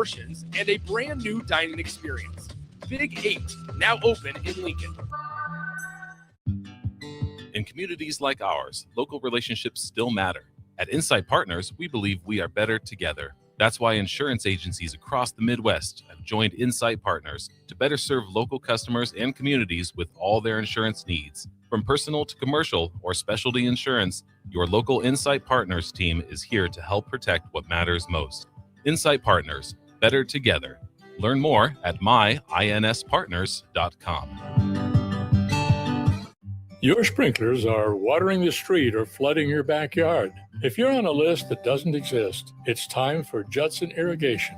portions, and a brand new dining experience. Big 8, now open in Lincoln. In communities like ours, local relationships still matter. At Insight Partners, we believe we are better together. That's why insurance agencies across the Midwest have joined Insight Partners to better serve local customers and communities with all their insurance needs. From personal to commercial or specialty insurance, your local Insight Partners team is here to help protect what matters most. Insight Partners, better together. Learn more at myinspartners.com. Your sprinklers are watering the street or flooding your backyard. If you're on a list that doesn't exist, it's time for Judson Irrigation.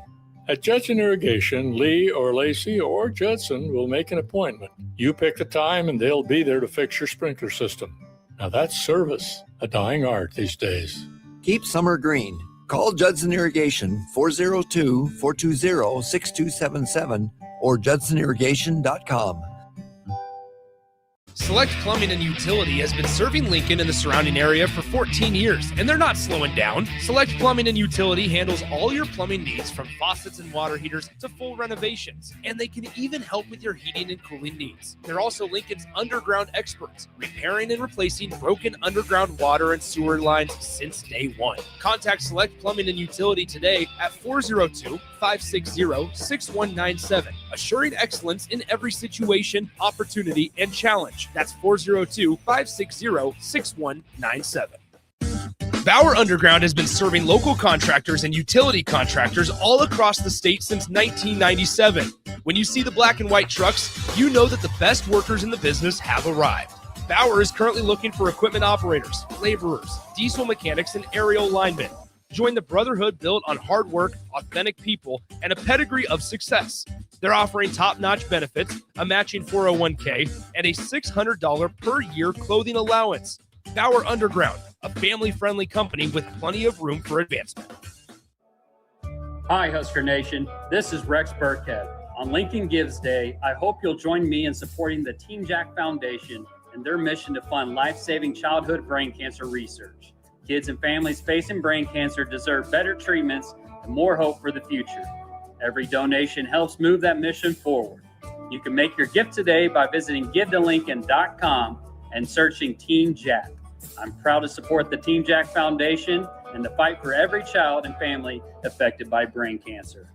At Judson Irrigation, Lee or Lacey or Judson will make an appointment. You pick the time and they'll be there to fix your sprinkler system. Now that's service, a dying art these days. Keep summer green. Call Judson Irrigation 402-420-6277 or judsonirrigation.com. Select Plumbing and Utility has been serving Lincoln and the surrounding area for 14 years, and they're not slowing down. Select Plumbing and Utility handles all your plumbing needs, from faucets and water heaters to full renovations, and they can even help with your heating and cooling needs. They're also Lincoln's underground experts, repairing and replacing broken underground water and sewer lines since day one. Contact Select Plumbing and Utility today at 402-560-6197, assuring excellence in every situation, opportunity, and challenge. That's 402-560-6197. Bauer Underground has been serving local contractors and utility contractors all across the state since 1997. When you see the black and white trucks, you know that the best workers in the business have arrived. Bauer is currently looking for equipment operators, laborers, diesel mechanics, and aerial linemen. Join the brotherhood built on hard work, authentic people, and a pedigree of success. They're offering top-notch benefits, a matching 401k, and a $600 per year clothing allowance. Bauer Underground, a family-friendly company with plenty of room for advancement. Hi, Husker Nation. This is Rex Burkhead. On Lincoln Gives Day, I hope you'll join me in supporting the Team Jack Foundation and their mission to fund life-saving childhood brain cancer research. Kids and families facing brain cancer deserve better treatments and more hope for the future. Every donation helps move that mission forward. You can make your gift today by visiting givetolincoln.com and searching Team Jack. I'm proud to support the Team Jack Foundation and the fight for every child and family affected by brain cancer.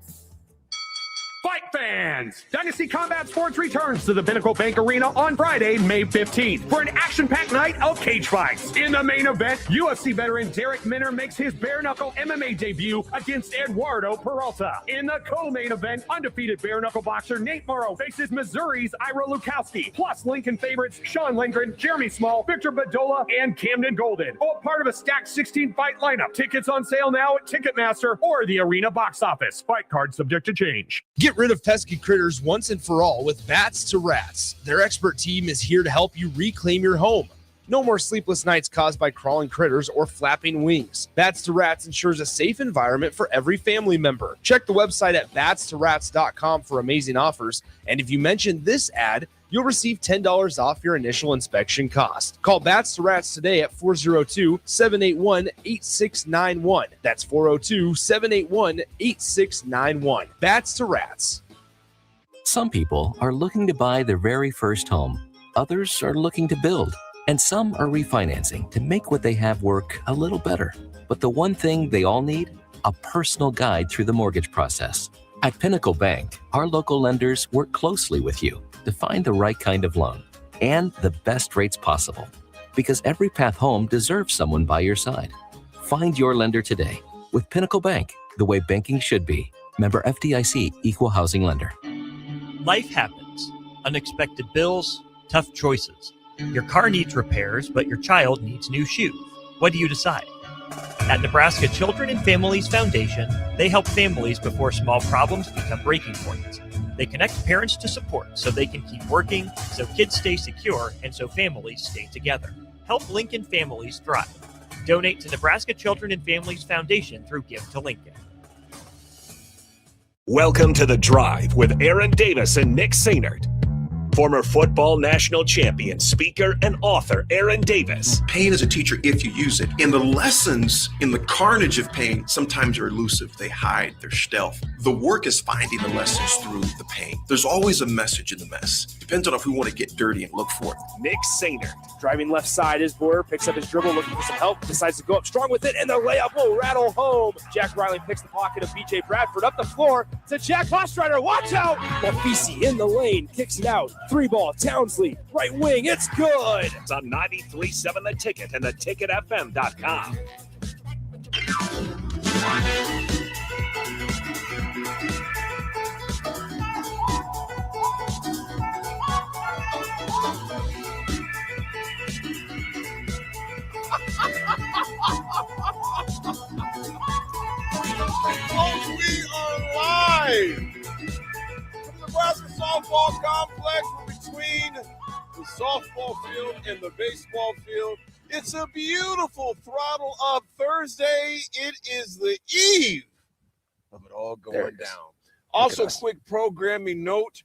Fight fans! Dynasty Combat Sports returns to the Pinnacle Bank Arena on Friday, May 15th for an action-packed night of cage fights. In the main event, UFC veteran Derek Minner makes his bare-knuckle MMA debut against Eduardo Peralta. In the co-main event, undefeated bare-knuckle boxer Nate Morrow faces Missouri's Ira Lukowski, plus Lincoln favorites Sean Lindgren, Jeremy Small, Victor Badola, and Camden Golden. All part of a stacked 16-fight lineup. Tickets on sale now at Ticketmaster or the arena box office. Fight card subject to change. Get rid of pesky critters once and for all with Bats to Rats. Their expert team is here to help you reclaim your home. No more sleepless nights caused by crawling critters or flapping wings. Bats to Rats ensures a safe environment for every family member. Check the website at batstoRats.com for amazing offers. And if you mention this ad, you'll receive $10 off your initial inspection cost. Call Bats to Rats today at 402-781-8691. That's 402-781-8691. Bats to Rats. Some people are looking to buy their very first home. Others are looking to build. And some are refinancing to make what they have work a little better. But the one thing they all need? A personal guide through the mortgage process. At Pinnacle Bank, our local lenders work closely with you to find the right kind of loan and the best rates possible. Because every path home deserves someone by your side. Find your lender today with Pinnacle Bank, the way banking should be. Member FDIC, Equal Housing Lender. Life happens. Unexpected bills, tough choices. Your car needs repairs, but your child needs new shoes. What do you decide? At Nebraska Children and Families Foundation, they help families before small problems become breaking points. They connect parents to support so they can keep working, so kids stay secure, and so families stay together. Help Lincoln families thrive. Donate to Nebraska Children and Families Foundation through Give to Lincoln. Welcome to The Drive with Aaron Davis and Nick Sainert. Former football national champion, speaker, and author Aaron Davis. Pain is a teacher if you use it. And the lessons in the carnage of pain sometimes are elusive. They hide, they're stealth. The work is finding the lessons through the pain. There's always a message in the mess. Depends on if we want to get dirty and look for it. Nick Sainer. Driving left side is Boyer, picks up his dribble, looking for some help, decides to go up strong with it, and the layup will rattle home. Jack Riley picks the pocket of BJ Bradford up the floor to Jack Ostrider. Watch out! Mafisi in the lane, kicks it out. 3-ball, Townsley, right wing, it's good! It's on 93.7 The Ticket and theticketfm.com. We are live from the Nebraska Softball Complex. We're between the softball field and the baseball field. It's a beautiful Throttle Up Thursday. It is the eve of it all going down. Also, quick programming note.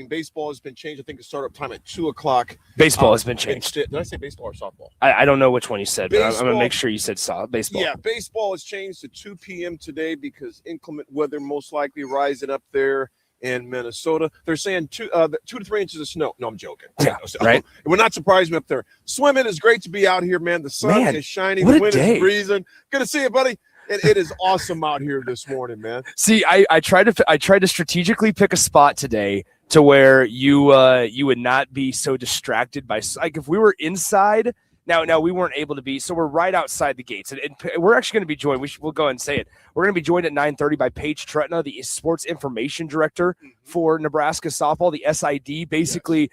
Baseball has been changed. I think the startup time at 2:00. Baseball has been changed. Did I say baseball or softball? I don't know which one you said, but I'm going to Baseball. make sure you said baseball. Yeah, baseball has changed to 2 p.m. today because inclement weather most likely rising up there in Minnesota. They're saying 2 to 3 inches of snow. No, I'm joking. Yeah, right. It would not surprise me up there. Swimming is great to be out here, man. The sun is shining. what The a wind day. is breezing. Good to see you, buddy. It is awesome out here this morning, man. See, I tried to strategically pick a spot today to where you would not be so distracted by, like, if we were inside. Now we weren't able to be, so we're right outside the gates, and we're actually going to be joined. We'll go ahead and say it. We're going to be joined at 9:30 by Paige Tretna, the sports information director for Nebraska softball, the SID. Basically,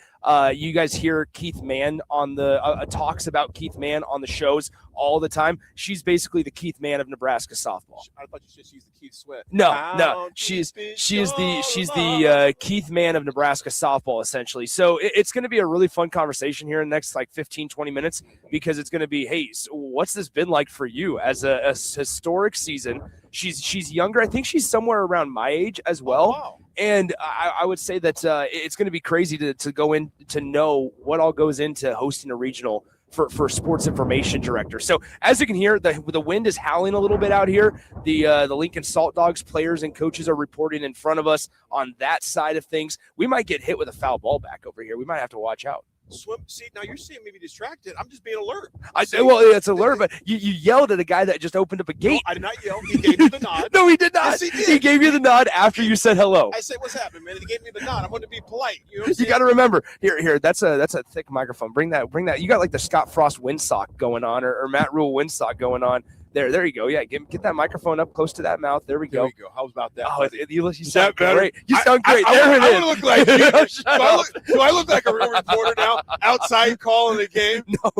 you guys hear Keith Mann on the talks about Keith Mann on the shows all the time. She's basically the Keith Mann of Nebraska softball. I thought you said she's the Keith Sweat. No, she's the Keith Mann of Nebraska softball, essentially. So it's going to be a really fun conversation here in the next 15-20 minutes, because it's going to be, hey, so what's this been like for you as a historic season? She's younger. I think she's somewhere around my age as well. Oh, wow. And I would say that it's going to be crazy to go in to know what all goes into hosting a regional for sports information director. So as you can hear, the wind is howling a little bit out here. The Lincoln Salt Dogs players and coaches are reporting in front of us on that side of things. We might get hit with a foul ball back over here. We might have to watch out. See, now you're seeing me be distracted. I'm just being alert. It's alert, but you yelled at a guy that just opened up a gate. No, I did not yell. He gave me the nod. No, he did not. Yes, he did. He gave you the nod after you said hello. I said, "What's happening, man?" He gave me the nod. I want to be polite. You know what I'm You saying? got to remember here. That's a thick microphone. Bring that. You got like the Scott Frost windsock going on, or Matt Rule windsock going on. There you go. Yeah, get that microphone up close to that mouth. There we go. How about that? Oh, you Is sound that better? great. You sound great. There it I is. look like you. Do I look like a real reporter now? Outside calling the game? No.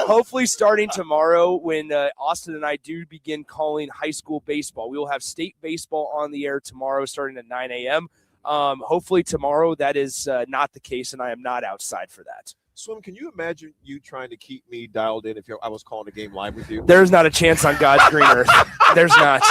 Hopefully starting tomorrow, when Austin and I do begin calling high school baseball, we will have state baseball on the air tomorrow starting at 9 a.m. Hopefully tomorrow that is not the case, and I am not outside for that. Swim, can you imagine you trying to keep me dialed in if I was calling a game live with you? There's not a chance on God's green earth. There's not.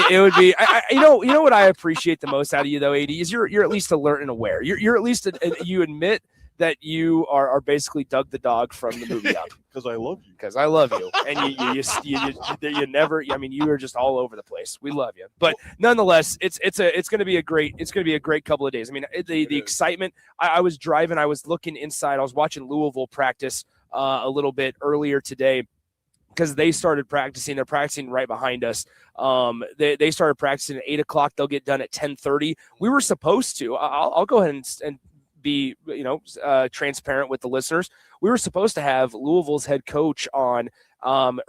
It would be. You know what I appreciate the most out of you though, AD, is you're at least alert and aware. You're at least you admit that you are basically Doug the dog from the movie Up. Because I love you. Because I love you, and you never. I mean, you are just all over the place. We love you, but nonetheless, it's going to be a great couple of days. I mean, the excitement. I was driving. I was looking inside. I was watching Louisville practice a little bit earlier today, because they started practicing. They're practicing right behind us. They started practicing at 8:00. They'll get done at 10:30. We were supposed to. I'll go ahead and be transparent with the listeners. We were supposed to have Louisville's head coach on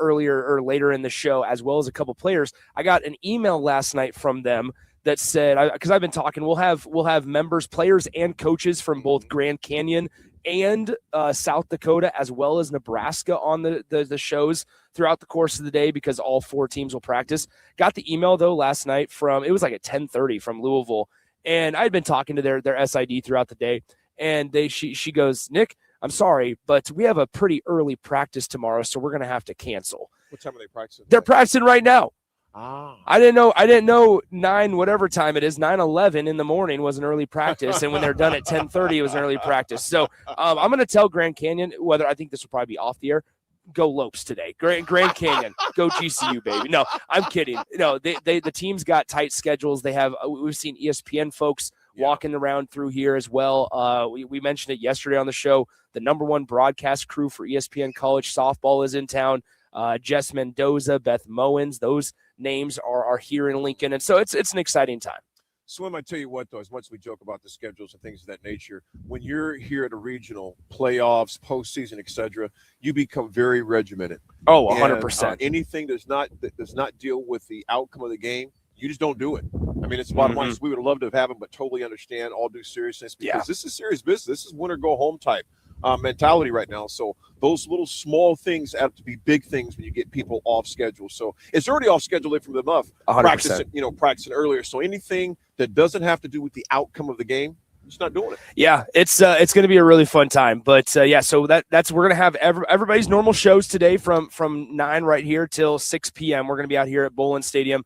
earlier or later in the show, as well as a couple players. I got an email last night from them that said, because I've been talking, we'll have members, players, and coaches from both Grand Canyon and South Dakota, as well as Nebraska on the shows throughout the course of the day, because all 4 teams will practice. Got the email though last night it was like at 10:30 from Louisville. And I'd been talking to their SID throughout the day, and she goes, "Nick, I'm sorry, but we have a pretty early practice tomorrow, so we're going to have to cancel." What time are they practicing? They're practicing right now. I didn't know 9 whatever time it is, 9:11 in the morning was an early practice, and when they're done at 10:30, it was an early practice. So I'm going to tell Grand Canyon, whether I think this will probably be off the air, go Lopes today. Grand Canyon, go GCU, baby. No, I'm kidding. No, the team's got tight schedules. We've seen ESPN folks walking around through here as well. We mentioned it yesterday on the show. The number one broadcast crew for ESPN college softball is in town. Jess Mendoza, Beth Mowens, those names are here in Lincoln. And so it's an exciting time. Swim, I tell you what, though, as much as we joke about the schedules and things of that nature, when you're here at a regional, playoffs, postseason, etc., you become very regimented. Oh, 100%. Anything that does not deal with the outcome of the game, you just don't do it. I mean, it's the bottom line. We would love to have them, but totally understand, all due seriousness, because this is serious business. This is win or go home type mentality right now. So those little small things have to be big things when you get people off schedule. So it's already off schedule from them enough. 100%. Practicing earlier. So anything that doesn't have to do with the outcome of the game, just not doing it. Yeah, it's going to be a really fun time. But so that's we're going to have everybody's normal shows today from 9 right here till 6 p.m. We're going to be out here at Bolin Stadium.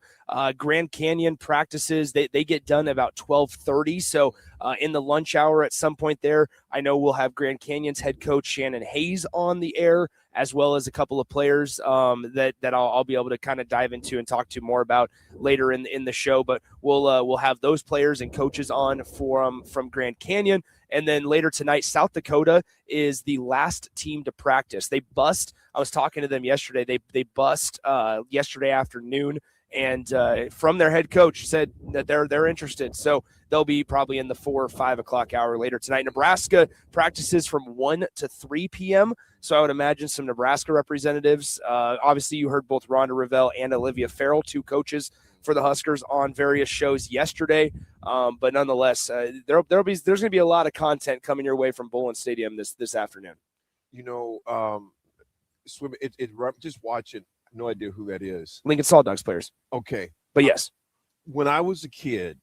Grand Canyon practices, they get done about 12:30. So in the lunch hour at some point there, I know we'll have Grand Canyon's head coach Shannon Hayes on the air, as well as a couple of players that I'll be able to kind of dive into and talk to more about later in the show. But we'll have those players and coaches on from Grand Canyon. And then later tonight, South Dakota is the last team to practice. They bust. I was talking to them yesterday. They bust yesterday afternoon. And from their head coach said that they're interested. So they'll be probably in the 4 or 5 o'clock hour later tonight. Nebraska practices from 1 to 3 p.m. So I would imagine some Nebraska representatives. Obviously, you heard both Rhonda Revelle and Olivia Farrell, 2 coaches for the Huskers, on various shows yesterday. But nonetheless, there's going to be a lot of content coming your way from Bolin Stadium this afternoon. Just watching. No idea who that is. Lincoln Salt Dogs players. Okay. But yes. When I was a kid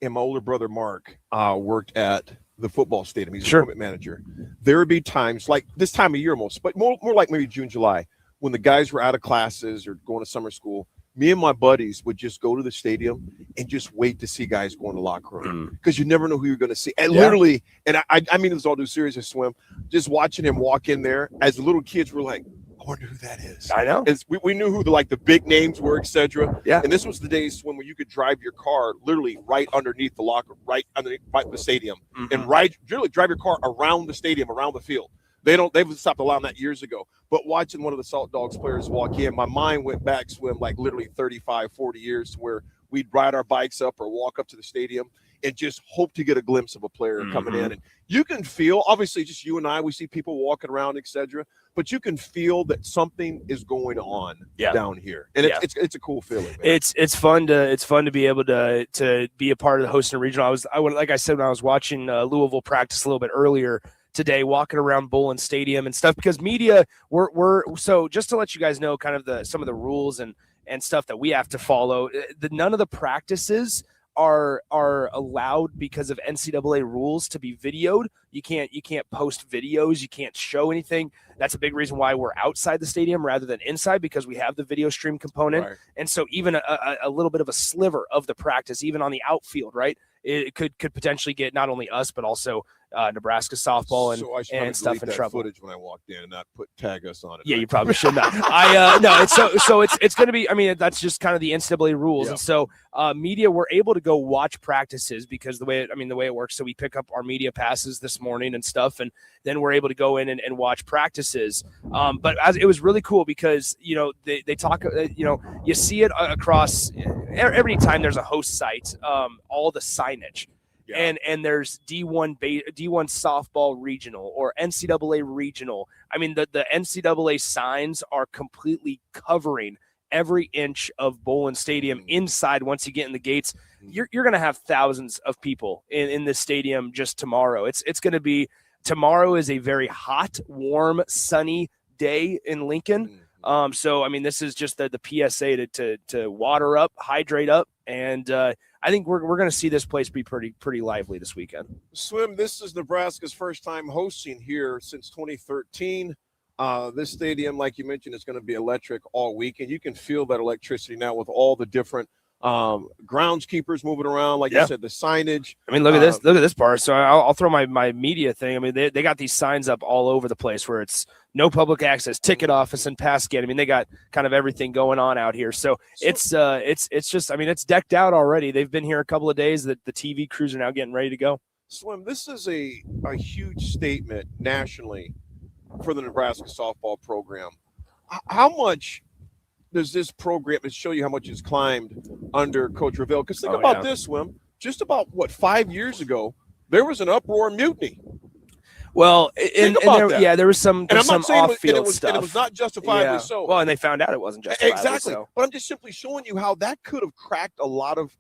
and my older brother Mark worked at the football stadium, he's a equipment manager, there would be times like this time of year almost, but more like maybe June, July, when the guys were out of classes or going to summer school, me and my buddies would just go to the stadium and just wait to see guys go in the locker room because you never know who you're going to see. And literally, and I mean this all due seriousness, Swim, just watching him walk in there as the little kids were like, I wonder who that is. I know. We knew who the big names were, etc. Yeah. And this was the days when you could drive your car literally right underneath the locker, right underneath the stadium, and literally drive your car around the stadium, around the field. They've stopped allowing that years ago. But watching one of the Salt Dogs players walk in, my mind went back, Swim, like literally 35, 40 years to where we'd ride our bikes up or walk up to the stadium and just hope to get a glimpse of a player coming in. And you can feel, obviously, just you and I, we see people walking around, etc. But you can feel that something is going on down here, and it's a cool feeling. Man. It's fun to be able to be a part of the hosting regional. Like I said when I was watching Louisville practice a little bit earlier today, walking around Bolin Stadium and stuff, because media we're so just to let you guys know kind of some of the rules and stuff that we have to follow. None of the practices are allowed because of NCAA rules to be videoed. You can't post videos. You can't show anything. That's a big reason why we're outside the stadium rather than inside, because we have the video stream component. Right. And so even a little bit of a sliver of the practice, even on the outfield, right, it could potentially get not only us but also Nebraska softball and stuff in trouble. Footage when I walked in and not tag us on it. Yeah, you probably should not. No, it's going to be. I mean, that's just kind of the NCAA rules, and so media were able to go watch practices because the way it works. So we pick up our media passes this morning and stuff, and then we're able to go in and watch practices. But it was really cool because they talk. You see it across every time there's a host site. All the signage. Yeah. And there's D1 softball regional or NCAA regional. I mean, the NCAA signs are completely covering every inch of Bolin Stadium inside. Once you get in the gates, you're going to have thousands of people in this stadium just tomorrow. It's going to be, tomorrow is a very hot, warm, sunny day in Lincoln. So, I mean, this is just the PSA to water up, hydrate up, and I think we're going to see this place be pretty lively this weekend. Swim, this is Nebraska's first time hosting here since 2013. This stadium, like you mentioned, is going to be electric all week, and you can feel that electricity now with all the different groundskeepers moving around. Like you said, the signage. I mean, look at this. Look at this part. So I'll throw my media thing. I mean, they got these signs up all over the place where it's no public access, ticket office, and pass gate. I mean, they got kind of everything going on out here. So it's just. I mean, it's decked out already. They've been here a couple of days. The TV crews are now getting ready to go. Swim, this is a huge statement nationally for the Nebraska softball program. How much does this program show you how much it's climbed under Coach Ravel? Because think about this, Swim. Just about, 5 years ago, there was an uproar there was some off-field stuff. And it was not justifiably so. Well, and they found out it wasn't justifiably exactly. so. But I'm just simply showing you how that could have cracked a lot of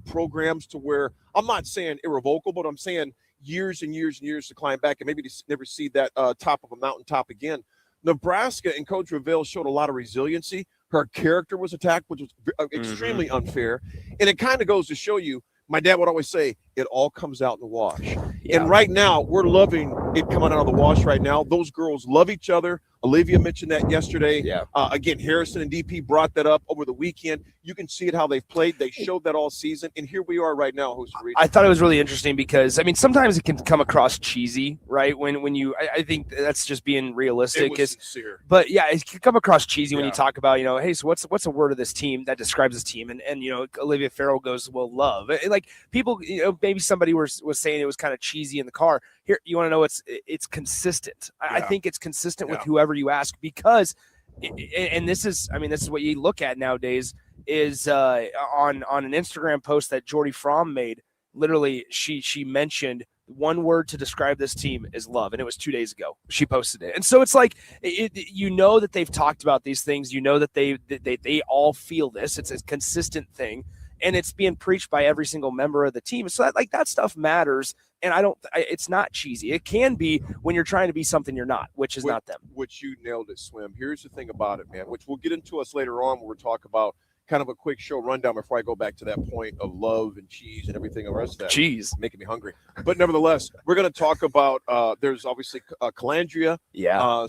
programs to where, I'm not saying irrevocable, but I'm saying years and years and years to climb back and maybe to never see that top of a mountaintop again. Nebraska and Coach Ravel showed a lot of resiliency. Her character was attacked, which was extremely unfair. And it kind of goes to show you, my dad would always say, it all comes out in the wash. Yeah. And right now, we're loving it coming out of the wash right now. Those girls love each other. Olivia mentioned that yesterday. Yeah. Again, Harrison and DP brought that up over the weekend. You can see it how they've played. They showed that all season. And here we are right now hosting region. I thought it was really interesting because, I mean, sometimes it can come across cheesy, right? When you – I think that's just being realistic. It was sincere. But, yeah, it can come across cheesy when you talk about, hey, so what's a word of this team that describes this team? And Olivia Farrell goes, well, love. Like, people, maybe somebody was saying it was kind of cheesy in the car. Here, you want to know it's consistent. I think it's consistent with whoever you ask because, and this is what you look at nowadays is on an Instagram post that Jordy Fromm made. Literally, she mentioned one word to describe this team is love, and it was 2 days ago. She posted it, and so it's like that they've talked about these things. That they all feel this. It's a consistent thing. And it's being preached by every single member of the team. So that stuff matters. And it's not cheesy. It can be when you're trying to be something you're not, which is not them. Which you nailed it, Swim. Here's the thing about it, man, which we'll get into us later on when we're talking about kind of a quick show rundown before I go back to that point of love and cheese and everything the rest of that. Cheese. Making me hungry. But nevertheless, we're going to talk about there's obviously Calandria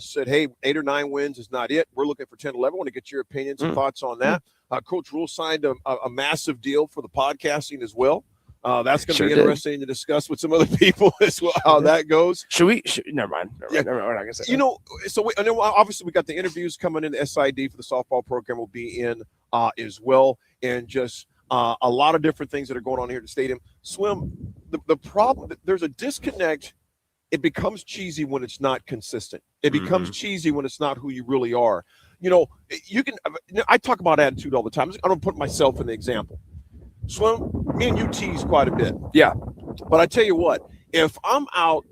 said, hey, 8 or 9 wins is not it. We're looking for 10, 11. I want to get your opinions and thoughts on that. Coach Rule signed a massive deal for the podcasting as well. That's going to be interesting to discuss with some other people as well, how that goes. Never mind. We're not going to say that. And then obviously we got the interviews coming in. The SID for the softball program will be in as well. And just a lot of different things that are going on here at the stadium. Swim, the problem, there's a disconnect. It becomes cheesy when it's not consistent. It becomes cheesy when it's not who you really are. I talk about attitude all the time. I don't put myself in the example. Swim, me and you tease quite a bit. Yeah. But I tell you what, if I'm out,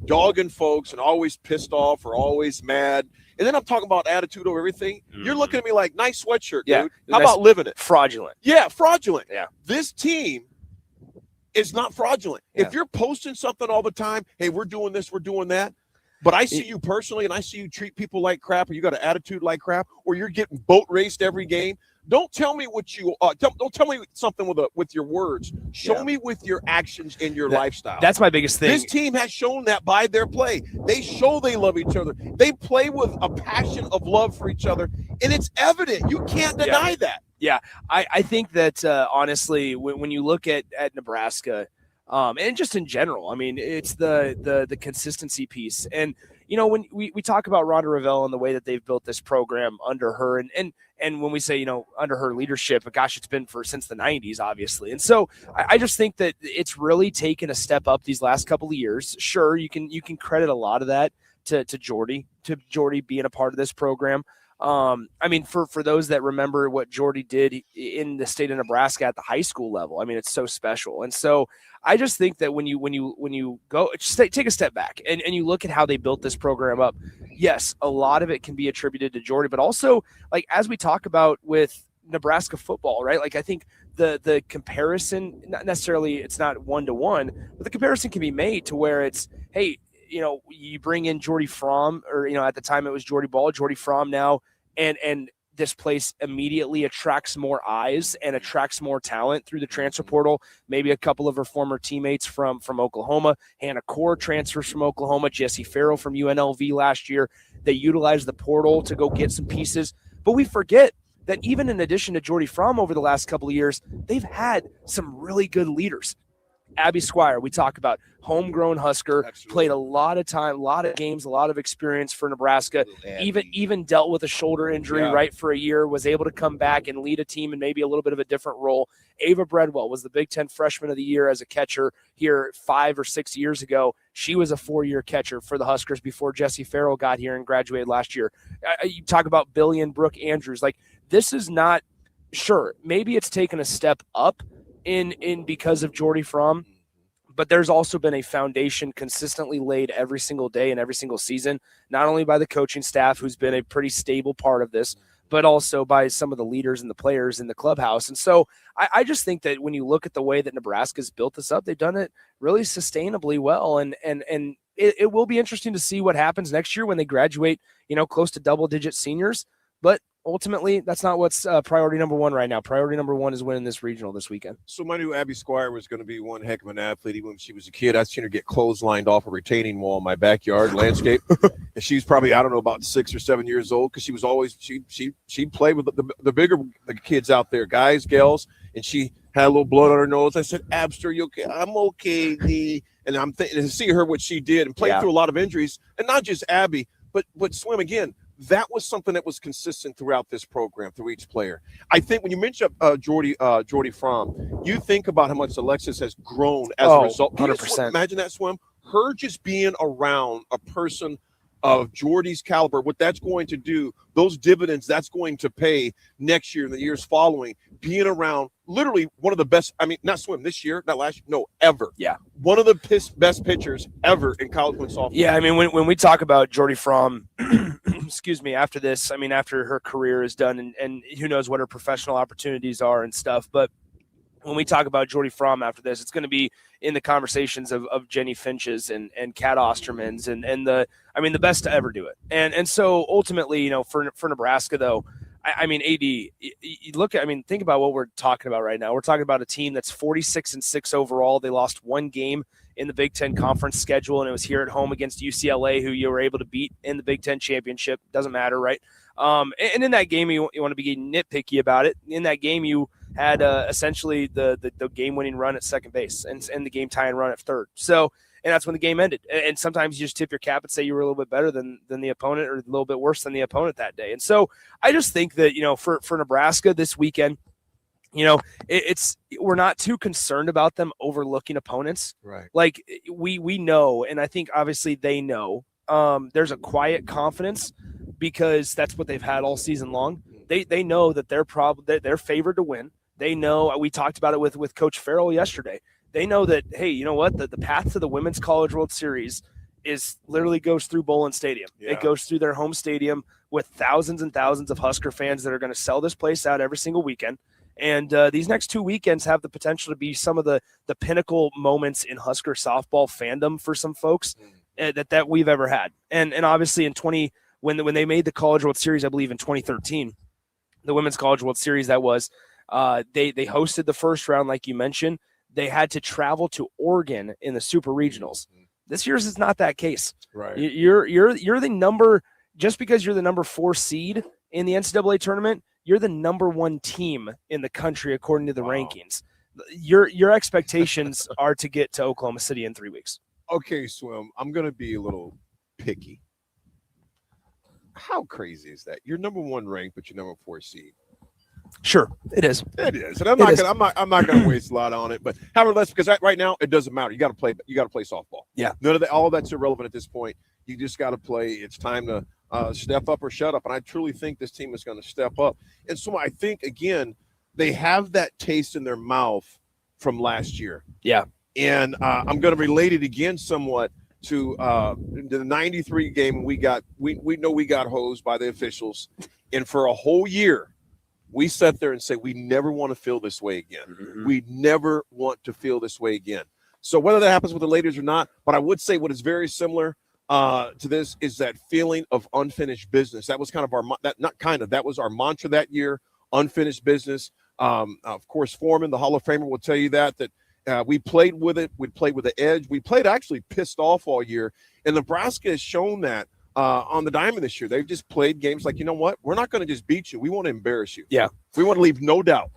dogging folks and always pissed off or always mad, and then I'm talking about attitude over everything, you're looking at me like, nice sweatshirt, dude. How about living it? Fraudulent. Yeah, fraudulent. Yeah. This team is not fraudulent. Yeah. If you're posting something all the time, hey, we're doing this, we're doing that, but I see you personally and I see you treat people like crap or you got an attitude like crap or you're getting boat raced every game, don't tell me what you don't tell me something with your words. Show me with your actions and your lifestyle. That's my biggest thing. This team has shown that by their play. They show they love each other. They play with a passion of love for each other, and it's evident. You can't deny that. Yeah, I think that honestly, when you look at Nebraska, and just in general, I mean, it's the consistency piece. And when we talk about Rhonda Ravel and the way that they've built this program under her, and when we say under her leadership, but gosh, it's been since the 90s, obviously. And so I just think that it's really taken a step up these last couple of years. Sure, you can credit a lot of that to Jordy being a part of this program. I mean, for those that remember what Jordy did in the state of Nebraska at the high school level, I mean, it's so special. And so I just think that when you go, just take a step back and you look at how they built this program up, yes, a lot of it can be attributed to Jordy, but also like, as we talk about with Nebraska football, right? Like, I think the comparison, not necessarily, it's not 1-to-1, but the comparison can be made to where it's, hey, you bring in Jordy Fromm, or, at the time it was Jordy Ball, Jordy Fromm now, and this place immediately attracts more eyes and attracts more talent through the transfer portal. Maybe a couple of her former teammates from Oklahoma. Hannah Core transfers from Oklahoma. Jessie Farrell from UNLV last year. They utilized the portal to go get some pieces. But we forget that even in addition to Jordy Fromm over the last couple of years, they've had some really good leaders. Abby Squire, we talk about, homegrown Husker, played a lot of time, a lot of games, a lot of experience for Nebraska, even dealt with a shoulder injury right for a year, was able to come back and lead a team in maybe a little bit of a different role. Ava Breadwell was the Big Ten Freshman of the Year as a catcher here 5 or 6 years ago. She was a 4-year catcher for the Huskers before Jessie Farrell got here and graduated last year. You talk about Billy and Brooke Andrews. Like, this is not, sure, maybe it's taken a step up in because of Jordy Fromm, but there's also been a foundation consistently laid every single day and every single season, not only by the coaching staff, who's been a pretty stable part of this, but also by some of the leaders and the players in the clubhouse. And so I just think that when you look at the way that Nebraska's built this up, they've done it really sustainably well. And it will be interesting to see what happens next year when they graduate, close to double-digit seniors. But ultimately, that's not what's priority number one right now. Priority number one is winning this regional this weekend. So I knew Abby Squire was going to be one heck of an athlete. Even when she was a kid, I'd seen her get clotheslined off a retaining wall in my backyard landscape. And she's probably, I don't know, about 6 or 7 years old, because she was always, she played with the bigger kids out there, guys, gals, and she had a little blood on her nose. I said, Abster, you okay? I'm okay, D. And I'm thinking to see her, what she did, and played through a lot of injuries, and not just Abby, but swim again. That was something that was consistent throughout this program, through each player. I think when you mention Jordy Fromm, you think about how much Alexis has grown as a result. 100%. Imagine that, Swim. Her just being around a person of Jordy's caliber, what that's going to do, those dividends that's going to pay next year and the years following, being around literally one of the best, not Swim this year, not last year, no, ever. Yeah. One of the best pitchers ever in college softball. Yeah, when we talk about Jordy Fromm, excuse me, after this, after her career is done, and who knows what her professional opportunities are and stuff, but when we talk about Jordy Fromm after this, it's going to be in the conversations of Jenny Finch's and Kat Osterman's and the best to ever do it. And so ultimately, for Nebraska though, AD, you look at, think about what we're talking about right now. We're talking about a team that's 46-6 overall. They lost one game in the Big Ten conference schedule, and it was here at home against UCLA, who you were able to beat in the Big Ten championship. Doesn't matter, right? And in that game, you want to be nitpicky about it. In that game, you had essentially the game-winning run at second base and the game-tying run at third. So, and that's when the game ended. And sometimes you just tip your cap and say you were a little bit better than the opponent, or a little bit worse than the opponent that day. And so I just think that, for Nebraska this weekend, we're not too concerned about them overlooking opponents. Right. Like we know, and I think obviously they know, there's a quiet confidence, because that's what they've had all season long. They know that they're favored to win. They know, we talked about it with Coach Farrell yesterday. They know that, hey, you know what? The path to the Women's College World Series literally goes through Bowlin Stadium. Yeah. It goes through their home stadium with thousands and thousands of Husker fans that are going to sell this place out every single weekend. And these next 2 weekends have the potential to be some of the pinnacle moments in Husker softball fandom for some folks that we've ever had. And obviously when they made the College World Series, I believe in 2013, the Women's College World Series, that was, they hosted the first round, like you mentioned. They had to travel to Oregon in the Super Regionals. This year's is not that case. Right. You're the number, just because you're the number 4 seed in the NCAA tournament, you're the number 1 team in the country according to the rankings. Your expectations are to get to Oklahoma City in 3 weeks. Okay, Swim, I'm going to be a little picky. How crazy is that? You're number 1 ranked, but you're number 4 seed. Sure, it is. It is, and I'm not going to waste a lot on it. But however, because right now it doesn't matter. You got to play. You got to play softball. Yeah. None of that. All of that's irrelevant at this point. You just got to play. It's time to step up or shut up. And I truly think this team is going to step up. And so I think again they have that taste in their mouth from last year. Yeah. And I'm going to relate it again somewhat to the 93 game. We know we got hosed by the officials, and for a whole year. We sat there and say, we never want to feel this way again. Mm-hmm. We never want to feel this way again. So whether that happens with the ladies or not, but I would say what is very similar, to this is that feeling of unfinished business. That was kind of that was our mantra that year, unfinished business. Of course, Foreman, the Hall of Famer, will tell you that we played with it. We played with the edge. We played actually pissed off all year. And Nebraska has shown that on the diamond this year. They've just played games like, you know what? We're not going to just beat you. We want to embarrass you. Yeah. We want to leave no doubt.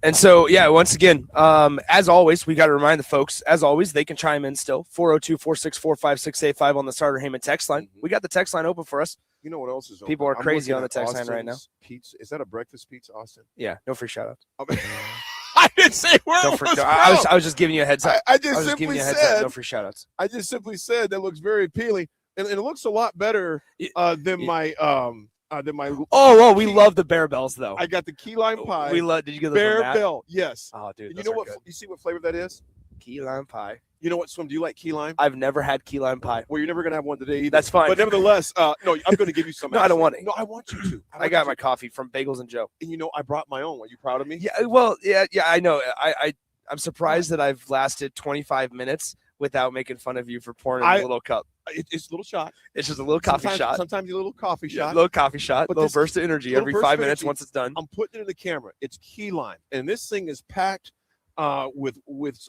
And so, yeah, once again, as always, we got to remind the folks, as always, they can chime in still. 402-464-5685 on the Starter Heyman text line. We got the text line open for us. You know what else is open? People are I'm crazy looking on the at text line right now. Austin's Pizza. Is that a breakfast pizza, Austin? Yeah, no free shout-outs. I didn't say where No it free, was I was just giving you a heads up. I I just was just giving simply you a heads said, up. No free shout-outs. I just simply said that looks very appealing. And it looks a lot better than my we love the Bear Bells, though. I got the key lime pie. We love. Did you get those Bear from Matt? Bell? Yes. Oh, dude, And you those know are what? good. You see what flavor that is? Key lime pie. You know what, Swim? Do you like key lime? I've never had key lime pie. Well, you're never gonna have one today either. That's fine. But nevertheless, no, I'm gonna give you some. No, I don't want it. No, I want you to. I got my coffee from Bagels and Joe. And you know, I brought my own. Are you proud of me? Yeah. Well, yeah. I know. I'm surprised that I've lasted 25 minutes without making fun of you for pouring in a little cup. It's a little shot. It's just a little coffee shot. Sometimes a little coffee shot. A little coffee shot. But Little this burst of energy little every burst 5 of minutes energy. once it's done. I'm putting it in the camera. It's key lime, and this thing is packed with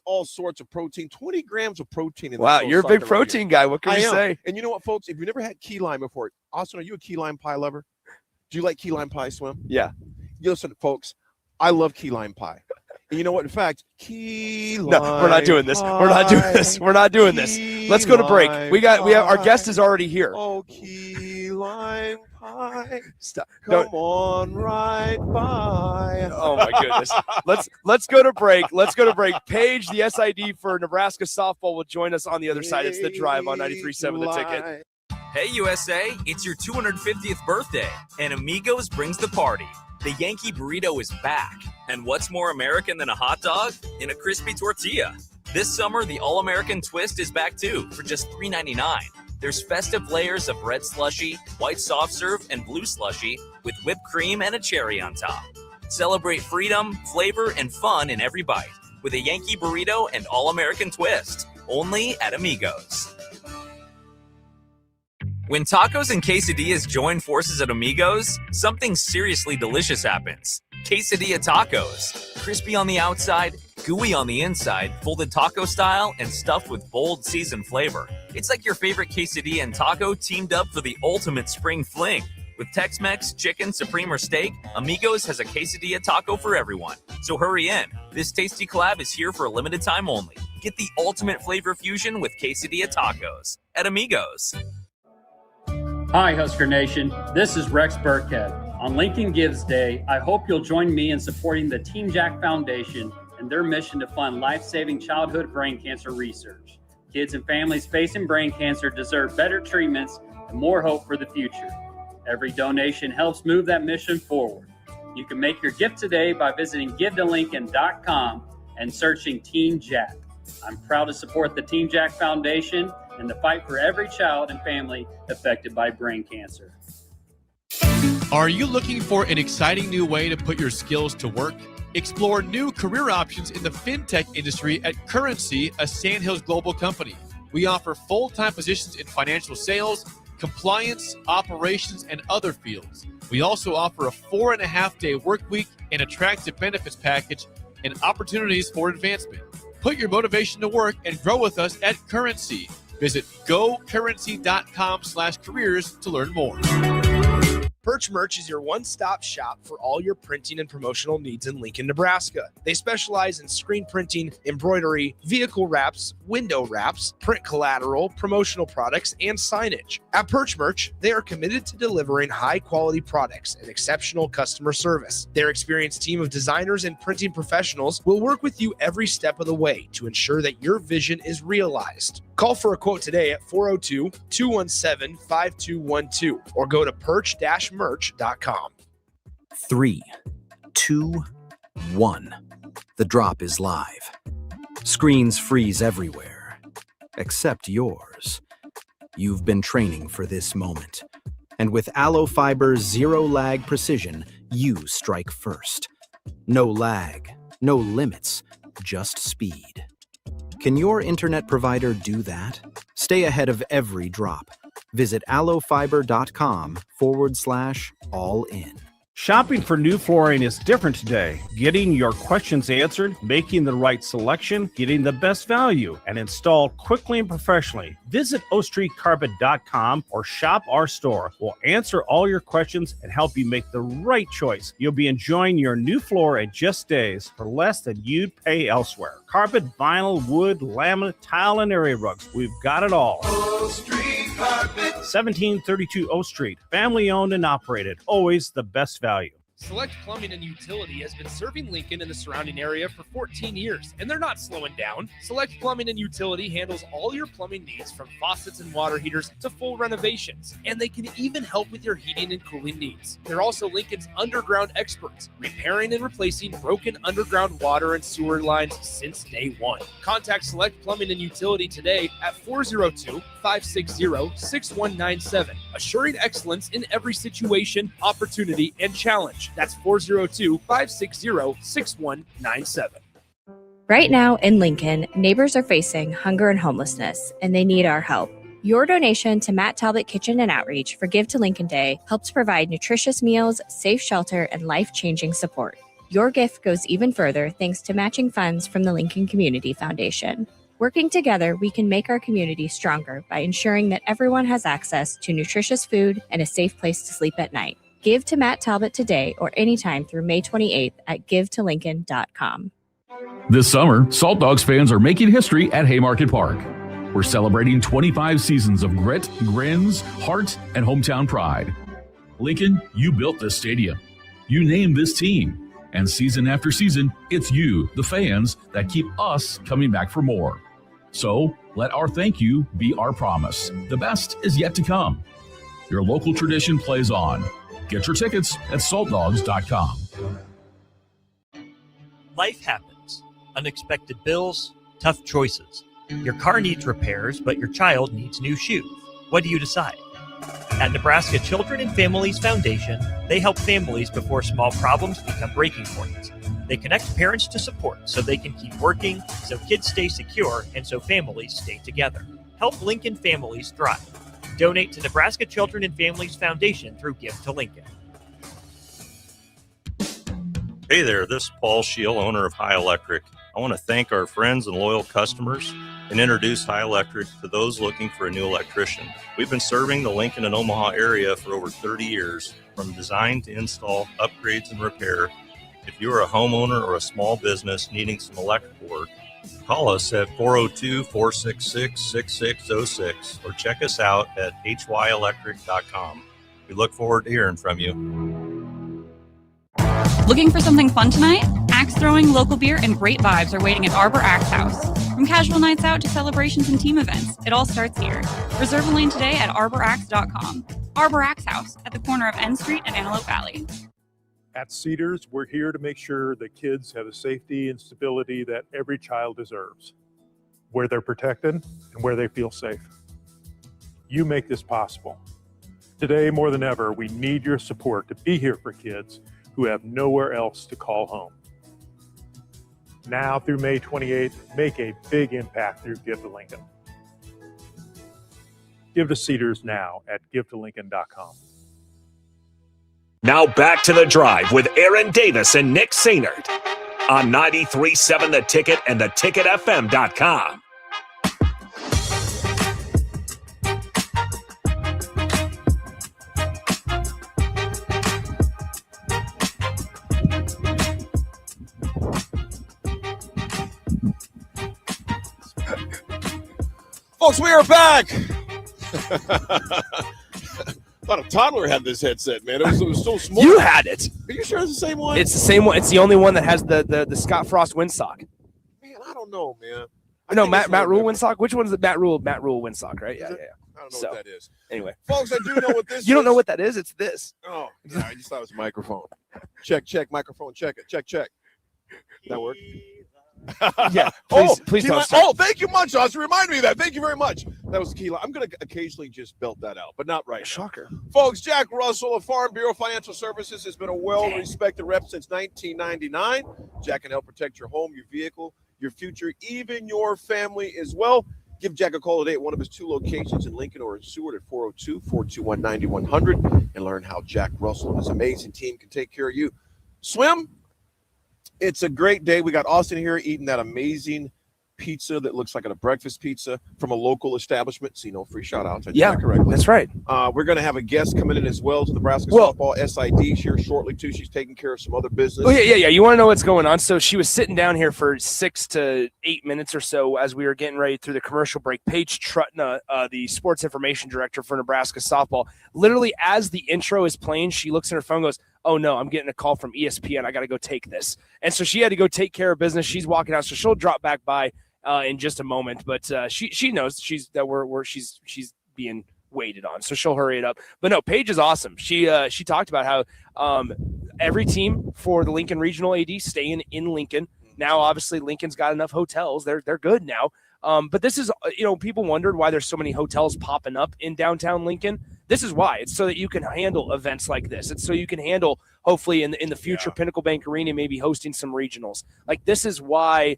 all sorts of protein. 20 grams of protein in this. Wow, little you're a big sucker right protein guy. What can I you am. say? And you know what, folks? If you've never had key lime before, Austin, are you a key lime pie lover? Do you like key lime pie, Swim? Yeah. Listen, folks, I love key lime pie. And you know what? In fact, key lime. No, we're not doing this. We're not doing this. We're not doing this. Let's go to break. We have our guest is already here. Oh, key lime pie. Stop. Come on right by. Oh my goodness. Let's go to break. Let's go to break. Paige, the SID for Nebraska softball, will join us on the other side. It's The Drive on 93.7 The Ticket. Hey USA, it's your 250th birthday, and Amigos brings the party. The Yankee Burrito is back. And what's more American than a hot dog? In a crispy tortilla. This summer, the All-American Twist is back too, for just $3.99. There's festive layers of red slushy, white soft serve, and blue slushy with whipped cream and a cherry on top. Celebrate freedom, flavor, and fun in every bite with a Yankee Burrito and All-American Twist. Only at Amigos. When tacos and quesadillas join forces at Amigos, something seriously delicious happens. Quesadilla tacos. Crispy on the outside, gooey on the inside, folded taco style, and stuffed with bold seasoned flavor. It's like your favorite quesadilla and taco teamed up for the ultimate spring fling. With Tex-Mex, chicken, supreme, or steak, Amigos has a quesadilla taco for everyone. So hurry in. This tasty collab is here for a limited time only. Get the ultimate flavor fusion with quesadilla tacos at Amigos. Hi, Husker Nation. This is Rex Burkhead. On Lincoln Gives Day, I hope you'll join me in supporting the Team Jack Foundation and their mission to fund life-saving childhood brain cancer research. Kids and families facing brain cancer deserve better treatments and more hope for the future. Every donation helps move that mission forward. You can make your gift today by visiting givetolincoln.com and searching Team Jack. I'm proud to support the Team Jack Foundation and the fight for every child and family affected by brain cancer. Are you looking for an exciting new way to put your skills to work? Explore new career options in the fintech industry at Currency, a Sandhills global company. We offer full-time positions in financial sales, compliance, operations, and other fields. We also offer a 4.5-day work week, an attractive benefits package, and opportunities for advancement. Put your motivation to work and grow with us at Currency. Visit gocurrency.com/careers to learn more. Perch Merch is your one-stop shop for all your printing and promotional needs in Lincoln, Nebraska. They specialize in screen printing, embroidery, vehicle wraps, window wraps, print collateral, promotional products, and signage. At Perch Merch, they are committed to delivering high-quality products and exceptional customer service. Their experienced team of designers and printing professionals will work with you every step of the way to ensure that your vision is realized. Call for a quote today at 402-217-5212 or go to perch-merch.com. 3, 2, 1. The drop is live. Screens freeze everywhere, except yours. You've been training for this moment. And with Aloe Fiber's zero-lag precision, you strike first. No lag, no limits, just speed. Can your internet provider do that? Stay ahead of every drop. Visit allofiber.com/all-in. Shopping for new flooring is different today. Getting your questions answered, making the right selection, getting the best value, and installed quickly and professionally. Visit ostreetcarpet.com or shop our store. We'll answer all your questions and help you make the right choice. You'll be enjoying your new floor in just days for less than you'd pay elsewhere. Carpet, vinyl, wood, laminate, tile, and area rugs. We've got it all. O Street Carpet. 1732 O Street. Family owned and operated. Always the best value. Select Plumbing and Utility has been serving Lincoln and the surrounding area for 14 years, and they're not slowing down. Select Plumbing and Utility handles all your plumbing needs from faucets and water heaters to full renovations, and they can even help with your heating and cooling needs. They're also Lincoln's underground experts, repairing and replacing broken underground water and sewer lines since day one. Contact Select Plumbing and Utility today at 402-560-6197, assuring excellence in every situation, opportunity, and challenge. That's 402-560-6197. Right now in Lincoln, neighbors are facing hunger and homelessness, and they need our help. Your donation to Matt Talbot Kitchen and Outreach for Give to Lincoln Day helps provide nutritious meals, safe shelter, and life-changing support. Your gift goes even further thanks to matching funds from the Lincoln Community Foundation. Working together, we can make our community stronger by ensuring that everyone has access to nutritious food and a safe place to sleep at night. Give to Matt Talbot today or anytime through May 28th at givetolincoln.com. This summer, Salt Dogs fans are making history at Haymarket Park. We're celebrating 25 seasons of grit, grins, heart, and hometown pride. Lincoln, you built this stadium. You named this team. And season after season, it's you, the fans, that keep us coming back for more. So let our thank you be our promise. The best is yet to come. Your local tradition plays on. Get your tickets at saltdogs.com. Life happens. Unexpected bills, tough choices. Your car needs repairs, but your child needs new shoes. What do you decide? At Nebraska Children and Families Foundation, they help families before small problems become breaking points. They connect parents to support so they can keep working, so kids stay secure, and so families stay together. Help Lincoln families thrive. Donate to Nebraska Children and Families Foundation through Give to Lincoln. Hey there, this is Paul Scheel, owner of High Electric. I want to thank our friends and loyal customers and introduce High Electric to those looking for a new electrician. We've been serving the Lincoln and Omaha area for over 30 years, from design to install, upgrades, and repair. If you are a homeowner or a small business needing some electrical work, call us at 402-466-6606 or check us out at hyelectric.com. We look forward to hearing from you. Looking for something fun tonight? Axe throwing, local beer, and great vibes are waiting at Arbor Axe House. From casual nights out to celebrations and team events, it all starts here. Reserve a lane today at arbораxe.com. Arbor Axe House at the corner of N Street and Antelope Valley. At Cedars, we're here to make sure that kids have the safety and stability that every child deserves, where they're protected and where they feel safe. You make this possible. Today, more than ever, we need your support to be here for kids who have nowhere else to call home. Now through May 28th, make a big impact through Give to Lincoln. Give to Cedars now at givetolincoln.com. Now back to the drive with Aaron Davis and Nick Sainert on 93.7 The Ticket and theticketfm.com. Folks, we are back. Thought a toddler had this headset, man. It was so small. You had it. Are you sure it's the same one? It's the same one. It's the only one that has the Scott Frost windsock. Man, I don't know, man. No, Matt Rule windsock. Which one is it? Matt Rule windsock, right? Yeah. I don't know what that is. Anyway, folks, I do know what this is. You don't know what that is? It's this. Oh, yeah, I just thought it was a microphone. Check, microphone, check it. Check. That work? Yeah. Please key don't line. start. Oh, thank you much, Austin. Remind me of that. Thank you very much. That was the key line. I'm going to occasionally just belt that out, but not right now. Shocker. Folks, Jack Russell of Farm Bureau Financial Services has been a well-respected rep since 1999. Jack can help protect your home, your vehicle, your future, even your family as well. Give Jack a call today at one of his 2 locations in Lincoln or in Seward at 402-421-9100 and learn how Jack Russell and his amazing team can take care of you. Swim, it's a great day. We got Austin here eating that amazing pizza that looks like a breakfast pizza from a local establishment. See, no free shout outs. Yeah, correctly. That's right. We're going to have a guest coming in as well to Nebraska Softball SID here shortly, too. She's taking care of some other business. Oh, yeah. You want to know what's going on? So she was sitting down here for 6 to 8 minutes or so as we were getting ready through the commercial break. Paige Trutna, the sports information director for Nebraska Softball, literally as the intro is playing, she looks at her phone and goes, oh, no, I'm getting a call from ESPN. I got to go take this. And so she had to go take care of business. She's walking out, so she'll drop back by in just a moment. But she knows she's being waited on, so she'll hurry it up. But no, Paige is awesome. She talked about how every team for the Lincoln Regional AD staying in Lincoln. Now, obviously, Lincoln's got enough hotels. They're good now. But this is, people wondered why there's so many hotels popping up in downtown Lincoln. This is why. It's so that you can handle events like this. It's so you can handle, hopefully, in the future, Pinnacle Bank Arena, maybe hosting some regionals. Like, this is why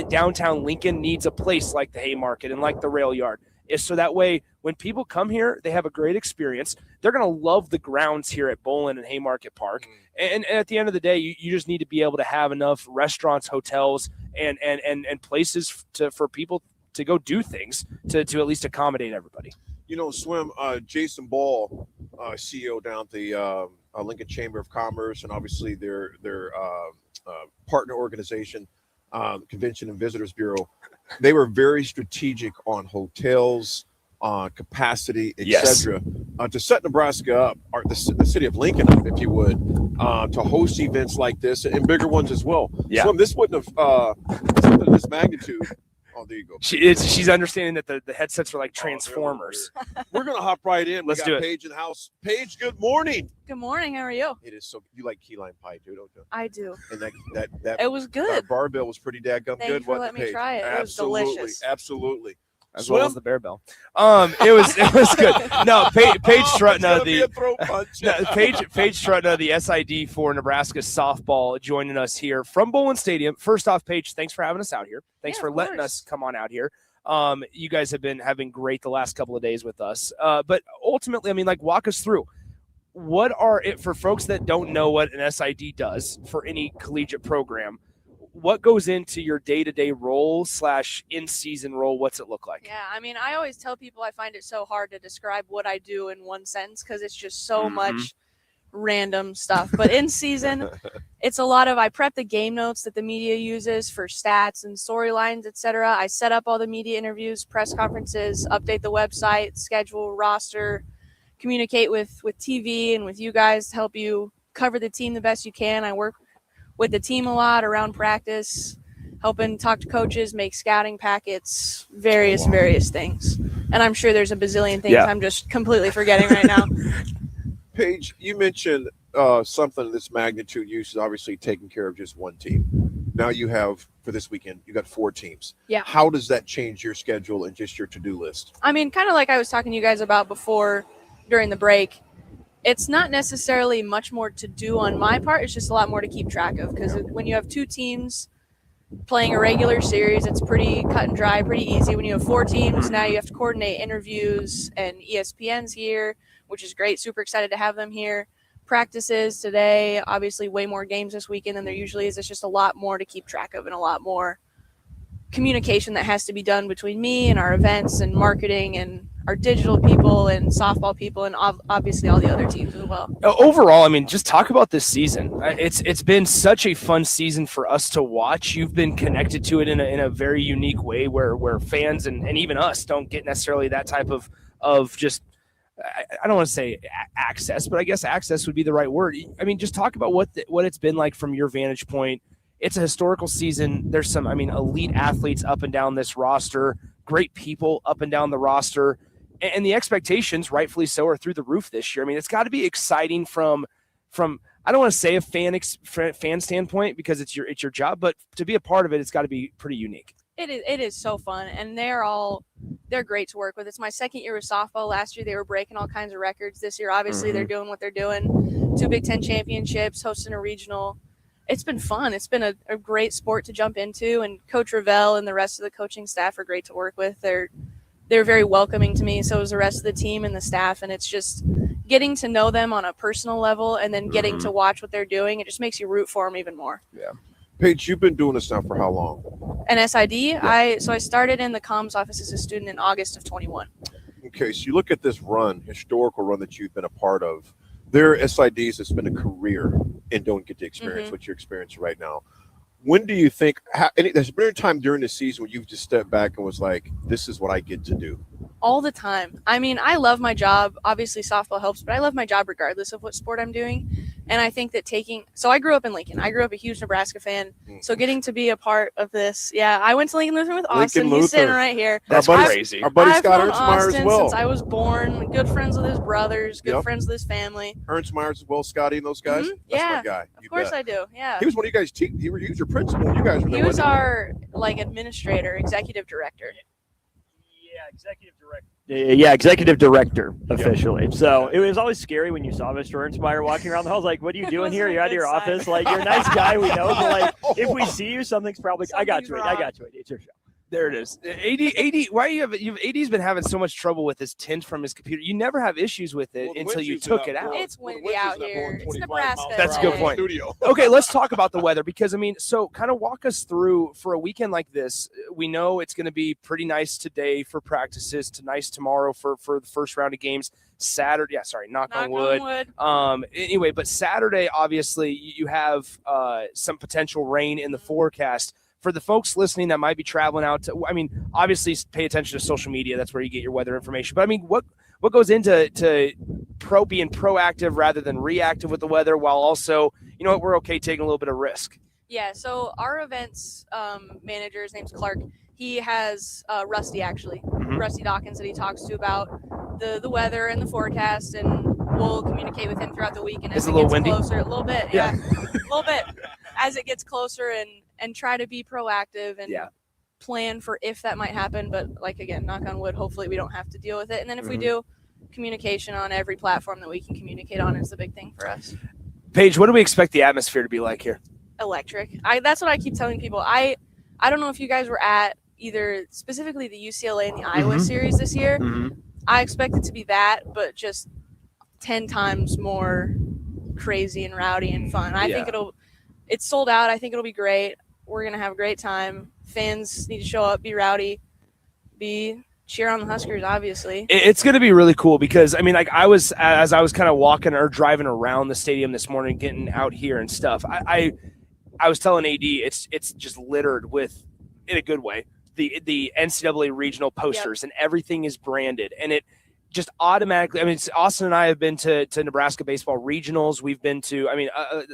downtown Lincoln needs a place like the Haymarket and like the Rail Yard. Is so that way when people come here, they have a great experience. They're going to love the grounds here at Bolin and Haymarket Park. And at the end of the day, you just need to be able to have enough restaurants, hotels, and places for people to go do things to at least accommodate everybody. Swim, Jason Ball, CEO down at the Lincoln Chamber of Commerce, and obviously their partner organization, Convention and Visitors Bureau, they were very strategic on hotels, capacity, etc., to set Nebraska up, or the city of Lincoln up, if you would, to host events like this and bigger ones as well. Yeah. Swim, this wouldn't have something of this magnitude. Oh, there you go. She's understanding that the headsets are like Transformers. We're going to hop right in. Let's we got do it. Paige in the house. Paige, good morning. Good morning. How are you? It is so. You like key lime pie too, don't you? I do. And that It was good. barbell was pretty dadgum Thank good. you for wasn't letting me Paige? try it. It was delicious. Absolutely. As well as the bear bell. It was good. No, Paige Trutna, Paige Trutna, the SID for Nebraska softball, joining us here from Bolin Stadium. First off, Paige, thanks for having us out here. Thanks for letting us come on out here. You guys have been great the last couple of days with us. But ultimately, walk us through. What are it for folks that don't know what an SID does for any collegiate program? What goes into your day-to-day role / in-season role? What's it look like? Yeah, I always tell people I find it so hard to describe what I do in one sentence because it's just so much random stuff. But in season, it's a lot of I prep the game notes that the media uses for stats and storylines, etc. I set up all the media interviews, press conferences, update the website, schedule, roster, communicate with TV and with you guys to help you cover the team the best you can. I work with the team a lot around practice, helping talk to coaches, make scouting packets, various things. And I'm sure there's a bazillion things I'm just completely forgetting right now. Paige, you mentioned something of this magnitude. You should obviously taking care of just one team. Now you have, for this weekend, you got 4 teams. Yeah. How does that change your schedule and just your to-do list? Kind of like I was talking to you guys about before during the break. It's not necessarily much more to do on my part. It's just a lot more to keep track of because when you have 2 teams playing a regular series, it's pretty cut and dry, pretty easy. When you have 4 teams, now you have to coordinate interviews, and ESPN's here, which is great. Super excited to have them here. Practices today, obviously way more games this weekend than there usually is. It's just a lot more to keep track of and a lot more communication that has to be done between me and our events and marketing and our digital people and softball people and obviously all the other teams as well. Overall, just talk about this season. It's been such a fun season for us to watch. You've been connected to it in a very unique way where fans and even us don't get necessarily that type of just, I don't want to say access, but I guess access would be the right word. Just talk about what it's been like from your vantage point. It's a historical season. There's some, elite athletes up and down this roster, great people up and down the roster. And the expectations, rightfully so, are through the roof this year. It's got to be exciting from I don't want to say a fan standpoint because it's your job, but to be a part of it, it's got to be pretty unique. It is so fun, and they're great to work with. It's my second year with softball. Last year they were breaking all kinds of records. This year, obviously, they're doing what they're doing. 2 Big Ten championships, hosting a regional. it's been fun. It's been a great sport to jump into, and Coach Ravel and the rest of the coaching staff are great to work with. They're very welcoming to me. So is the rest of the team and the staff, and it's just getting to know them on a personal level and then getting to watch what they're doing. It just makes you root for them even more. Yeah. Paige, you've been doing this now for how long? And SID, I started in the comms office as a student in August of 21. Okay, so you look at this historical run that you've been a part of. There are SIDs that's been a career and don't get to experience what you're experiencing right now. When do you think, there's been a time during the season when you've just stepped back and was like, this is what I get to do? All the time. I mean, I love my job. Obviously, softball helps, but I love my job regardless of what sport I'm doing. And I think that so I grew up in Lincoln. I grew up a huge Nebraska fan. So getting to be a part of this, I went to Lincoln Lutheran with Austin. He's sitting right here. That's crazy. Our buddy Scott Ernstmeyer as well. Since I was born, good friends with his brothers, good friends with his family. Ernstmeyer as well, Scotty and those guys? That's my guy. Of course I do, yeah. He was one of you guys, he was your principal when you guys were there. He was our administrator, executive director. Yeah, executive director officially. So it was always scary when you saw Mr. Ernstmeyer walking around the halls. Like, what are you doing here? You're out of your office. Like, you're a nice guy, we know. But like, if we see you, something's probably. I got you. It's your show. There it is. AD, why AD's been having so much trouble with this tint from his computer. You never have issues with it until you took it out. It's windy out here. It's Nebraska. That's a good point. Okay, let's talk about the weather because, so kind of walk us through for a weekend like this. We know it's going to be pretty nice today for practices, nice tomorrow for the first round of games. Saturday, knock on wood. Anyway, but Saturday, obviously, you have some potential rain in the forecast. For the folks listening that might be traveling out to, obviously pay attention to social media. That's where you get your weather information. But what goes into being proactive rather than reactive with the weather, while also, we're okay taking a little bit of risk. Yeah. So our events manager, his name's Clark. He has Rusty actually, Rusty Dawkins, that he talks to about the weather and the forecast, and we'll communicate with him throughout the week. And as it gets closer, a little bit, a little bit, as it gets closer, and try to be proactive and plan for if that might happen. But like, again, knock on wood, hopefully we don't have to deal with it. And then if we do, communication on every platform that we can communicate on is the big thing for us. Paige, what do we expect the atmosphere to be like here? Electric. That's what I keep telling people. I don't know if you guys were at either specifically the UCLA and the Iowa series this year. I expect it to be that, but just 10 times more crazy and rowdy and fun. I think it's sold out. I think it'll be great. We're going to have a great time. Fans need to show up, be rowdy, cheer on the Huskers, obviously. It's going to be really cool because, as I was kind of walking or driving around the stadium this morning, getting out here and stuff, I was telling AD it's just littered with, in a good way, the NCAA regional posters, and everything is branded. And it just automatically, Austin and I have been to Nebraska baseball regionals. We've been to,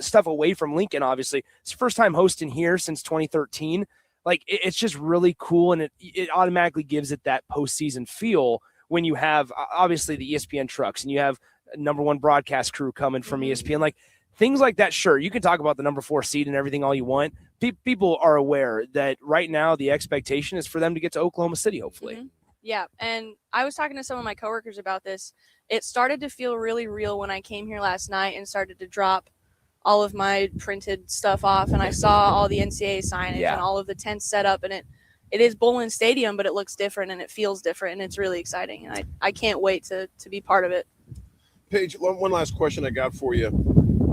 stuff away from Lincoln, obviously. It's the first time hosting here since 2013. Like, it's just really cool, and it automatically gives it that postseason feel when you have, obviously, the ESPN trucks, and you have a number one broadcast crew coming from ESPN. Like, things like that, sure, you can talk about the number 4 seed and everything all you want. People are aware that right now the expectation is for them to get to Oklahoma City, hopefully. Yeah, and I was talking to some of my coworkers about this. It started to feel really real when I came here last night and started to drop all of my printed stuff off, and I saw all the NCAA signage and all of the tents set up, and it is Bowlin Stadium, but it looks different and it feels different, and it's really exciting. And I can't wait to be part of it. Paige, one last question I got for you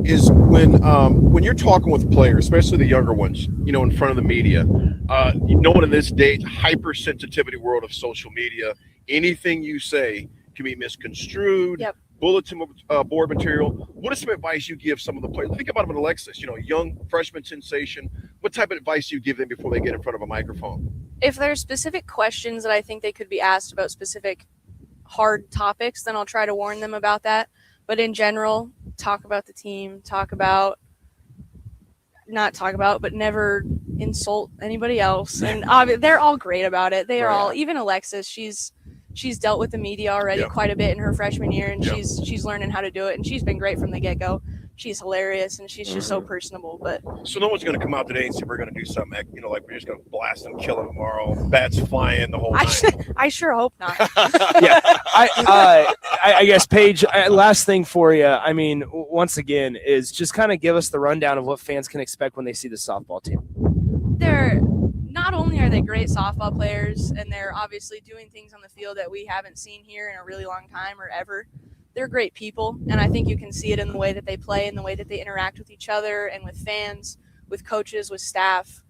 is when you're talking with players, especially the younger ones, in front of the media, knowing in this day hypersensitivity world of social media, anything you say can be misconstrued. Bulletin board material. What is some advice you give some of the players? Think about Alexis, young freshman sensation. What type of advice do you give them before they get in front of a microphone? If there's specific questions that I think they could be asked about specific hard topics, then I'll try to warn them about that. But in general, talk about the team, but never insult anybody else. And they're all great about it. They are all, even Alexis, she's dealt with the media already quite a bit in her freshman year, and she's learning how to do it, and she's been great from the get-go. She's hilarious, and she's just so personable. But so no one's going to come out today and say we're going to do something, like we're just going to blast them, kill them tomorrow, bats flying the whole night. I sure hope not. I guess, Paige, last thing for you. I mean, once again, is just kind of give us the rundown of what fans can expect when they see the softball team. They're not only are they great softball players, and they're obviously doing things on the field that we haven't seen here in a really long time or ever. They're great people, and I think you can see it in the way that they play and the way that they interact with each other and with fans, with coaches, with staff.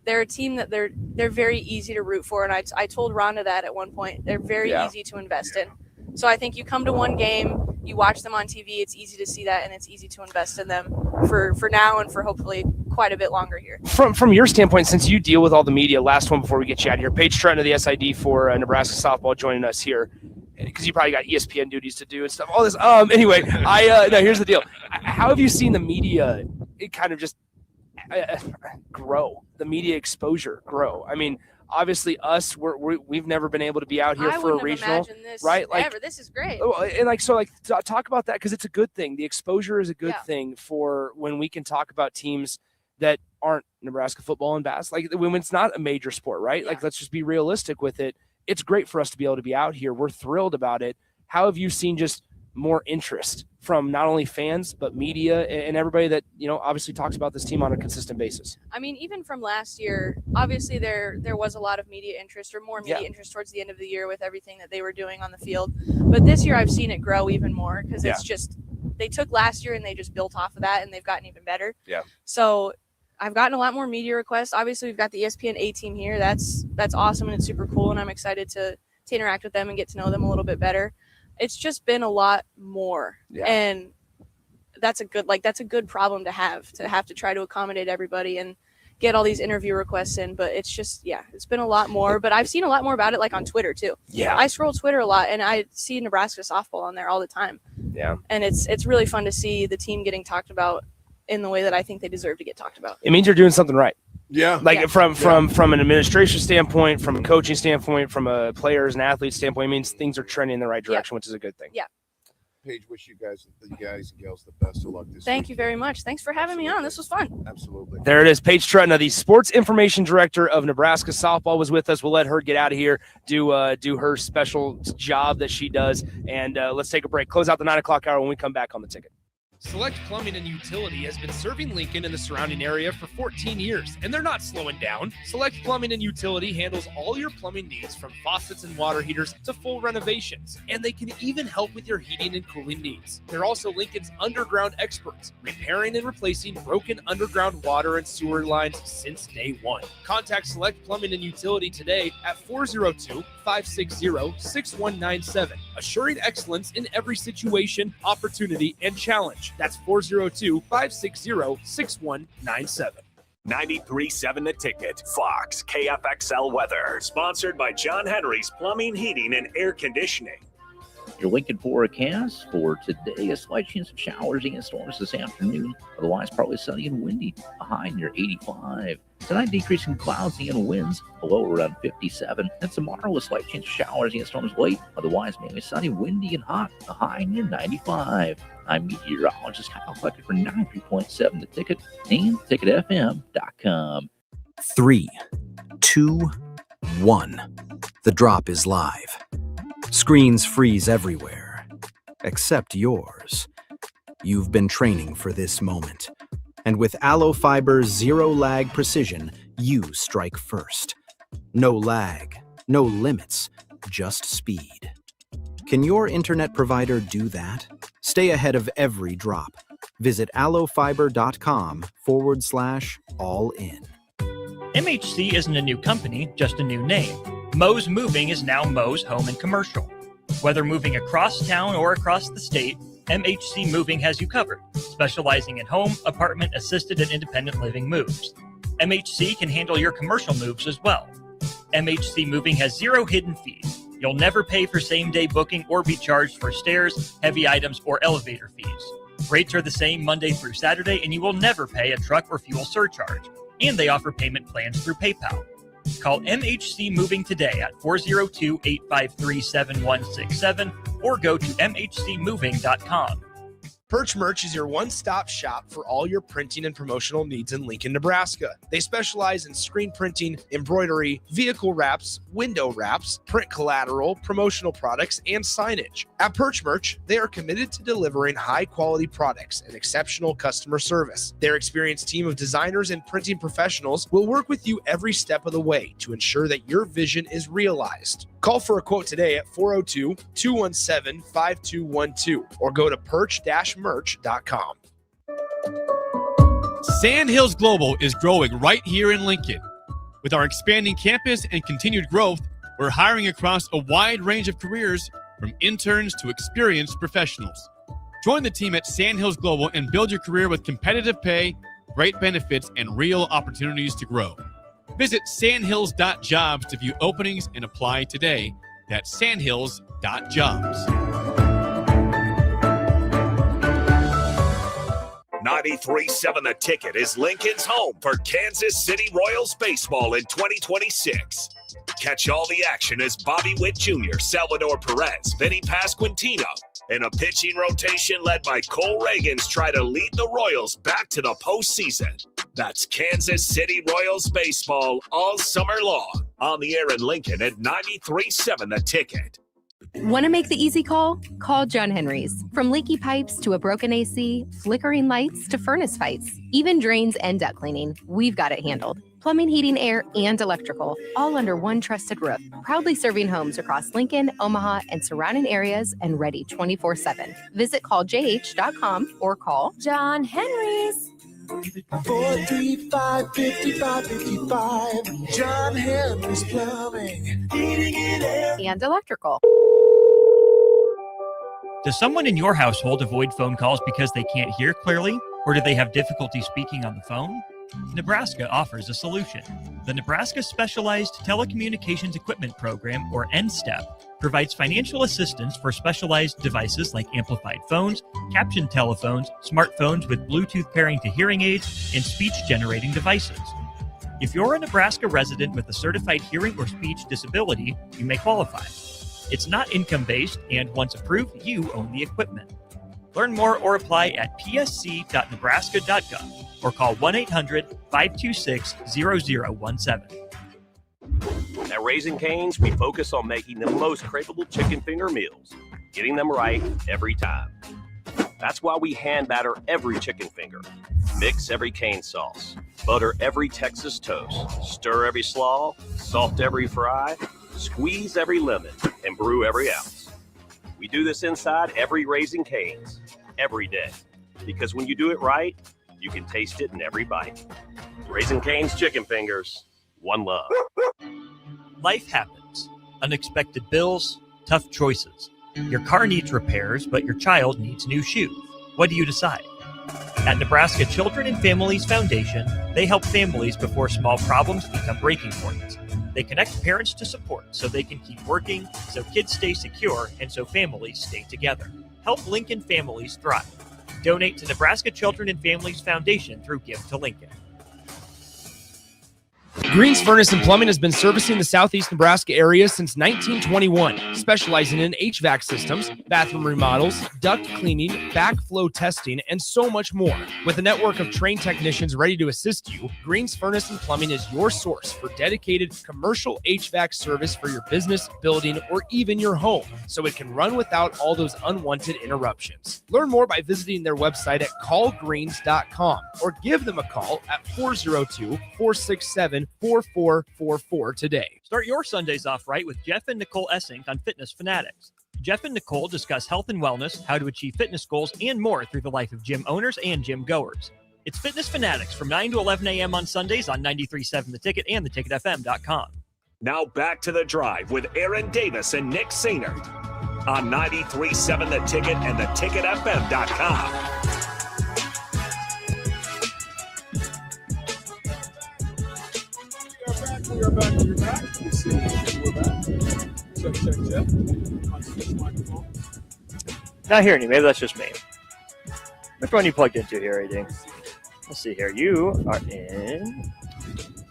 They're a team that they're very easy to root for, and I told Rhonda that at one point. They're very easy to invest in. So I think you come to one game, you watch them on TV, it's easy to see that, and it's easy to invest in them for now and for hopefully quite a bit longer here. From your standpoint, since you deal with all the media, last one before we get you out of here, Paige Stratton of the SID for Nebraska softball joining us here, because you probably got ESPN duties to do and stuff. All this. Anyway, no. Here's the deal. How have you seen the media? It kind of just grow. The media exposure grow. I mean, obviously, we've never been able to be out here for a regional, right? Ever. This is great. And talk about that, because it's a good thing. The exposure is a good thing for when we can talk about teams that aren't Nebraska football and basketball. Like when it's not a major sport, right? Like, let's just be realistic with it. It's great for us to be able to be out here. We're thrilled about it. How have you seen just more interest from not only fans, but media and everybody that, obviously talks about this team on a consistent basis? I mean, even from last year, obviously there was a lot of media interest, or more media interest towards the end of the year with everything that they were doing on the field. But this year I've seen it grow even more, because it's just, they took last year and they just built off of that, and they've gotten even better. Yeah. So I've gotten a lot more media requests. Obviously, we've got the ESPN A team here. That's awesome, and it's super cool, and I'm excited to interact with them and get to know them a little bit better. It's just been a lot more, and that's a good problem to have to try to accommodate everybody and get all these interview requests in. But it's just, it's been a lot more. But I've seen a lot more about it, like on Twitter too. Yeah, I scroll Twitter a lot, and I see Nebraska softball on there all the time. Yeah, and it's really fun to see the team getting talked about in the way that I think they deserve to get talked about. It means you're doing something right. Yeah. From an administration standpoint, from a coaching standpoint, from a players and athletes standpoint, it means things are trending in the right direction, which is a good thing. Yeah. Paige, wish you guys and gals the best of luck this Thank you very much. Thanks for having me on. This was fun. Absolutely. There it is. Paige Stratton, the sports information director of Nebraska softball, was with us. We'll let her get out of here, do her special job that she does, and let's take a break. Close out the 9 o'clock hour when we come back on The Ticket. Select Plumbing and Utility has been serving Lincoln and the surrounding area for 14 years, and they're not slowing down. Select Plumbing and Utility handles all your plumbing needs, from faucets and water heaters to full renovations, and they can even help with your heating and cooling needs. They're also Lincoln's underground experts, repairing and replacing broken underground water and sewer lines since day one. Contact Select Plumbing and Utility today at 402-560-6197, assuring excellence in every situation, opportunity, and challenge. That's 402-560-6197. 93.7 The Ticket. Fox KFXL weather. Sponsored by John Henry's Plumbing, Heating, and Air Conditioning. Your Lincoln forecast for today: a slight chance of showers and storms this afternoon. Otherwise, partly sunny and windy. A high near 85. Tonight, decreasing clouds and winds. A low around 57. And tomorrow, a slight chance of showers and storms late. Otherwise, mainly sunny, windy, and hot. A high near 95. I'm meteorologist Kyle Flecker for 93.7 The Ticket and TicketFM.com. 3, 2, 1. The drop is live. Screens freeze everywhere, except yours. You've been training for this moment. And with Allo Fiber's zero-lag precision, you strike first. No lag, no limits, just speed. Can your internet provider do that? Stay ahead of every drop. Visit allofiber.com/all-in. MHC isn't a new company, just a new name. Moe's Moving is now Moe's Home and Commercial. Whether moving across town or across the state, MHC Moving has you covered, specializing in home, apartment, assisted, and independent living moves. MHC can handle your commercial moves as well. MHC Moving has zero hidden fees. You'll never pay for same-day booking or be charged for stairs, heavy items, or elevator fees. Rates are the same Monday through Saturday, and you will never pay a truck or fuel surcharge. And they offer payment plans through PayPal. Call MHC Moving today at 402-853-7167 or go to mhcmoving.com. Perch Merch is your one-stop shop for all your printing and promotional needs in Lincoln, Nebraska. They specialize in screen printing, embroidery, vehicle wraps, window wraps, print collateral, promotional products, and signage. At Perch Merch, they are committed to delivering high-quality products and exceptional customer service. Their experienced team of designers and printing professionals will work with you every step of the way to ensure that your vision is realized. Call for a quote today at 402-217-5212 or go to perch-merch.com. Sandhills Global is growing right here in Lincoln. With our expanding campus and continued growth, we're hiring across a wide range of careers from interns to experienced professionals. Join the team at Sandhills Global and build your career with competitive pay, great benefits, and real opportunities to grow. Visit sandhills.jobs to view openings and apply today. That's sandhills.jobs. 93.7 The Ticket is Lincoln's home for Kansas City Royals baseball in 2026. Catch all the action as Bobby Witt Jr., Salvador Perez, Vinny Pasquantino, and a pitching rotation led by Cole Reagans try to lead the Royals back to the postseason. That's Kansas City Royals baseball all summer long on the air in Lincoln at 93.7 The Ticket. Want to make the easy call? Call John Henry's. From leaky pipes to a broken AC, flickering lights to furnace fights, even drains and duct cleaning, we've got it handled. Plumbing, heating, air, and electrical, all under one trusted roof. Proudly serving homes across Lincoln, Omaha, and surrounding areas and ready 24/7. Visit calljh.com or call John Henry's. 435-5555. John Henry's Plumbing, heating and electrical. Does someone in your household avoid phone calls because they can't hear clearly, or do they have difficulty speaking on the phone? Nebraska offers a solution. The Nebraska Specialized Telecommunications Equipment Program, or NSTEP, provides financial assistance for specialized devices like amplified phones, captioned telephones, smartphones with Bluetooth pairing to hearing aids, and speech-generating devices. If you're a Nebraska resident with a certified hearing or speech disability, you may qualify. It's not income-based, and once approved, you own the equipment. Learn more or apply at psc.nebraska.gov or call 1-800-526-0017. At Raising Cane's, we focus on making the most craveable chicken finger meals, getting them right every time. That's why we hand batter every chicken finger, mix every cane sauce, butter every Texas toast, stir every slaw, salt every fry, squeeze every lemon, and brew every ounce. We do this inside every Raising Cane's, every day, because when you do it right, you can taste it in every bite. Raising Cane's chicken fingers, one love. Life happens. Unexpected bills, tough choices. Your car needs repairs, but your child needs new shoes. What do you decide? At Nebraska Children and Families Foundation, they help families before small problems become breaking points. They connect parents to support so they can keep working, so kids stay secure, and so families stay together. Help Lincoln families thrive. Donate to Nebraska Children and Families Foundation through Give to Lincoln. Green's Furnace and Plumbing has been servicing the southeast Nebraska area since 1921, specializing in HVAC systems, bathroom remodels, duct cleaning, backflow testing, and so much more. With a network of trained technicians ready to assist you, Green's Furnace and Plumbing is your source for dedicated commercial HVAC service for your business, building, or even your home, so it can run without all those unwanted interruptions. Learn more by visiting their website at callgreens.com or give them a call at 402-467-4444 today. Start your Sundays off right with Jeff and Nicole Essink on Fitness Fanatics. Jeff and Nicole discuss health and wellness, how to achieve fitness goals, and more through the life of gym owners and gym goers. It's Fitness Fanatics from 9 to 11 a.m. on Sundays on 93.7 The Ticket and theticketfm.com. Now back to The Drive with Aaron Davis and Nick Sainert on 93.7 The Ticket and theticketfm.com. We are back. We're back. You see, we're back. Check. On switch microphone. Not hearing you. Maybe that's just me. Which one you plugged into here, AD? Let's see here. You are in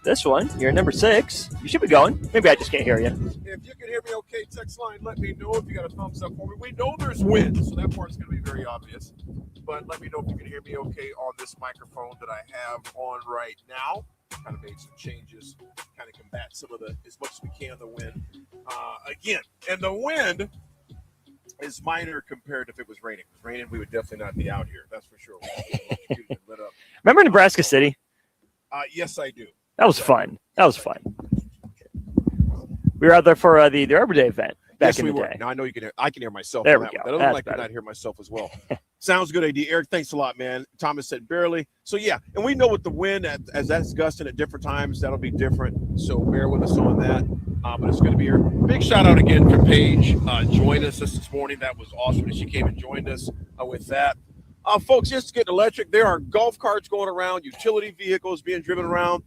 this one. You're number 6. You should be going. Maybe I just can't hear you. If you can hear me okay, text line, let me know if you got a thumbs up for me. We know there's wind, so that part's going to be very obvious. But let me know if you can hear me okay on this microphone that I have on right now. Kind of made some changes, kind of combat some of the, as much as we can, the wind. Again, and the wind is minor compared to if it was raining. If it was raining, we would definitely not be out here. That's for sure. Lit up. Remember Nebraska City? Yes, I do. That was fun. We were out there for the Arbor Day event back in the day. Now I know you can hear. I can hear myself. There on we that go. one. That doesn't like I not hear myself as well. Sounds good, AD. Eric, thanks a lot, man. Thomas said barely. So yeah, and we know with the wind as that's gusting at different times, that'll be different. So bear with us on that. But it's going to be here. Big shout out again for Paige. Joined us this morning. That was awesome that she came and joined us with that. Folks, just getting electric. There are golf carts going around, utility vehicles being driven around,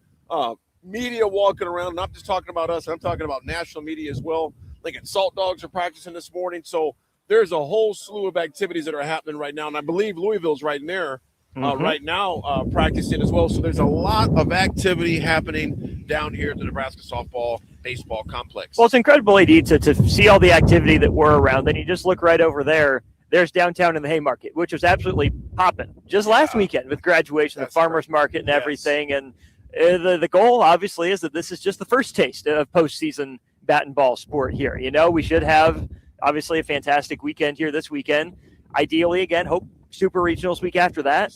media walking around. And I'm just talking about us. I'm talking about national media as well. Lincoln Salt Dogs are practicing this morning. So there's a whole slew of activities that are happening right now. And I believe Louisville's right in there right now practicing as well. So there's a lot of activity happening down here at the Nebraska Softball Baseball Complex. Well, it's incredible, AD, to see all the activity that we're around. Then you just look right over there. There's downtown in the Haymarket, which was absolutely popping just last weekend with graduation, the farmers market and everything. And the goal, obviously, is that this is just the first taste of postseason bat and ball sport here. You know, we should have, obviously, a fantastic weekend here this weekend. Ideally, again, hope super regionals week after that.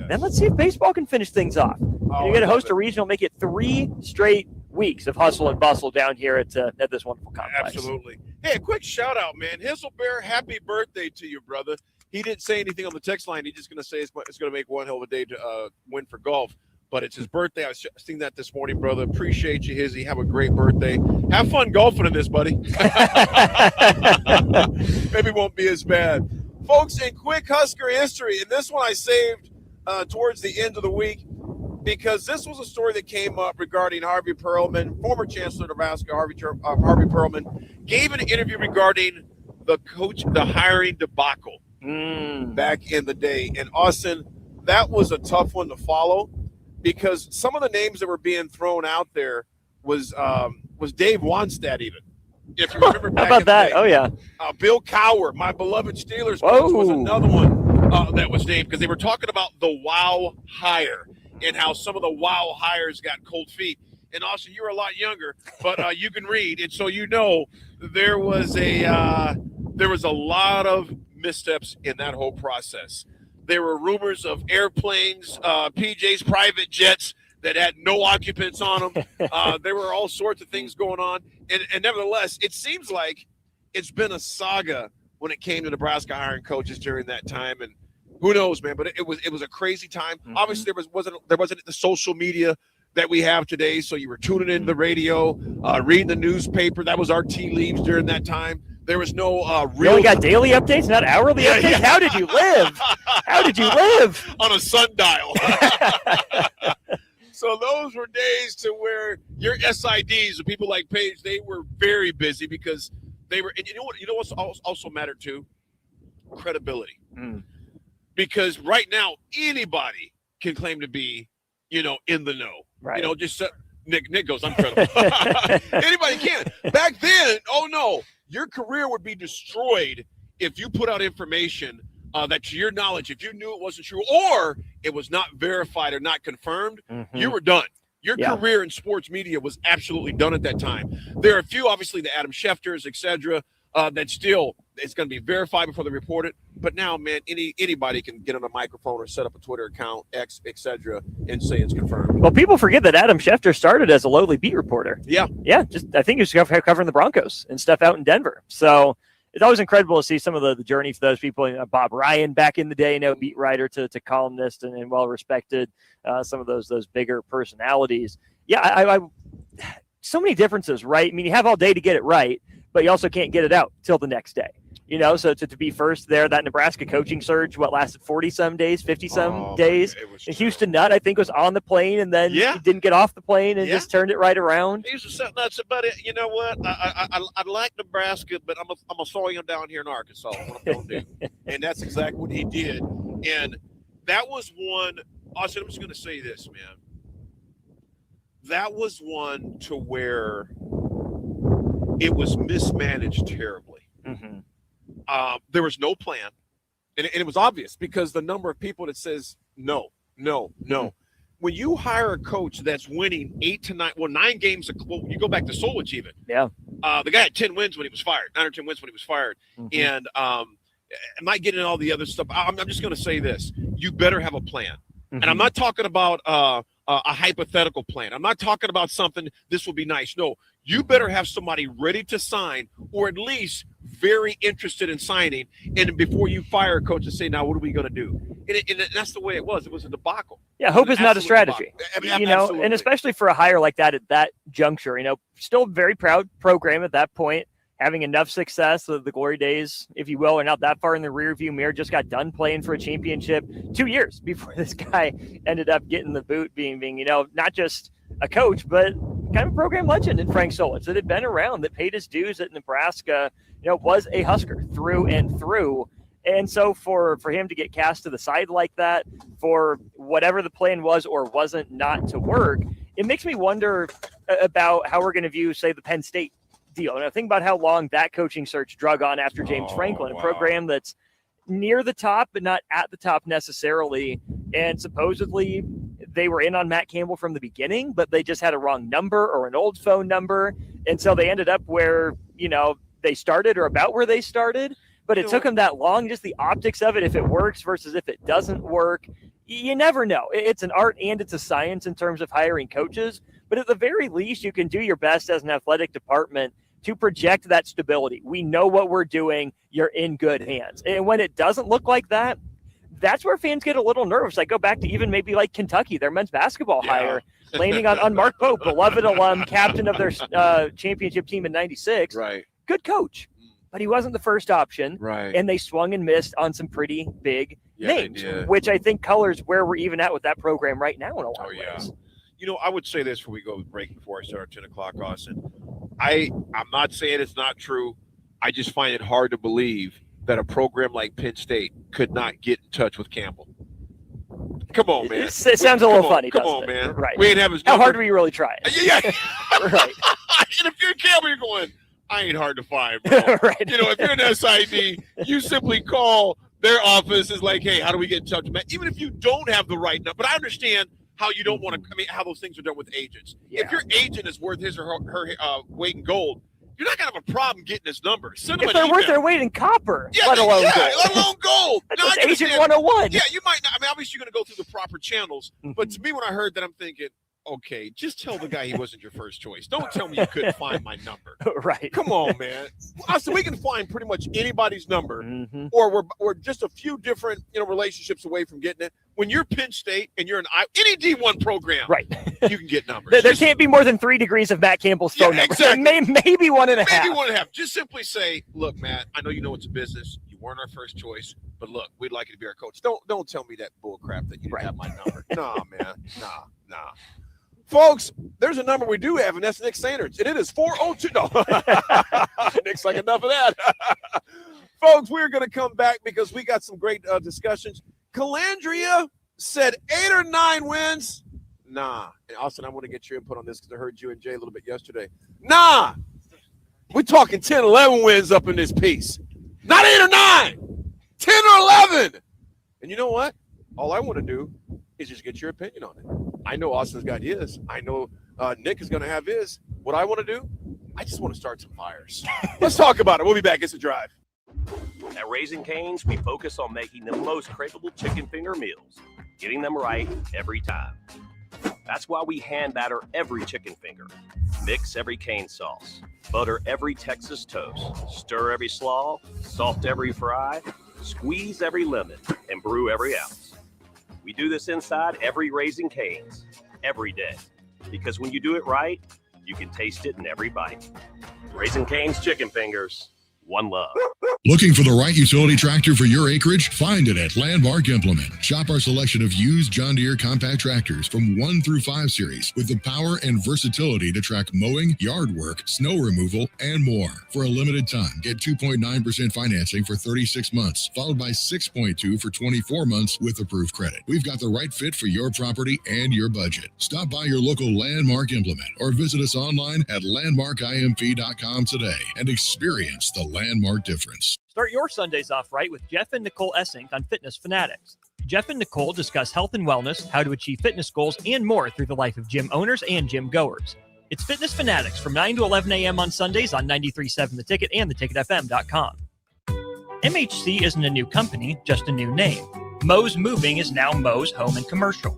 Then let's see if baseball can finish things off. You're going to host a regional, make it 3 straight weeks of hustle and bustle down here at this wonderful complex. Absolutely. Hey, a quick shout out, man. Hizzlebear, happy birthday to you, brother. He didn't say anything on the text line. He's just going to say it's going to make one hell of a day to win for golf. But it's his birthday. I was seeing that this morning, brother. Appreciate you, Hizzy. Have a great birthday. Have fun golfing in this, buddy. Maybe it won't be as bad. Folks, in quick Husker history, and this one I saved towards the end of the week because this was a story that came up regarding Harvey Perlman, former Chancellor of Nebraska, Harvey Perlman, gave an interview regarding the hiring debacle back in the day. And Austin, that was a tough one to follow because some of the names that were being thrown out there was Dave Wannstedt even. If you remember back How about in the that? day. Oh, yeah. Bill Cowher, my beloved Steelers coach, was another one that was named because they were talking about the wow hire and how some of the wow hires got cold feet. And Austin, you were a lot younger, but you can read. And so you know there was a lot of missteps in that whole process. There were rumors of airplanes, PJ's private jets that had no occupants on them. There were all sorts of things going on. And nevertheless, it seems like it's been a saga when it came to Nebraska hiring coaches during that time. And who knows, man, but it was a crazy time. Obviously, there wasn't the social media that we have today. So you were tuning in the radio, reading the newspaper. That was our tea leaves during that time. There was no real. You only got daily updates, not hourly updates? Yeah. How did you live? How did you live? On a sundial. So those were days to where your SIDs, the people like Paige, they were very busy because they were. And you know what's also mattered too? Credibility. Because right now anybody can claim to be, in the know. Right. Just Nick goes, I'm credible. Anybody can. Back then, oh no, your career would be destroyed if you put out information that to your knowledge, if you knew it wasn't true or it was not verified or not confirmed, you were done. Your career in sports media was absolutely done at that time. There are a few, obviously, the Adam Schefters, et cetera, that still it's going to be verified before they report it. But now, man, anybody can get on a microphone or set up a Twitter account, X, et cetera, and say it's confirmed. Well, people forget that Adam Schefter started as a lowly beat reporter. Yeah. I think he was covering the Broncos and stuff out in Denver. So it's always incredible to see some of the journey for those people. Bob Ryan back in the day, beat writer to columnist and well respected. Some of those bigger personalities. Yeah, I so many differences, right? I mean, you have all day to get it right, but you also can't get it out till the next day. So to be first there, that Nebraska coaching surge, lasted 40-some days, 50-some days. And Houston Nutt, I think, was on the plane and then he didn't get off the plane and just turned it right around. He was sitting there and said, buddy, you know what? I like Nebraska, but I'm going to throw him down here in Arkansas. What I'm going to do. And that's exactly what he did. And that was one. Austin, I'm just going to say this, man. that was one to where it was mismanaged terribly. There was no plan, and it was obvious because the number of people that says no. When you hire a coach that's winning 9 games, you go back to Solich even. Yeah. The guy had 10 wins when he was fired, 9 or 10 wins when he was fired. And I'm not getting into all the other stuff. I'm just going to say this. You better have a plan. And I'm not talking about a hypothetical plan. I'm not talking about something, this will be nice. No, you better have somebody ready to sign or at least very interested in signing. And before you fire a coach and say, now what are we going to do? And that's the way it was. It was a debacle. Yeah, hope is not a strategy. I mean, And especially for a hire like that at that juncture, still very proud program at that point, having enough success. The glory days, if you will, are not that far in the rearview mirror. Just got done playing for a championship 2 years before this guy ended up getting the boot, being not just a coach, but kind of a program legend in Frank Solich that had been around, that paid his dues at Nebraska, was a Husker through and through. And so for him to get cast to the side like that, for whatever the plan was or wasn't not to work, it makes me wonder about how we're going to view, say, the Penn State deal. And I think about how long that coaching search drug on after James Franklin, a program that's near the top, but not at the top necessarily. And supposedly they were in on Matt Campbell from the beginning, but they just had a wrong number or an old phone number. And so they ended up where, they started or about where they started. But it took them that long, just the optics of it, if it works versus if it doesn't work. You never know. It's an art and it's a science in terms of hiring coaches. But at the very least, you can do your best as an athletic department to project that stability. We know what we're doing. You're in good hands. And when it doesn't look like that, that's where fans get a little nervous. I go back to even maybe like Kentucky, their men's basketball hire, landing on Mark Pope, beloved alum, captain of their championship team in '96. Right. Good coach. But he wasn't the first option. Right. And they swung and missed on some pretty big names, they did. which I think colors where we're even at with that program right now in a lot of ways. I would say this before we go break, before I start at 10 o'clock, Austin. I'm not saying it's not true. I just find it hard to believe that a program like Penn State could not get in touch with Campbell. Come on, man. It sounds a little funny, Come doesn't on, it? man. Right. We ain't have his How number. hard do we really try it? Yeah. Right. And if you're Campbell, you're going, I ain't hard to find, bro. Right. If you're an SID, you simply call their office. Is like, hey, how do we get in touch with Matt? Even if you don't have the right number. But I understand how you don't want to, how those things are done with agents. Yeah. If your agent is worth his or her weight in gold, you're not going to have a problem getting his number. Send them If an they're worth email. their weight in copper, let alone gold. Let alone gold. That's Now, just I understand- Agent 101. Yeah, you might not. I mean, obviously, you're going to go through the proper channels. But to me, when I heard that, I'm thinking, okay, just tell the guy he wasn't your first choice. Don't tell me you couldn't find my number. Right. Come on, man. Austin, we can find pretty much anybody's number, or we're just a few different relationships away from getting it. When you're Penn State and you're any D1 program, right, you can get numbers. There can't be more than 3 degrees of Matt Campbell's phone number. Exactly. Maybe 1.5. Maybe 1.5. Just simply say, look, Matt, I know you know it's a business. You weren't our first choice, but look, we'd like you to be our coach. Don't tell me that bull crap that you didn't have my number. Nah, man. Nah. Folks, there's a number we do have, and that's Nick Sanders. And it is 402. No. Nick's like, enough of that. Folks, we're going to come back because we got some great discussions. Calandria said 8 or 9 wins. Nah. And Austin, I want to get your input on this because I heard you and Jay a little bit yesterday. Nah. We're talking 10, 11 wins up in this piece. Not 8 or 9. 10 or 11. And you know what? All I want to do is just get your opinion on it. I know Austin's got his. I know Nick is going to have his. What I want to do, I just want to start some fires. Let's talk about it. We'll be back. It's a drive. At Raising Cane's, we focus on making the most craveable chicken finger meals, getting them right every time. That's why we hand batter every chicken finger, mix every cane sauce, butter every Texas toast, stir every slaw, salt every fry, squeeze every lemon, and brew every ounce. We do this inside every Raising Cane's, every day. Because when you do it right, you can taste it in every bite. Raising Cane's chicken fingers, one love. Looking for the right utility tractor for your acreage? Find it at Landmark Implement. Shop our selection of used John Deere compact tractors from 1 through 5 series with the power and versatility to track mowing, yard work, snow removal, and more. For a limited time, get 2.9% financing for 36 months, followed by 6.2 for 24 months with approved credit. We've got the right fit for your property and your budget. Stop by your local Landmark Implement or visit us online at landmarkimp.com today and experience the Landmark difference. Start your Sundays off right with Jeff and Nicole Essink on Fitness Fanatics. Jeff and Nicole discuss health and wellness, how to achieve fitness goals, and more through the life of gym owners and gym goers. It's Fitness Fanatics from 9 to 11 a.m. on Sundays on 93.7 The Ticket and theticketfm.com. MHC isn't a new company, just a new name. Moe's Moving is now Moe's Home and Commercial.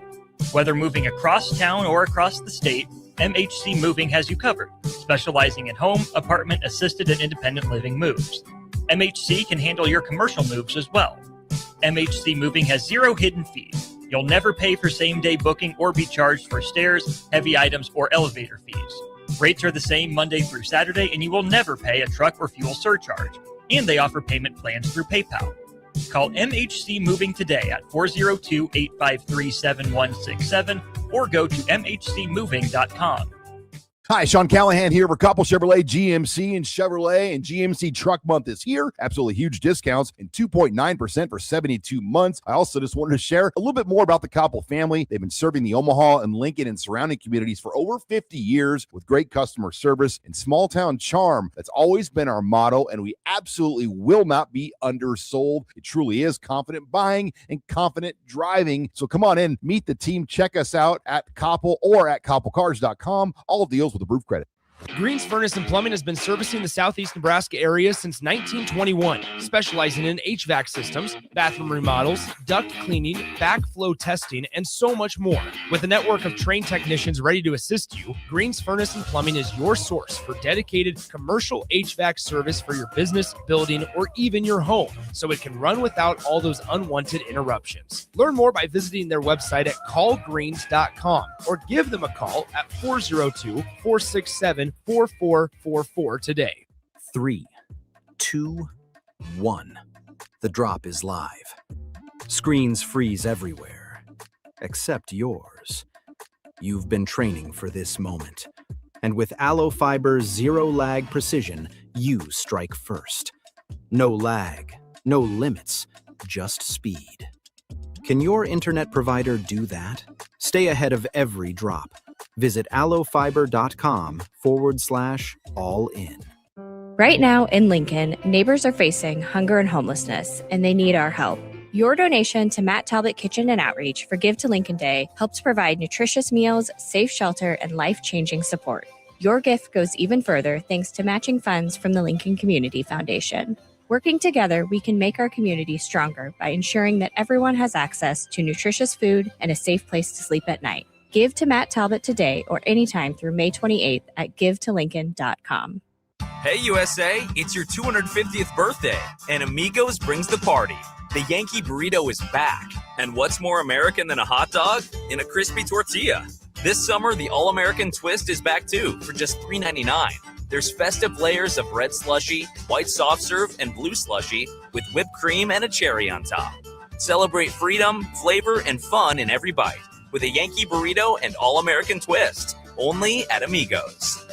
Whether moving across town or across the state, MHC Moving has you covered, specializing in home, apartment, assisted, and independent living moves. MHC can handle your commercial moves as well. MHC Moving has 0 hidden fees. You'll never pay for same-day booking or be charged for stairs, heavy items, or elevator fees. Rates are the same Monday through Saturday, and you will never pay a truck or fuel surcharge. And they offer payment plans through PayPal. Call MHC Moving today at 402-853-7167 or go to mhcmoving.com. Hi, Sean Callahan here for Koppel Chevrolet, GMC, and Chevrolet. And GMC Truck Month is here. Absolutely huge discounts and 2.9% for 72 months. I also just wanted to share a little bit more about the Koppel family. They've been serving the Omaha and Lincoln and surrounding communities for over 50 years with great customer service and small town charm. That's always been our motto, and we absolutely will not be undersold. It truly is confident buying and confident driving. So come on in, meet the team, check us out at Koppel or at koppelcars.com. All deals with approved credit. Green's Furnace and Plumbing has been servicing the southeast Nebraska area since 1921, specializing in HVAC systems, bathroom remodels, duct cleaning, backflow testing, and so much more. With a network of trained technicians ready to assist you, Green's Furnace and Plumbing is your source for dedicated commercial HVAC service for your business, building, or even your home, so it can run without all those unwanted interruptions. Learn more by visiting their website at callgreens.com or give them a call at 402-467-4444 today. 3, 2, 1. The drop is live. Screens freeze everywhere, except yours. You've been training for this moment. And with Allo Fiber's zero-lag precision, you strike first. No lag, no limits, just speed. Can your internet provider do that? Stay ahead of every drop. Visit allofiber.com/all-in. Right now in Lincoln, neighbors are facing hunger and homelessness, and they need our help. Your donation to Matt Talbot Kitchen and Outreach for Give to Lincoln Day helps provide nutritious meals, safe shelter, and life-changing support. Your gift goes even further thanks to matching funds from the Lincoln Community Foundation. Working together, we can make our community stronger by ensuring that everyone has access to nutritious food and a safe place to sleep at night. Give to Matt Talbot today or anytime through May 28th at givetolincoln.com. Hey USA, it's your 250th birthday, and Amigos brings the party. The Yankee Burrito is back, and what's more American than a hot dog? In a crispy tortilla. This summer, the All-American Twist is back too, for just $3.99. There's festive layers of red slushy, white soft serve, and blue slushy with whipped cream and a cherry on top. Celebrate freedom, flavor, and fun in every bite with a Yankee Burrito and All-American Twist, only at Amigos.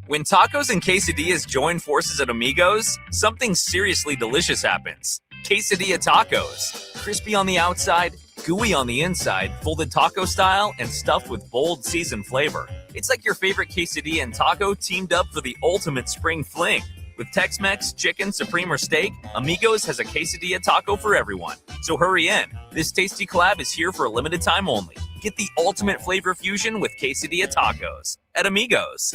When tacos and quesadillas join forces at Amigos, something seriously delicious happens. Quesadilla tacos. Crispy on the outside, gooey on the inside, folded taco style, and stuffed with bold seasoned flavor. It's like your favorite quesadilla and taco teamed up for the ultimate spring fling. With Tex-Mex, chicken, supreme, or steak, Amigos has a quesadilla taco for everyone. So hurry in. This tasty collab is here for a limited time only. Get the ultimate flavor fusion with quesadilla tacos at Amigos.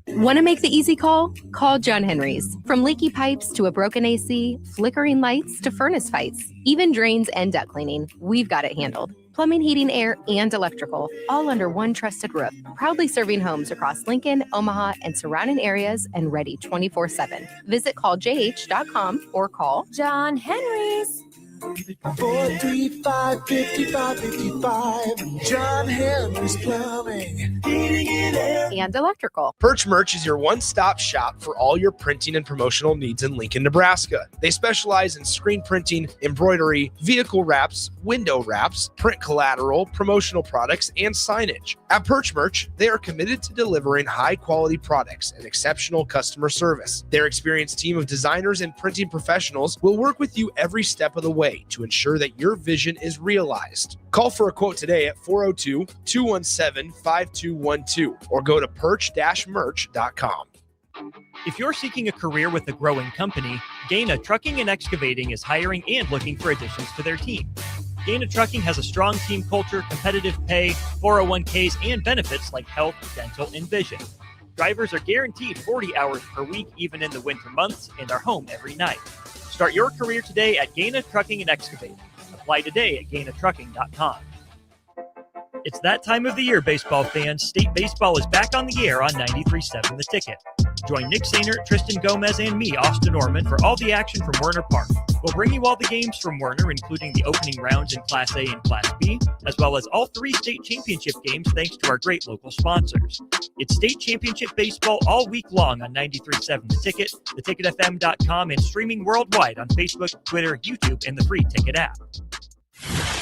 Want to make the easy call? Call John Henry's. From leaky pipes to a broken AC, flickering lights to furnace fights, even drains and duct cleaning, we've got it handled. Plumbing, heating, air, and electrical, all under one trusted roof. Proudly serving homes across Lincoln, Omaha, and surrounding areas, and ready 24/7. Visit calljh.com or call John Henry's. 435-5555. John Henry's Plumbing, Heating and Air. And electrical. Perch Merch is your one-stop shop for all your printing and promotional needs in Lincoln, Nebraska. They specialize in screen printing, embroidery, vehicle wraps, window wraps, print collateral, promotional products, and signage. At Perch Merch, they are committed to delivering high-quality products and exceptional customer service. Their experienced team of designers and printing professionals will work with you every step of the way to ensure that your vision is realized. Call for a quote today at 402-217-5212 or go to perch-merch.com. If you're seeking a career with a growing company, Gaina Trucking and Excavating is hiring and looking for additions to their team. Gaina Trucking has a strong team culture, competitive pay, 401ks, and benefits like health, dental, and vision. Drivers are guaranteed 40 hours per week, even in the winter months, and are home every night. Start your career today at Gaina Trucking and Excavating. Apply today at GainaTrucking.com. It's that time of the year, baseball fans. State baseball is back on the air on 93.7 The Ticket. Join Nick Sainert, Tristan Gomez, and me, Austin Norman, for all the action from Werner Park. We'll bring you all the games from Werner, including the opening rounds in Class A and Class B, as well as all 3 state championship games thanks to our great local sponsors. It's state championship baseball all week long on 93.7 The Ticket, theticketfm.com, and streaming worldwide on Facebook, Twitter, YouTube, and the free Ticket app.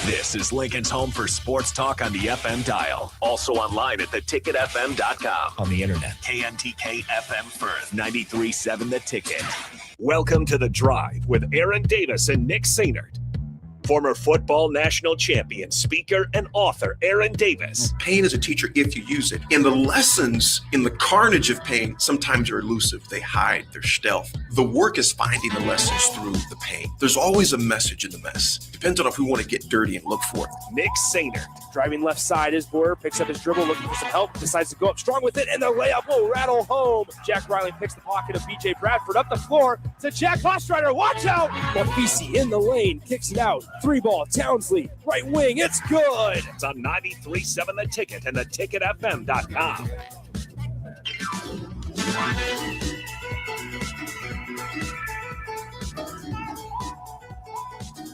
This is Lincoln's home for sports talk on the FM dial. Also online at theticketfm.com. On the internet. KNTK FM Firth, 93.7 The Ticket. Welcome to The Drive with Aaron Davis and Nick Sainert. Former football national champion, speaker, and author Aaron Davis. Pain is a teacher if you use it. And the lessons in the carnage of pain sometimes are elusive. They hide, they're stealth. The work is finding the lessons through the pain. There's always a message in the mess. Depends on if we want to get dirty and look for it. Nick Sainert. Driving left side is Boyer, picks up his dribble, looking for some help, decides to go up strong with it, and the layup will rattle home. Jack Riley picks the pocket of B.J. Bradford up the floor to Jack Hostreiter. Watch out! Mafisi in the lane, kicks it out. 3-ball, Townsley, right wing, it's good! It's on 93.7 The Ticket and theticketfm.com.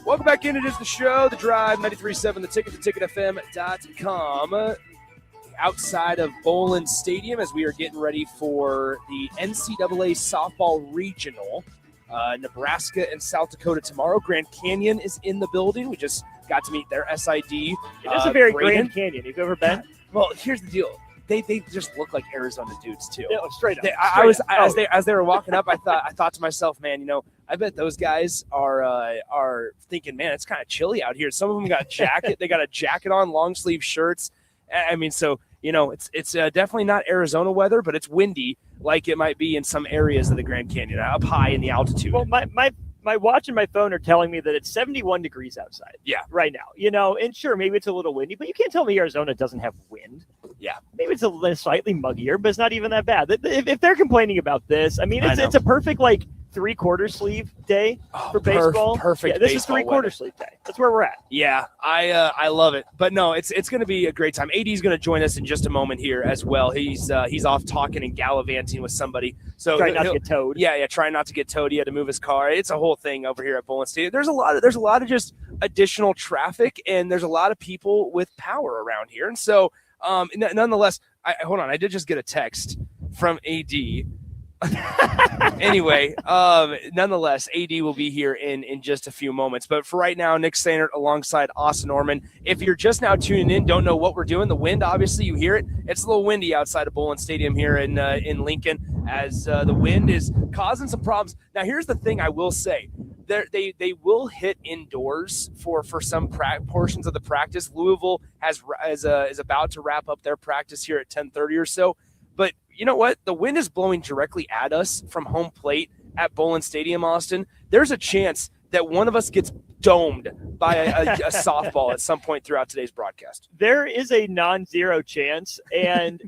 Welcome back in. It is the show, The Drive, 93.7 The Ticket, theticketfm.com. Outside of Bolin Stadium as we are getting ready for the NCAA softball regional. Nebraska and South Dakota tomorrow. Grand Canyon is in the building. We just got to meet their SID. It is a very Braden. Grand Canyon. Have you ever been? Well, here's the deal. They just look like Arizona dudes too. Yeah, straight up. As they were walking up, I thought to myself, man, I bet those guys are thinking, man, it's kind of chilly out here. Some of them got they got a jacket on, long sleeve shirts. I mean, so it's definitely not Arizona weather, but it's windy like it might be in some areas of the Grand Canyon, up high in the altitude. Well, my watch and my phone are telling me that it's 71 degrees outside. Yeah. Right now, and sure, maybe it's a little windy, but you can't tell me Arizona doesn't have wind. Yeah. Maybe it's a little slightly muggier, but it's not even that bad. If they're complaining about this, I mean, it's a perfect 3/4 sleeve day for baseball. Perfect. Yeah, this baseball is 3/4 weather. sleeve day. That's where we're at. Yeah, I love it. But no, it's going to be a great time. AD is going to join us in just a moment here as well. He's off talking and gallivanting with somebody. So try not to get towed. Yeah, try not to get towed. He had to move his car. It's a whole thing over here at Bolin Stadium. There's a lot of just additional traffic, and there's a lot of people with power around here. And so, nonetheless, hold on. I did just get a text from AD. Anyway, nonetheless, AD will be here in just a few moments. But for right now, Nick Sainert alongside Austin Norman. If you're just now tuning in, don't know what we're doing, the wind, obviously, you hear it. It's a little windy outside of Bolin Stadium here in Lincoln as the wind is causing some problems. Now, here's the thing I will say. They will hit indoors for some portions of the practice. Louisville is about to wrap up their practice here at 10:30 or so. But you know what? The wind is blowing directly at us from home plate at Bolin Stadium, Austin. There's a chance that one of us gets domed by a softball at some point throughout today's broadcast. There is a non-zero chance. And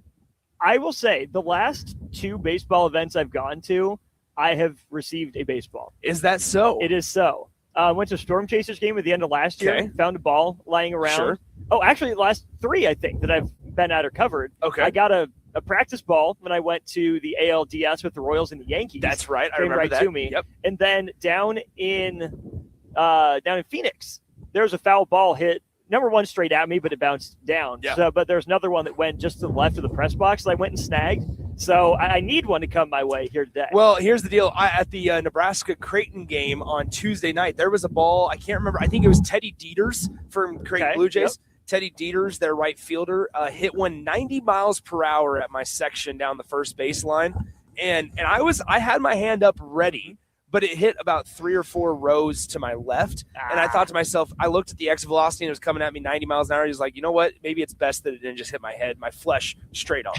I will say the last 2 baseball events I've gone to, I have received a baseball. Is that so? It is so. Went to a Storm Chasers game at the end of last year. Found a ball lying around. Sure. Oh, actually, the last 3, I think, that I've been at or covered. Okay. I got a practice ball when I went to the ALDS with the Royals and the Yankees. That's right. I Came remember right that. to me. Yep. And then down in down in Phoenix, there was a foul ball hit. Number one straight at me, but it bounced down. Yeah. So, but there's another one that went just to the left of the press box that I went and snagged. So I need one to come my way here today. Well, here's the deal. At the Nebraska-Creighton game on Tuesday night, there was a ball. I can't remember. I think it was Teddy Dieters from Creighton Blue Jays. Yep. Teddy Dieters, their right fielder, hit one 90 miles per hour at my section down the first baseline. And I had my hand up ready, but it hit about 3 or 4 rows to my left. And I thought to myself, I looked at the exit velocity and it was coming at me 90 miles an hour. He was like, you know what? Maybe it's best that it didn't just hit my head, my flesh straight on.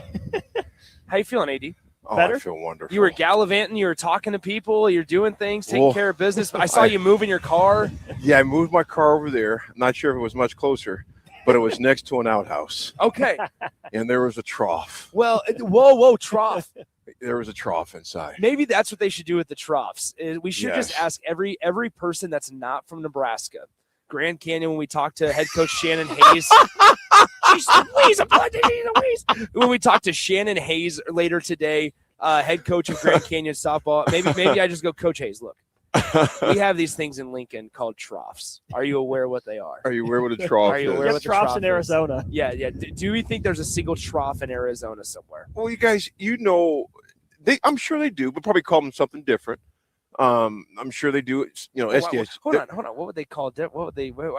How you feeling, AD? Oh, Better? I feel wonderful. You were gallivanting. You were talking to people. You're doing things, taking care of business. I saw you moving your car. Yeah, I moved my car over there. I'm not sure if it was much closer, but it was next to an outhouse. Okay. And there was a trough. Well, whoa, trough. There was a trough inside. Maybe that's what they should do with the troughs. We should just Yes. ask every person that's not from Nebraska, Grand Canyon, when we talk to head coach Shannon Hayes. When we talk to Shannon Hayes later today, head coach of Grand Canyon softball, maybe I just go, Coach Hayes, look, we have these things in Lincoln called troughs. Are you aware what they are? Are you aware what a trough Are you is? aware what the troughs trough in is? Arizona. Yeah. Do we think there's a single trough in Arizona somewhere? Well, you guys, I'm sure they do, but probably call them something different. I'm sure they do. SDS. Hold on. What would they call it? Why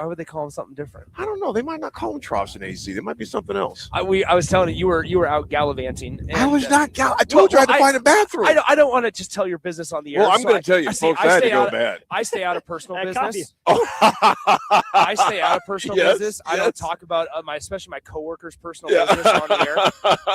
would they call them something different? I don't know. They might not call them troughs in AC. They might be something else. I was telling you were out gallivanting. And, I was not. I told you I had to find a bathroom. I don't want to just tell your business on the air. Well, I'm so going to tell you, folks, I had to go bad. I stay out of personal That copy. business. I stay out of personal Yes, business. I yes. don't talk about especially my coworkers' personal business on the air.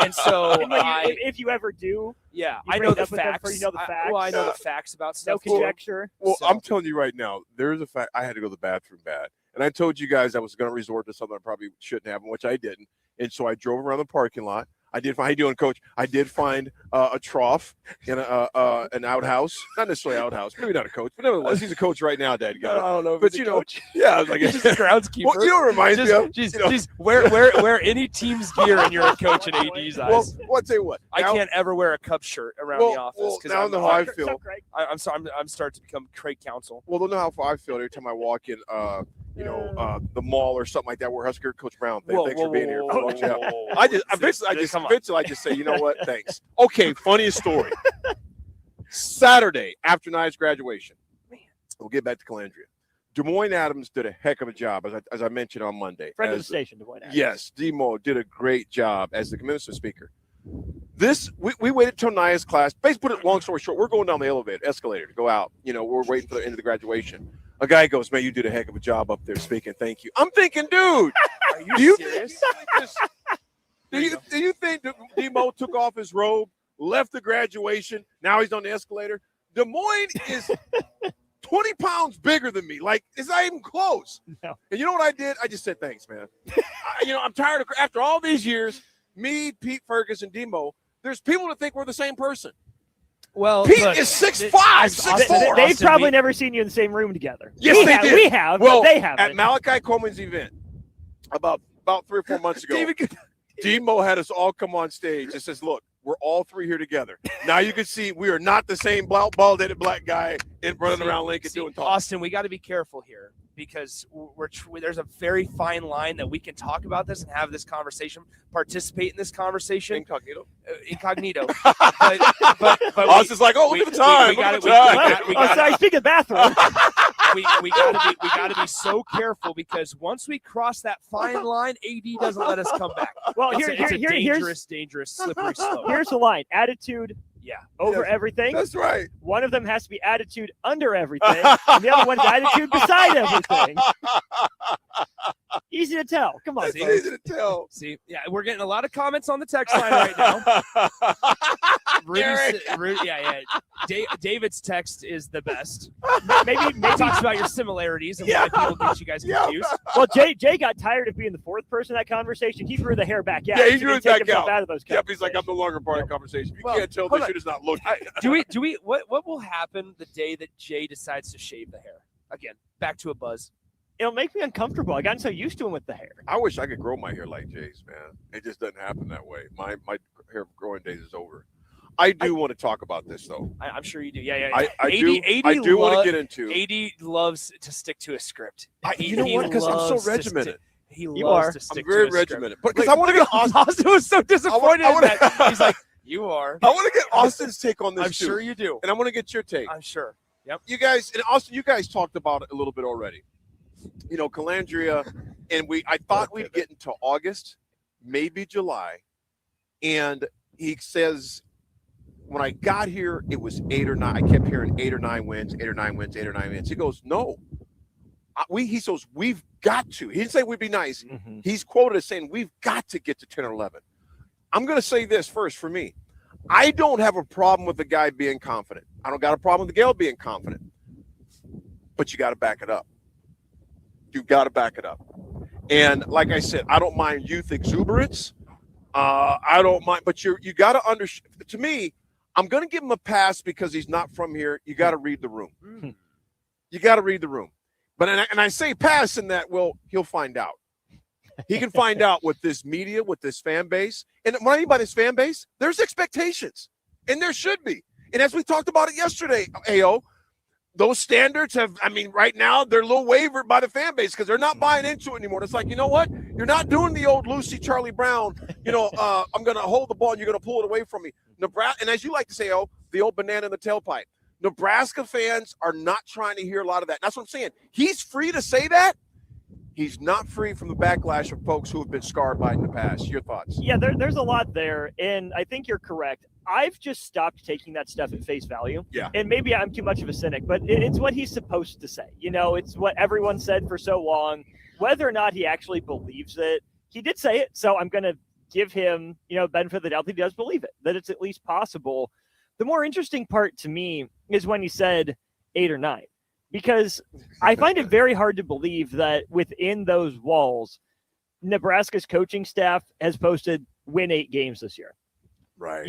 And so And when if you ever do, yeah, you I bring know it the up with them facts. for you know the facts. I know the facts about No stuff. conjecture. Well, So- I'm telling you right now, there's a fact. I had to go to the bathroom bad, and I told you guys I was going to resort to something I probably shouldn't have, which I didn't. And so I drove around the parking lot. I did find. How you doing, Coach? I did find a trough in an outhouse. Not necessarily outhouse. Maybe not a coach, but nevertheless, he's a coach right now, Dad. I don't know. If But he's a you know, coach. yeah, I was like, He's just a groundskeeper. Well, you know what it reminds me of? Just wear any team's gear and you're a coach in AD's eyes. Well, I'll tell you what. I now- can't ever wear a Cub shirt around Well, the office well, because now I know how I feel. I'm sorry. I'm starting to become Craig Counsel. Well, they'll know how I feel every time I walk in, the mall or something like that. Where Husker Coach Brown. Thanks for being here. whoa, Watch out. whoa. I just say, you know what? Thanks. Okay, funniest story. Saturday after Nia's graduation, we'll get back to Calandria. Des Moines Adams did a heck of a job, as I mentioned on Monday. Friend of the station, Des Moines Adams. Yes, Demo did a great job as the commencement speaker. We waited till Nia's class. Basically, put it long story short, we're going down the escalator to go out. We're waiting for the end of the graduation. A guy goes, "Man, you did a heck of a job up there speaking. Thank you." I'm thinking, dude, Are you serious? do you think Demo took off his robe, left the graduation, now he's on the escalator? Des Moines is 20 pounds bigger than me. Like, it's not even close. No. And you know what I did? I just said, thanks, man. I'm tired of, after all these years, me, Pete Ferguson, Demo, there's people that think we're the same person. Well, Pete look, is 6'5", 6'4". They've probably never seen you in the same room together. Yes, we they have, did. We have, well, but they haven't. At Malachi Coleman's event, about 3 or 4 months ago, Demo had us all come on stage and says, look, we're all three here together. Now you can see we are not the same bald-headed black guy running around Lincoln doing talk. Austin, we got to be careful here because there's a very fine line that we can talk about this and have this conversation, participate in this conversation. Incognito. but Austin's like, oh, look at the time. We got sorry, speaking of bathroom. we got to be so careful because once we cross that fine line, AD doesn't let us come back. Well, it's a dangerous, slippery slope. Here's the line: attitude. Yeah. Over Yes, everything. That's right. One of them has to be attitude under everything, and the other one's attitude beside everything. Easy to tell. Come on, It's easy to tell. See, yeah, we're getting a lot of comments on the text line right now. David's text is the best. Maybe talks about your similarities and why people get you guys confused. Well, Jay got tired of being the fourth person in that conversation. He grew the hair back out. Yeah, he So drew it take back himself out. out of those Yep, he's like, I'm no longer part of the conversation. You Well, can't tell hold this on. shit is not looking. Do we what will happen the day that Jay decides to shave the hair? Again, back to a buzz. It'll make me uncomfortable. I got so used to him with the hair. I wish I could grow my hair like Jay's, man. It just doesn't happen that way. My hair growing days is over. I do want to talk about this though. I'm sure you do. Yeah. I do want to get into. AD loves to stick to a script. You know what? Because I'm so regimented. He loves to stick I'm very to a regimented. script. Because I want to get Austin was so disappointed in that. He's like, you are. I want to get Austin's take on this. I'm sure you do. And I want to get your take. I'm sure. Yep. You guys, and Austin, you guys talked about it a little bit already. You know, Calandria, and I thought we'd get into August, maybe July, and he says, when I got here, it was 8 or 9. I kept hearing 8 or 9 wins, 8 or 9 wins, 8 or 9 wins. He goes, no. He says, we've got to. He didn't say we'd be nice. Mm-hmm. He's quoted as saying, we've got to get to 10 or 11. I'm going to say this first for me. I don't have a problem with the guy being confident. I don't got a problem with the gal being confident. But you got to back it up. You've got to back it up. And like I said, I don't mind youth exuberance. I don't mind, but you got to understand. To me, I'm going to give him a pass because he's not from here. You got to read the room. You got to read the room. But and I say pass in that, well, he'll find out. He can find out with this media, with this fan base. And what I mean by this fan base, there's expectations. And there should be. And as we talked about it yesterday, AO, those standards right now, they're a little wavered by the fan base because they're not buying into it anymore. It's like, you know what? You're not doing the old Lucy Charlie Brown, I'm going to hold the ball and you're going to pull it away from me. Nebraska, and as you like to say, the old banana in the tailpipe. Nebraska fans are not trying to hear a lot of that. That's what I'm saying. He's free to say that. He's not free from the backlash of folks who have been scarred by it in the past. Your thoughts? Yeah, there's a lot there, and I think you're correct. I've just stopped taking that stuff at face value. Yeah. And maybe I'm too much of a cynic, but it's what he's supposed to say. It's what everyone said for so long. Whether or not he actually believes it, he did say it. So I'm going to give him, benefit of the doubt that he does believe it, that it's at least possible. The more interesting part to me is when he said 8 or 9, because I find it very hard to believe that within those walls, Nebraska's coaching staff has posted win 8 games this year. Right.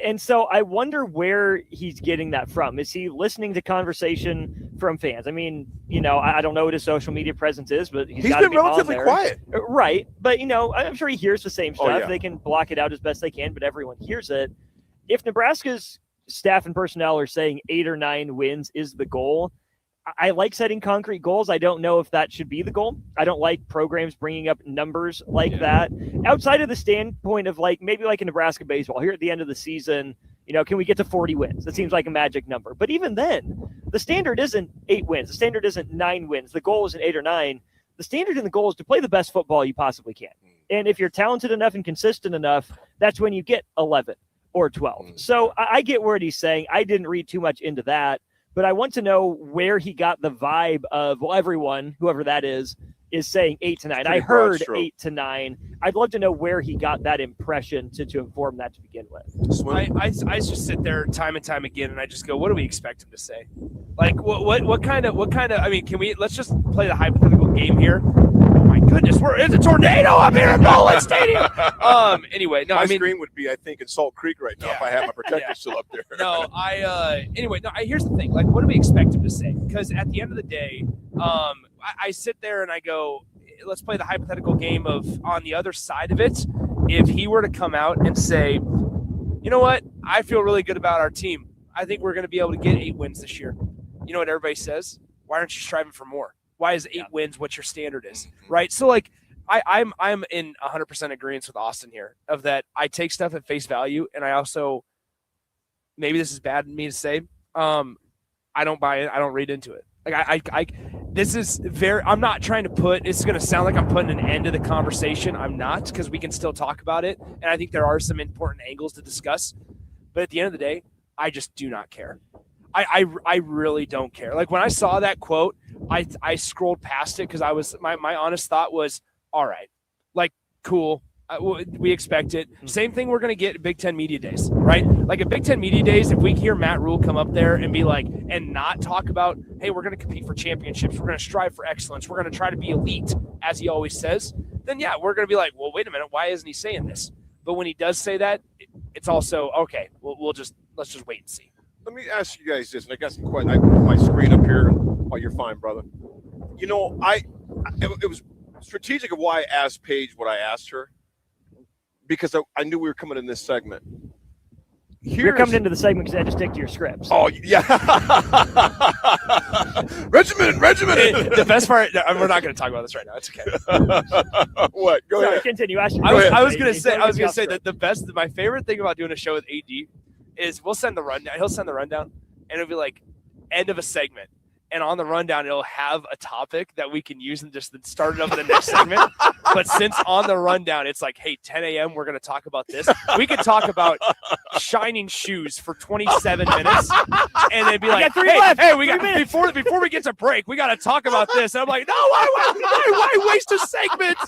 And so I wonder where he's getting that from. Is he listening to conversation from fans? I mean, I don't know what his social media presence is, but he's been relatively quiet. Right. But, I'm sure he hears the same stuff. Oh, yeah. They can block it out as best they can, but everyone hears it. If Nebraska's staff and personnel are saying 8 or 9 wins is the goal, I like setting concrete goals. I don't know if that should be the goal. I don't like programs bringing up numbers like that. Outside of the standpoint of maybe like in Nebraska baseball, here at the end of the season, can we get to 40 wins? That seems like a magic number. But even then, the standard isn't 8 wins. The standard isn't 9 wins. The goal isn't 8 or 9. The standard and the goal is to play the best football you possibly can. And if you're talented enough and consistent enough, that's when you get 11 or 12. So I get what he's saying. I didn't read too much into that. But I want to know where he got the vibe of, everyone, whoever that is saying 8 to 9. I heard 8 to 9. I'd love to know where he got that impression to inform that to begin with. I just sit there time and time again, and I just go, what do we expect him to say? Like, what kind of, let's just play the hypothetical game here. Oh my goodness, it's a tornado up here at Bowling Stadium. Anyway, no, my screen would be, I think, in Salt Creek right now if I had my protector still up there. Here's the thing. Like, what do we expect him to say? Because at the end of the day, I sit there and I go, let's play the hypothetical game of on the other side of it. If he were to come out and say, you know what, I feel really good about our team. I think we're going to be able to get 8 wins this year. You know what everybody says? Why aren't you striving for more? Why is 8 wins what your standard is? Right. So I'm in 100% agreement with Austin here of that. I take stuff at face value. And I also, maybe this is bad of me to say, I don't buy it. I don't read into it. This is I'm not trying to it's going to sound like I'm putting an end to the conversation. I'm not, because we can still talk about it. And I think there are some important angles to discuss, but at the end of the day, I just do not care. I really don't care. Like when I saw that quote, I scrolled past it because my honest thought was, all right, cool. We expect it. Same thing we're going to get at Big Ten Media Days, right? Like at Big Ten Media Days, if we hear Matt Rule come up there and be like, and not talk about, hey, we're going to compete for championships, we're going to strive for excellence, we're going to try to be elite, as he always says, then yeah, we're going to be like, well, wait a minute, why isn't he saying this? But when he does say that, it's also, okay, let's just wait and see. Let me ask you guys this, and I got some questions. I put my screen up here. Oh, you're fine, brother. It was strategic of why I asked Paige what I asked her, because I knew we were coming in this segment. You're coming into the segment because I had to stick to your scripts. Oh, yeah. Regiment. The best part, we're not going to talk about this right now. It's okay. What? Go ahead. Continue. I was going to say that my favorite thing about doing a show with AD is we'll send the rundown. He'll send the rundown, and it'll be like end of a segment. And on the rundown, it'll have a topic that we can use and just start it up in the next segment. But since on the rundown, it's like, hey, 10 a.m., we're going to talk about this. We could talk about shining shoes for 27 minutes. And then be like, hey, we got before we get to break, we got to talk about this. And I'm like, no, why waste a segment?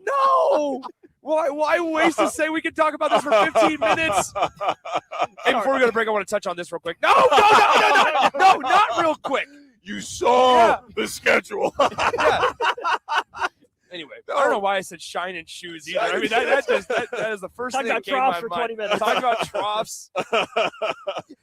No. Why waste a segment? We can talk about this for 15 minutes. Hey, before we go to break, I want to touch on this real quick. No, not real quick. You saw the schedule. Anyway, I don't know why I said shining shoes either. I mean, that is the first thing that came to my mind. 20 minutes. Talking about troughs.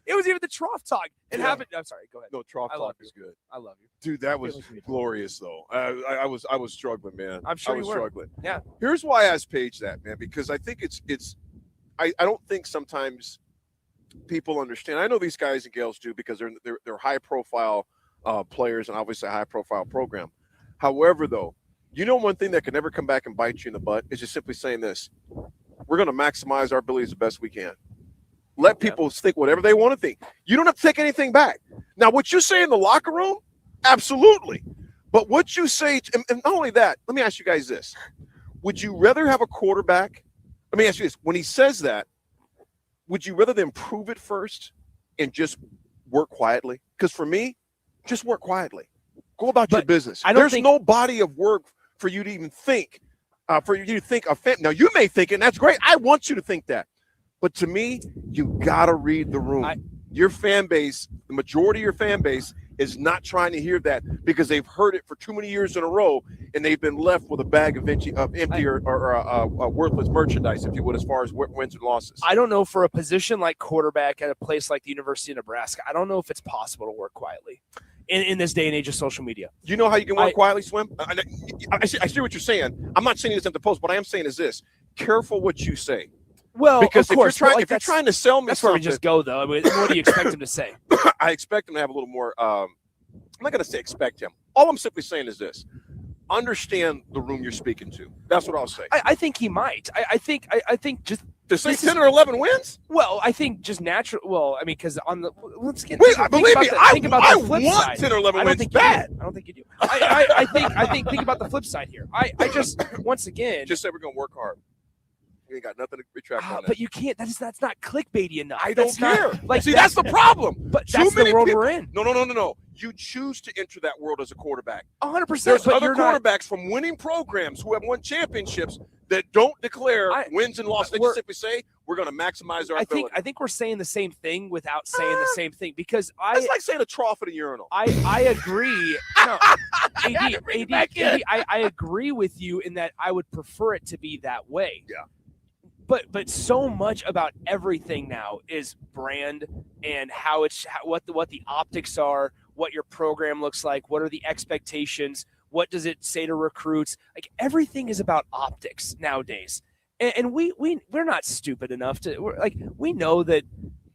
It was even the trough talk. It happened. I'm sorry. Go ahead. No, trough talk is good. I love you, dude. That was glorious, though. I was struggling, man. I'm sure I was you were. struggling. Yeah. Here's why I asked Paige that, man, because I think I don't think sometimes people understand. I know these guys and gals do because they're high profile players and obviously a high profile program. However, though, you know, one thing that can never come back and bite you in the butt is just simply saying this: we're going to maximize our abilities the best we can. Let people think whatever they want to think. You don't have to take anything back. Now, what you say in the locker room, absolutely. But what you say, and not only that, let me ask you guys this. Would you rather have a quarterback? Let me ask you this. When he says that, would you rather them prove it first and just work quietly? Because for me, just work quietly. Go about your business. There's no body of work for you to even think, Now, you may think it, and that's great. I want you to think that. But to me, you got to read the room. Your fan base, the majority of your fan base, is not trying to hear that because they've heard it for too many years in a row, and they've been left with a bag of empty or worthless merchandise, if you would, as far as wins and losses. I don't know for a position like quarterback at a place like the University of Nebraska, I don't know if it's possible to work quietly in this day and age of social media. You know how you can work quietly, Swim? I see what you're saying. I'm not saying this at the post. What I am saying is this: careful what you say. Well, because of course, if you're trying to sell me that's something, where we just go, though. I mean, what do you expect him to say? I expect him to have a little more. I'm not going to say expect him. All I'm simply saying is this: understand the room you're speaking to. That's what I'll say. I think he might. I think just to say 10 or 11 wins. Well, I think just natural. Well, I mean, because on the once again, believe me, I want side. 10 or 11 I don't wins think bad. I don't think you do. I think about the flip side here. I just once again just say we're going to work hard. You ain't got nothing to retract on that. But you can't. That's not clickbaity enough. I don't care. Like, see, that's the problem. But that's the world we're in. No. You choose to enter that world as a quarterback. 100%. There's other quarterbacks from winning programs who have won championships that don't declare wins and losses. They just simply say, we're going to maximize our ability. I think we're saying the same thing without saying the same thing because it's like saying a trough at a urinal. I agree. No, AD, I agree with you in that I would prefer it to be that way. Yeah. But so much about everything now is brand and what the optics are, what your program looks like, what are the expectations, what does it say to recruits? Like everything is about optics nowadays, and we're not stupid enough we know that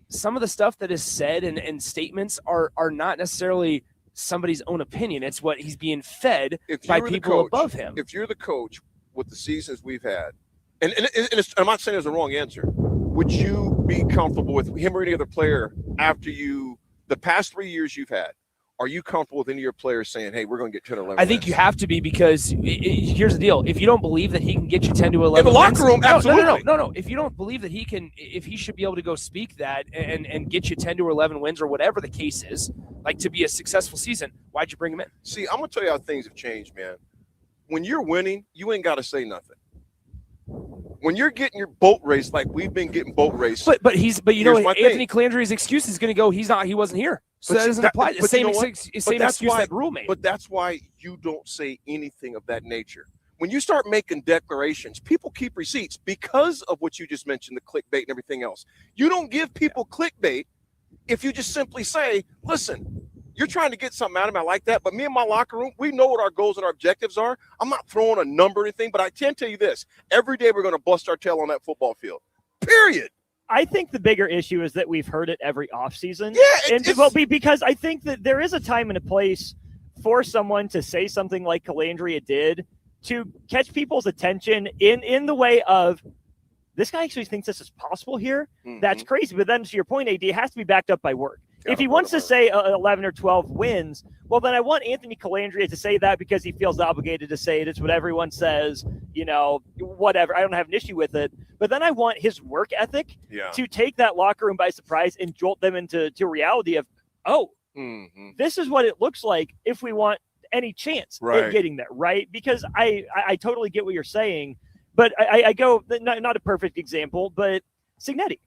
some of the stuff that is said and statements are not necessarily somebody's own opinion. It's what he's being fed by people above him. If you're the coach with the seasons we've had. And I'm not saying there's a wrong answer. Would you be comfortable with him or any other player after the past 3 years you've had? Are you comfortable with any of your players saying, hey, we're going to get 10 or 11 I think wins? You have to be because here's the deal. If you don't believe that he can get you 10 to 11 in the locker room, absolutely. No. If you don't believe that if he should be able to go speak that and get you 10 to 11 wins or whatever the case is, like to be a successful season, why'd you bring him in? See, I'm going to tell you how things have changed, man. When you're winning, you ain't got to say nothing. When you're getting your boat raced like we've been getting boat raced, but you know Anthony Calandri's excuse is going to go. He wasn't here, so that doesn't apply. The same excuse that Rule made. But that's why you don't say anything of that nature. When you start making declarations, people keep receipts because of what you just mentioned, the clickbait and everything else. You don't give people clickbait if you just simply say, "Listen, you're trying to get something out of me. I like that. But me and my locker room, we know what our goals and our objectives are. I'm not throwing a number or anything, but I can tell you this. Every day we're going to bust our tail on that football field. Period. I think the bigger issue is that we've heard it every offseason. Yeah, because I think that there is a time and a place for someone to say something like Calandria did to catch people's attention in the way of, this guy actually thinks this is possible here. That's crazy. But then to your point, AD, it has to be backed up by work. If he wants to say 11 or 12 wins, well, then I want Anthony Calandria to say that because he feels obligated to say it. It's what everyone says, whatever. I don't have an issue with it. But then I want his work ethic to take that locker room by surprise and jolt them into reality of, this is what it looks like if we want any chance of getting there, right? Because I totally get what you're saying. But I go, not a perfect example, but Cignetti.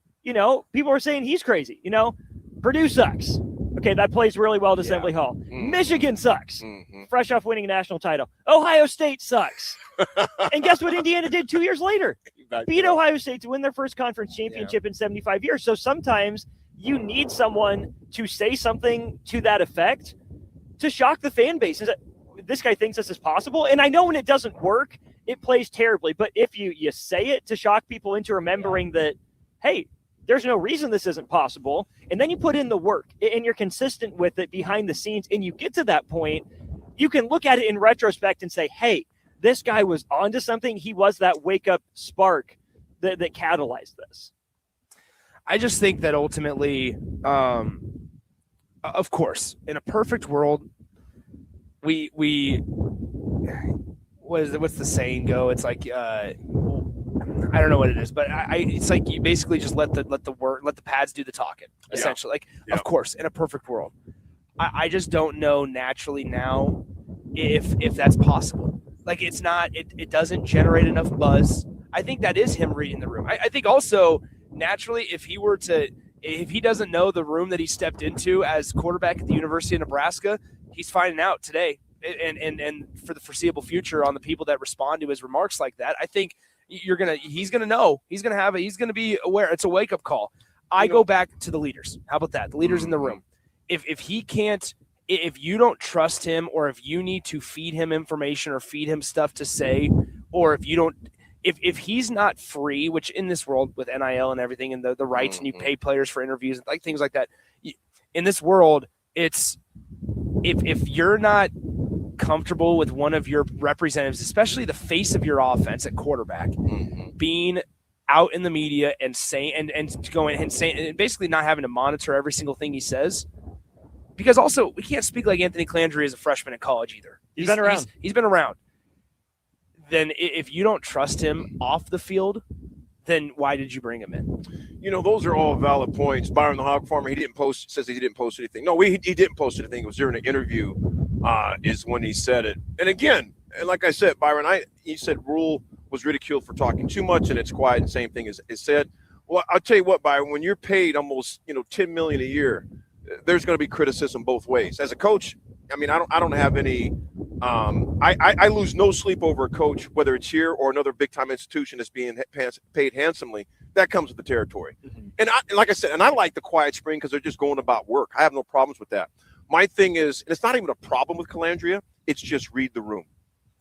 People are saying he's crazy. Purdue sucks. Okay, that plays really well to Assembly Hall. Michigan sucks. Fresh off winning a national title. Ohio State sucks. And guess what Indiana did 2 years later? Beat Ohio State to win their first conference championship in 75 years. So sometimes you need someone to say something to that effect to shock the fan base. Is that this guy thinks this is possible? And I know when it doesn't work, it plays terribly. But if you say it to shock people into remembering that, hey, there's no reason this isn't possible, and then you put in the work and you're consistent with it behind the scenes, and you get to that point, you can look at it in retrospect and say, hey, this guy was onto something. He was that wake-up spark that catalyzed this. I just think that ultimately, of course, in a perfect world, what's the saying go? It's like, I don't know what it is, but it's like you basically just let the pads do the talking, essentially. Like, of course, in a perfect world, I just don't know naturally now if that's possible. Like, it's not. It doesn't generate enough buzz. I think that is him reading the room. I think also naturally, if he doesn't know the room that he stepped into as quarterback at the University of Nebraska, he's finding out today, and for the foreseeable future on the people that respond to his remarks like that. I think he's gonna know. He's gonna be aware. It's a wake up call. I go back to the leaders. How about that? The leaders in the room. If you don't trust him, or if you need to feed him information or feed him stuff to say, or if he's not free, which in this world with NIL and everything and the rights and you pay players for interviews and like things like that, in this world, it's if you're not comfortable with one of your representatives, especially the face of your offense at quarterback, being out in the media and saying and going and saying and basically not having to monitor every single thing he says, because also we can't speak like Anthony Calandria as a freshman in college either. He's been around. He's been around. Then if you don't trust him off the field, then why did you bring him in? Those are all valid points. Byron the Hog Farmer, says he didn't post anything. No, he didn't post anything. It was during an interview is when he said it. And again, like I said, Byron, he said Rule was ridiculed for talking too much, and it's quiet. And same thing is said. Well, I'll tell you what, Byron, when you're paid almost $10 million a year, there's going to be criticism both ways. As a coach, I mean, I don't have any. I lose no sleep over a coach, whether it's here or another big time institution that's being paid handsomely. That comes with the territory. And like I said, I like the quiet spring because they're just going about work. I have no problems with that. My thing is, and it's not even a problem with Calandria. It's just read the room.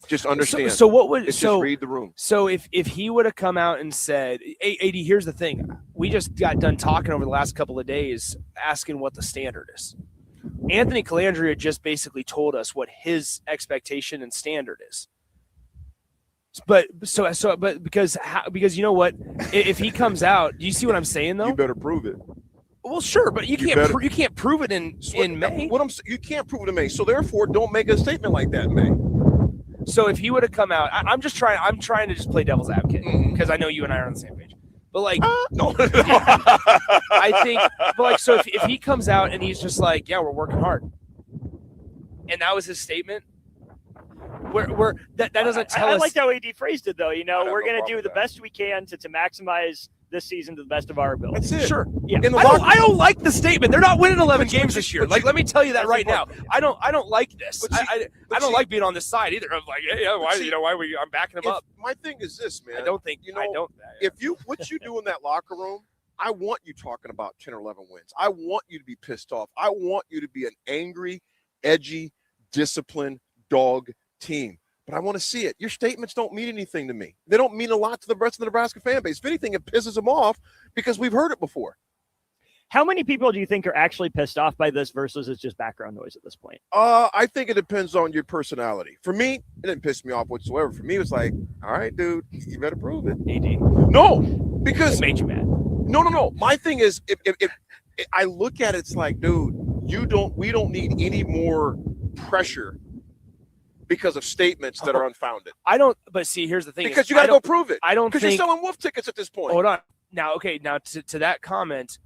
Just understand. So what would just read the room? So if he would have come out and said, AD, here's the thing. We just got done talking over the last couple of days, asking what the standard is. Anthony Calandria just basically told us what his expectation and standard is. But because you know what, if he comes out, do you see what I'm saying though? You better prove it. Well, sure, but you can't prove it in May. You can't prove it in May. So therefore, don't make a statement like that in May. So if he would have come out, I'm trying to just play devil's advocate because I know you and I are on the same page. But like, no, I think, but like, so if he comes out and he's just like, yeah, we're working hard, and that was his statement, that doesn't tell us. I like how AD phrased it though. We're going to do the best we can to maximize this season to the best of our ability. That's it. Sure. Yeah. I don't like the statement. They're not winning 11 games this year. Like, let me tell you that right now. I don't like this. I don't like being on this side either. I'm like, I'm backing him up. My thing is this, man. I don't think what you do in that locker room, I want you talking about 10 or 11 wins. I want you to be pissed off. I want you to be an angry, edgy, disciplined dog team. but I want to see it. Your statements don't mean anything to me. They don't mean a lot to the rest of the Nebraska fan base. If anything, it pisses them off because we've heard it before. How many people do you think are actually pissed off by this versus it's just background noise at this point? I think it depends on your personality. For me, it didn't piss me off whatsoever. For me, it was like, all right, dude, you better prove it. AD. No, because it made you mad. No. My thing is, if I look at it, it's like, dude, we don't need any more pressure because of statements that are unfounded. I don't. But see, here's the thing: because you got to go prove it. I don't because think you're selling wolf tickets at this point. Hold on. Now, to that comment,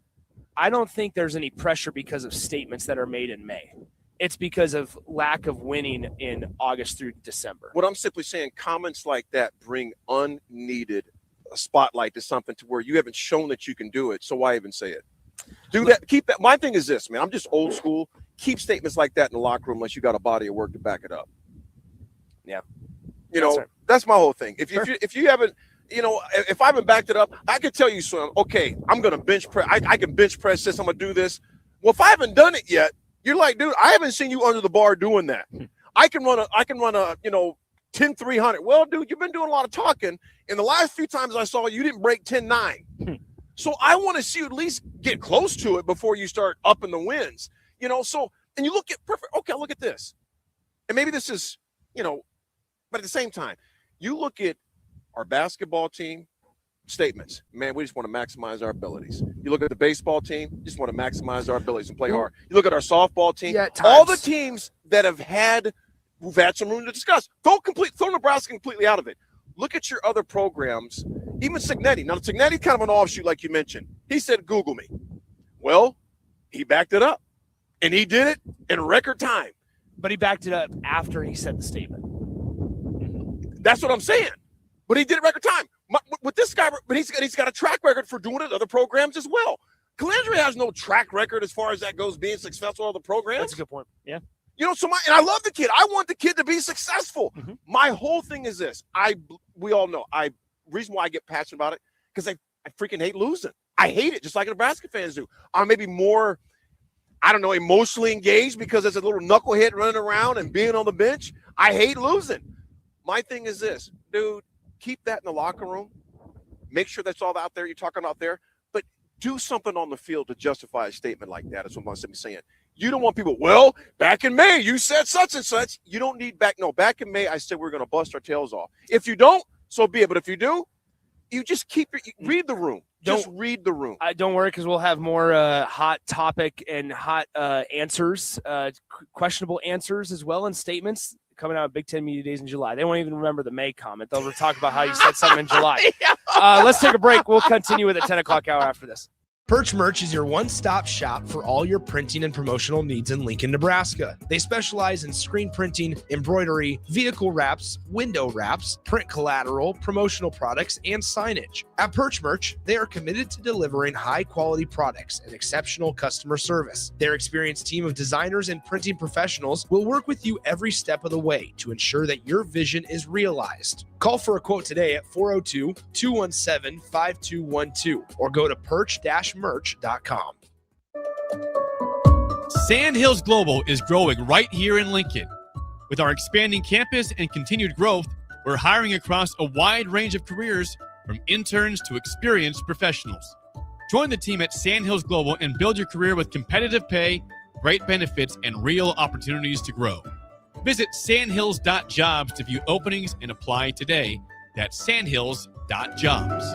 I don't think there's any pressure because of statements that are made in May. It's because of lack of winning in August through December. What I'm simply saying, comments like that bring unneeded spotlight to something to where you haven't shown that you can do it. So why even say it? Do that. Keep that. My thing is this, man. I'm just old school. Keep statements like that in the locker room unless you got a body of work to back it up. Yeah. That's my whole thing. If you haven't, if I haven't backed it up, I could tell you, son, okay, I'm going to bench press. I can bench press this. I'm going to do this. Well, if I haven't done it yet, you're like, dude, I haven't seen you under the bar doing that. I can run a 10-300. Well, dude, you've been doing a lot of talking. And the last few times I saw you didn't break 10-9. So I want to see you at least get close to it before you start upping the wins. So, and you look at perfect. Okay, look at this. And maybe this is, but at the same time, you look at our basketball team statements. Man, we just want to maximize our abilities. You look at the baseball team, just want to maximize our abilities and play hard. You look at our softball team, all the teams that who've had some room to discuss. Throw Nebraska completely out of it. Look at your other programs, even Cignetti. Now, Cignetti's kind of an offshoot, like you mentioned. He said, Google me. Well, he backed it up, and he did it in record time. But he backed it up after he said the statement. That's what I'm saying. But he did it record time. With this guy, but he's got a track record for doing it in other programs as well. Calandre has no track record as far as that goes, being successful in other programs. That's a good point. Yeah. And I love the kid. I want the kid to be successful. Mm-hmm. My whole thing is this. We all know. Reason why I get passionate about it, because I freaking hate losing. I hate it, just like Nebraska fans do. I'm maybe more, emotionally engaged because there's a little knucklehead running around and being on the bench. I hate losing. My thing is this, dude, keep that in the locker room. Make sure that's all out there. You're talking out there. But do something on the field to justify a statement like that. That's what I'm saying. You don't want people, well, back in May, you said such and such. You don't need back in May, I said we're going to bust our tails off. If you don't, so be it. But if you do, you just read the room. Just read the room. Don't worry, because we'll have more hot topic and hot answers, questionable answers as well, and statements coming out of Big Ten Media Days in July. They won't even remember the May comment. They'll talk about how you said something in July. Let's take a break. We'll continue with the 10 o'clock hour after this. Perch Merch is your one-stop shop for all your printing and promotional needs in Lincoln, Nebraska. They specialize in screen printing, embroidery, vehicle wraps, window wraps, print collateral, promotional products, and signage. At Perch Merch, they are committed to delivering high-quality products and exceptional customer service. Their experienced team of designers and printing professionals will work with you every step of the way to ensure that your vision is realized. Call for a quote today at 402-217-5212 or go to perch-merch.com. Sandhills Global is growing right here in Lincoln. With our expanding campus and continued growth, we're hiring across a wide range of careers, from interns to experienced professionals. Join the team at Sandhills Global and build your career with competitive pay, great benefits, and real opportunities to grow. Visit sandhills.jobs to view openings and apply today. That's sandhills.jobs.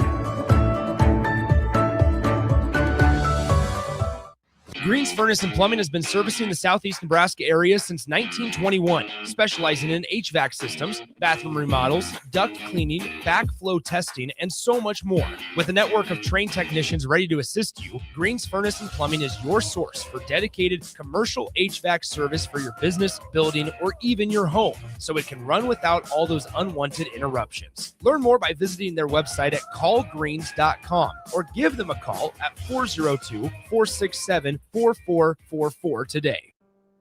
Green's Furnace and Plumbing has been servicing the southeast Nebraska area since 1921, specializing in HVAC systems, bathroom remodels, duct cleaning, backflow testing, and so much more. With a network of trained technicians ready to assist you, Green's Furnace and Plumbing is your source for dedicated commercial HVAC service for your business, building, or even your home, so it can run without all those unwanted interruptions. Learn more by visiting their website at callgreens.com or give them a call at 402-467-4444 today.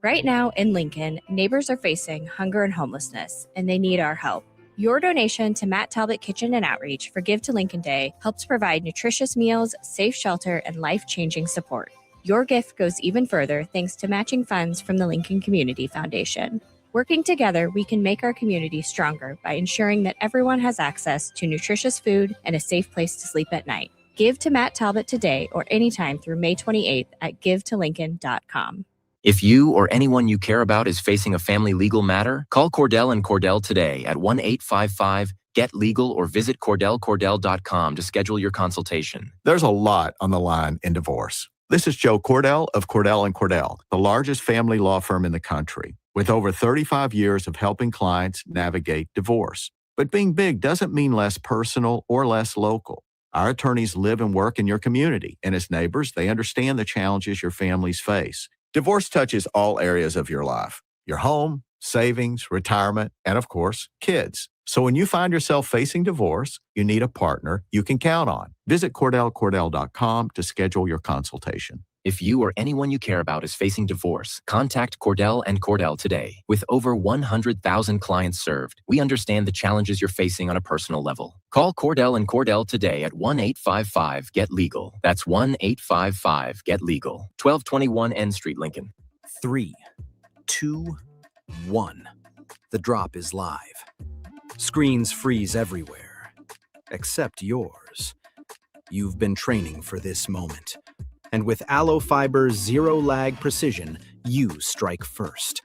Right now in Lincoln, neighbors are facing hunger and homelessness, and they need our help. Your donation to Matt Talbot Kitchen and Outreach for Give to Lincoln Day helps provide nutritious meals, safe shelter, and life-changing support. Your gift goes even further thanks to matching funds from the Lincoln Community Foundation. Working together, we can make our community stronger by ensuring that everyone has access to nutritious food and a safe place to sleep at night. Give to Matt Talbot today or anytime through May 28th at givetolincoln.com. If you or anyone you care about is facing a family legal matter, call Cordell and Cordell today at 1-855-GET-LEGAL or visit CordellCordell.com to schedule your consultation. There's a lot on the line in divorce. This is Joe Cordell of Cordell & Cordell, the largest family law firm in the country, with over 35 years of helping clients navigate divorce. But being big doesn't mean less personal or less local. Our attorneys live and work in your community, and as neighbors, they understand the challenges your families face. Divorce touches all areas of your life: your home, savings, retirement, and of course, kids. So when you find yourself facing divorce, you need a partner you can count on. Visit CordellCordell.com to schedule your consultation. If you or anyone you care about is facing divorce, contact Cordell and Cordell today. With over 100,000 clients served, we understand the challenges you're facing on a personal level. Call Cordell and Cordell today at 1-855-GET-LEGAL. That's 1-855-GET-LEGAL. 1221 N Street, Lincoln. 3, 2, 1. The drop is live. Screens freeze everywhere, except yours. You've been training for this moment. And with Allo Fiber's zero-lag precision, you strike first.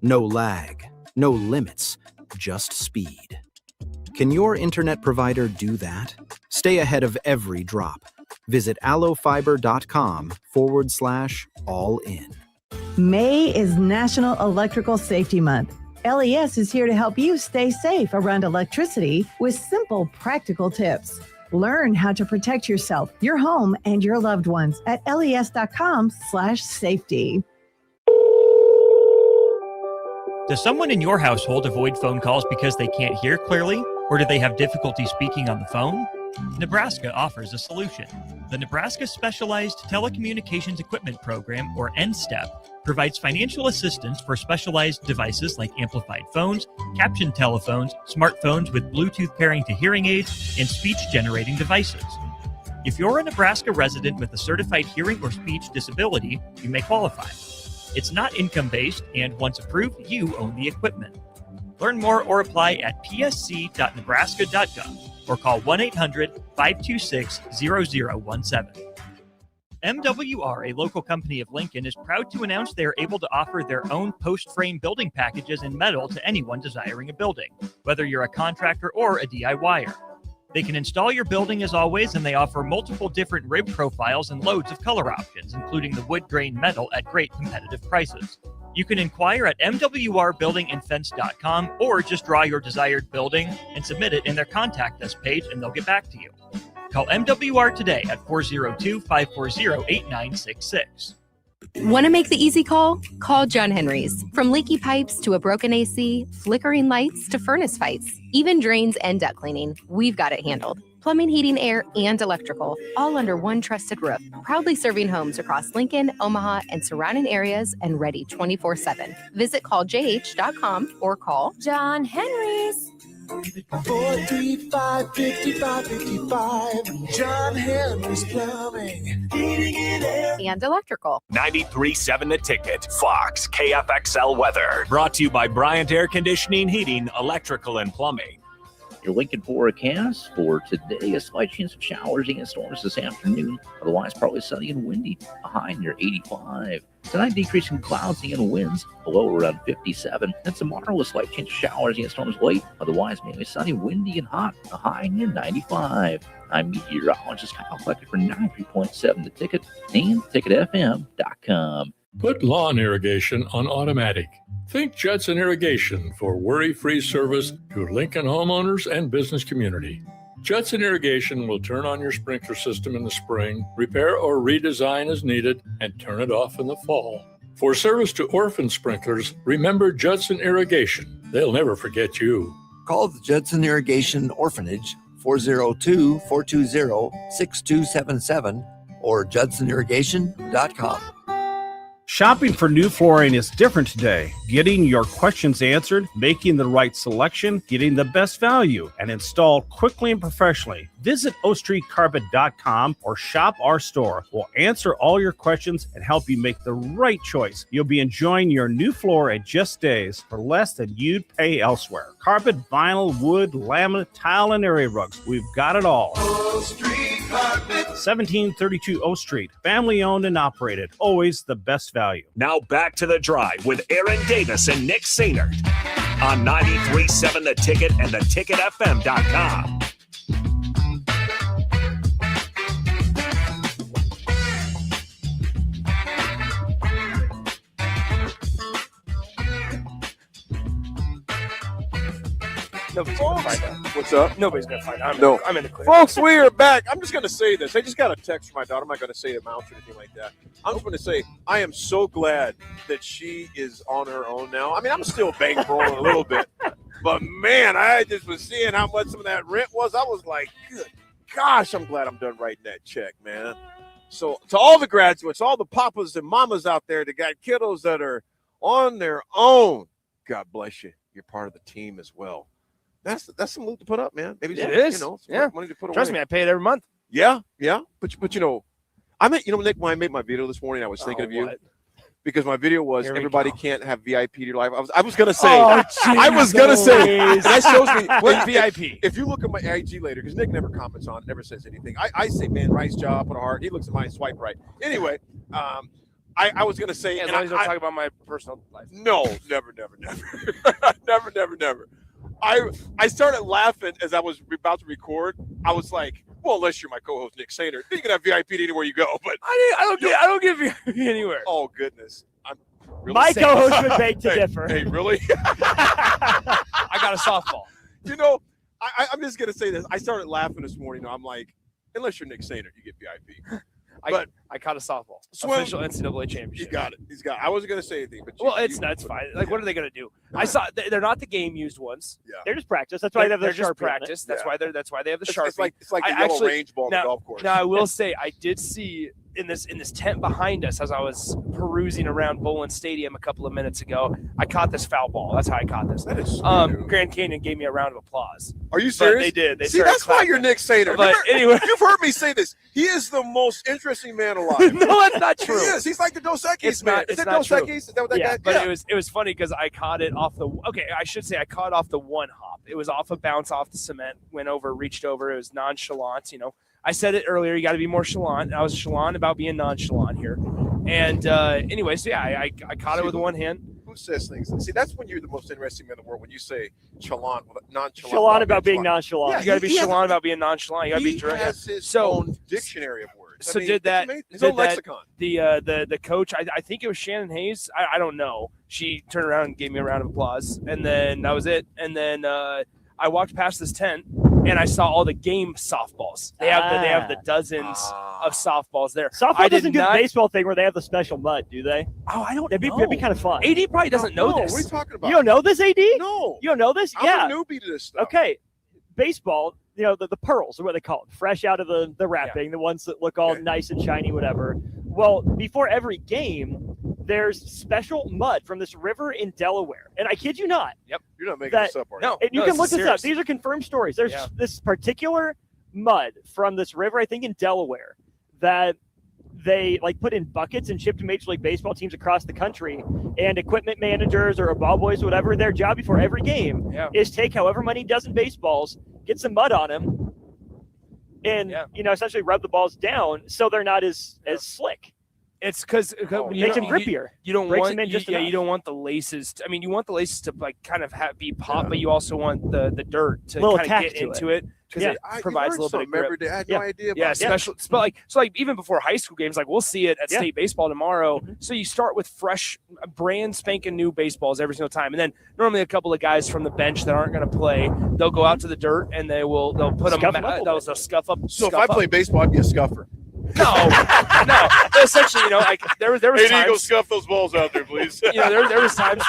No lag, no limits, just speed. Can your internet provider do that? Stay ahead of every drop. Visit allofiber.com/all-in. May is National Electrical Safety Month. LES is here to help you stay safe around electricity with simple, practical tips. Learn how to protect yourself, your home, and your loved ones at les.com/safety. Does someone in your household avoid phone calls because they can't hear clearly, or do they have difficulty speaking on the phone? Nebraska offers a solution. The Nebraska Specialized Telecommunications Equipment Program, or NSTEP, provides financial assistance for specialized devices like amplified phones, captioned telephones, smartphones with Bluetooth pairing to hearing aids, and speech-generating devices. If you're a Nebraska resident with a certified hearing or speech disability, you may qualify. It's not income-based, and once approved, you own the equipment. Learn more or apply at psc.nebraska.gov or call 1-800-526-0017. MWR, a local company of Lincoln, is proud to announce they are able to offer their own post-frame building packages in metal to anyone desiring a building, whether you're a contractor or a DIYer. They can install your building as always, and they offer multiple different rib profiles and loads of color options, including the wood grain metal at great competitive prices. You can inquire at mwrbuildingandfence.com or just draw your desired building and submit it in their Contact Us page, and they'll get back to you. Call MWR today at 402-540-8966. Want to make the easy call? Call John Henry's. From leaky pipes to a broken AC, flickering lights to furnace fights, even drains and duct cleaning, we've got it handled. Plumbing, heating, air, and electrical, all under one trusted roof. Proudly serving homes across Lincoln, Omaha, and surrounding areas, and ready 24/7. Visit calljh.com or call John Henry's. 435-5555. John Henry's Plumbing. Heating and air. And electrical. 93.7 The Ticket, Fox, KFXL weather. Brought to you by Bryant Air Conditioning, Heating, Electrical, and Plumbing. Your Lincoln forecast for today: a slight chance of showers and storms this afternoon. Otherwise, probably sunny and windy. A high near 85. Tonight, decreasing clouds and winds. A low around 57. And tomorrow, a slight chance of showers and storms late. Otherwise, mainly sunny, windy, and hot. A high near 95. I'm meteorologist Kyle Flecker for 93.7 The Ticket and TicketFM.com. Put lawn irrigation on automatic. Think Judson Irrigation for worry-free service to Lincoln homeowners and business community. Judson Irrigation will turn on your sprinkler system in the spring, repair or redesign as needed, and turn it off in the fall. For service to orphan sprinklers, remember Judson Irrigation. They'll never forget you. Call the Judson Irrigation Orphanage 402-420-6277 or judsonirrigation.com. Shopping for new flooring is different today. Getting your questions answered, making the right selection, getting the best value, and installed quickly and professionally. Visit OakStreetCarpet.com or shop our store. We'll answer all your questions and help you make the right choice. You'll be enjoying your new floor in just days for less than you'd pay elsewhere. Carpet, vinyl, wood, laminate, tile, and area rugs. We've got it all. Oak Street Carpet. 1732 O Street. Family owned and operated. Always the best value. Now back to The Drive with Aaron Davis and Nick Sainert on 93.7 The Ticket and theticketfm.com. Nobody's going to find out. What's up? Nobody's going to find out. I'm in the clear. Folks, we are back. I'm just going to say this. I just got a text from my daughter. I'm not going to say amounts or anything like that. I'm just going to say I am so glad that she is on her own now. I mean, I'm still bankrolling a little bit. But, man, I just was seeing how much some of that rent was. I was like, good gosh, I'm glad I'm done writing that check, man. So to all the graduates, all the papas and mamas out there that got kiddos that are on their own, God bless you. You're part of the team as well. That's some loot to put up, man. Maybe it is. Some money to put away. Trust me, I pay it every month. Yeah. But you know, Nick, when I made my video this morning, I was thinking of you. Because my video was everybody can't have VIP to your life. I was gonna say, and that shows me what VIP. If you look at my IG later, because Nick never comments on it, never says anything. I say, man, nice job, put a heart. He looks at mine, swipe right. Anyway, I was gonna say, as long as you don't talk about my personal life. No, never, never. I started laughing as I was about to record. I was like, well, unless you're my co-host Nick Sainert, you can have VIP anywhere you go. But I don't give VIP anywhere. Oh goodness, I'm really my co-host would beg to differ. Hey, really? I got a softball. You know, I'm just gonna say this. I started laughing this morning. I'm like, unless you're Nick Sainert, you get VIP. But I caught a softball. Official NCAA championship. You got it. He's got it. I wasn't going to say anything. But it's fine. Like, what are they going to do? I saw they're not the game used ones. Yeah. They're just practice. That's why they have the just Sharpie practice. That's why they have the Sharpie. It's like the yellow range ball on the golf course. Now I will say I did see in this tent behind us as I was perusing around Bowlin Stadium a couple of minutes ago. I caught this foul ball. That's how I caught this. That is Grand Canyon gave me a round of applause. Are you serious? But they did. They See, that's why you're Nick Sainert. But anyway, you've heard me say this. He is the most interesting man alive. No, that's not true. He is. He's like the Dos Equis It's man. not. Is It's that not Dos true. Equis? Is that what that guy? But it was funny because I caught it off the. Okay, I should say I caught it off the one hop. It was off a bounce off the cement. Went over, reached over. It was nonchalant. You know, I said it earlier. You got to be more chalant. I was chalant about being nonchalant here. And anyways, I caught it with one hand. Who says things? See, that's when you're the most interesting man in the world. When you say nonchalant. Chalant about being nonchalant. Yeah, you got to be chalant about being nonchalant. You got to be direct. He has his own dictionary of words. So did that? His own lexicon. The coach? I think it was Shannon Hayes. I don't know. She turned around and gave me a round of applause, and then that was it. And then I walked past this tent and I saw all the game softballs. They have the dozens of softballs there. Softball doesn't do the baseball thing where they have the special mud, do they? Oh, I don't know. It'd be kind of fun. AD probably doesn't know this. What are you talking about? You don't know this, AD? No. You don't know this? I'm a newbie to this stuff. Okay. Baseball, you know, the pearls are what they call it. Fresh out of the wrapping, the ones that look all nice and shiny, whatever. Well, before every game, there's special mud from this river in Delaware. And I kid you not. Yep. You're not making this up, are you? No. And you can look this serious. up. These are confirmed stories. There's this particular mud from this river, I think in Delaware, that they put in buckets and shipped to Major League Baseball teams across the country. And equipment managers or ball boys, whatever, their job before every game is take however many dozen baseballs, get some mud on them, and essentially rub the balls down so they're not as slick. It's because makes them grippier. You don't Breaks want them in just you enough. don't want the laces. I mean, you want the laces to kind of be pop, but you also want the dirt to Little kind of tack get to into it because it provides a little bit of grip. I had no idea about special. that. So even before high school games, we'll see it at state baseball tomorrow. So you start with fresh, brand spanking new baseballs every single time, and then normally a couple of guys from the bench that aren't going to play, they'll go out to the dirt and they'll put them. They'll scuff up. So if I play baseball, I'd be a scuffer. No. Essentially, like there was Hey, times. Eagle, scuff those balls out there, please. There was times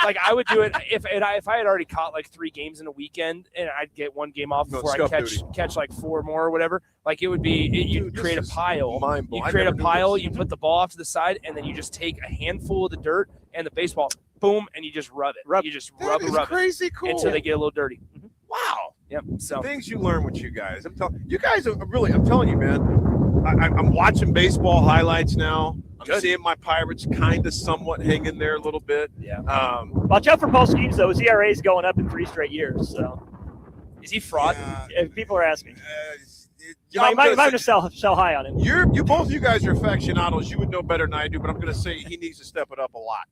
like I would do it if I had already caught like 3 games in a weekend and I'd get 1 game off before I catch like 4 more or whatever. Like it would be you create a pile. You create a pile. You put the ball off to the side and then you just take a handful of the dirt and the baseball, boom, and you just rub it. You just rub crazy it cool until they get a little dirty. Wow. Yep. So things you learn with you guys. I'm telling you, man. I'm watching baseball highlights now. I'm seeing my Pirates kind of somewhat hang in there a little bit. Yeah. Watch out for Paul Skeens, though. His ERA is going up in 3 straight years. So, is he fraud? If people are asking. You might have to sell high on him. You both of you guys are aficionados. You would know better than I do, but I'm going to say he needs to step it up a lot.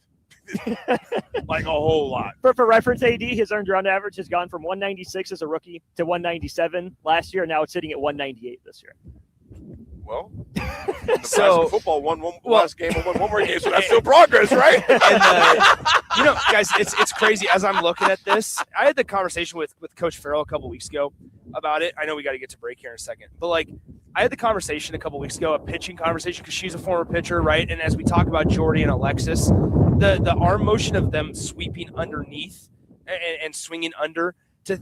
Like a whole lot. For reference, AD, his earned run average has gone from 196 as a rookie to 197 last year. Now it's sitting at 198 this year. Well, Nebraska football won one last game and won 1 more game, so that's still progress, right? And guys, it's crazy. As I'm looking at this, I had the conversation with Coach Farrell a couple weeks ago about it. I know we got to get to break here in a second, but I had the conversation a couple weeks ago, a pitching conversation, because she's a former pitcher, right? And as we talk about Jordy and Alexis, the arm motion of them sweeping underneath and swinging under to.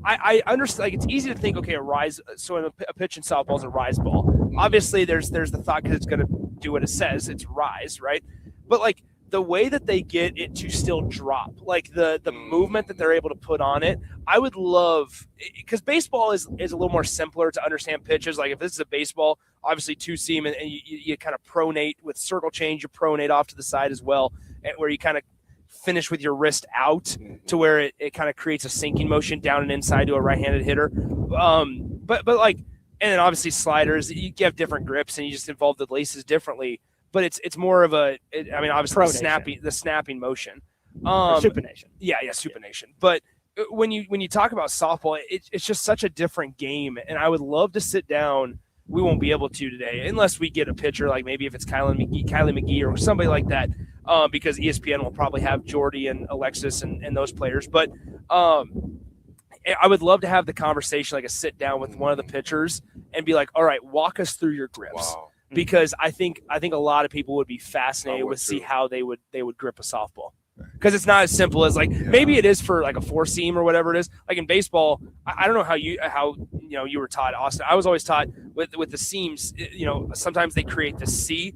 I understand. Like, it's easy to think, okay, a rise. So a pitch in softball is a rise ball. Obviously, there's the thought because it's going to do what it says. It's rise, right? But the way that they get it to still drop, the movement that they're able to put on it, I would love, because baseball is a little more simpler to understand pitches. Like if this is a baseball, obviously 2-seam, and you kind of pronate with circle change. You pronate off to the side as well, where you kind of finish with your wrist out to where it kind of creates a sinking motion down and inside to a right-handed hitter. But and then obviously sliders, you have different grips and you just involve the laces differently. But it's more of obviously the snapping motion. Supination. Yeah, supination. But when you talk about softball, it's just such a different game, and I would love to sit down. We won't be able to today unless we get a pitcher, like maybe if it's Kylie McGee or somebody like that, because ESPN will probably have Jordy and Alexis and those players. But I would love to have the conversation, like a sit down with one of the pitchers and be like, all right, walk us through your grips. Wow. Because I think a lot of people would be fascinated with see how they would grip a softball. Because it's not as simple as maybe it is for like a 4-seam or whatever it is. Like in baseball, I don't know how you were taught, Austin. I was always taught with the seams. Sometimes they create the C,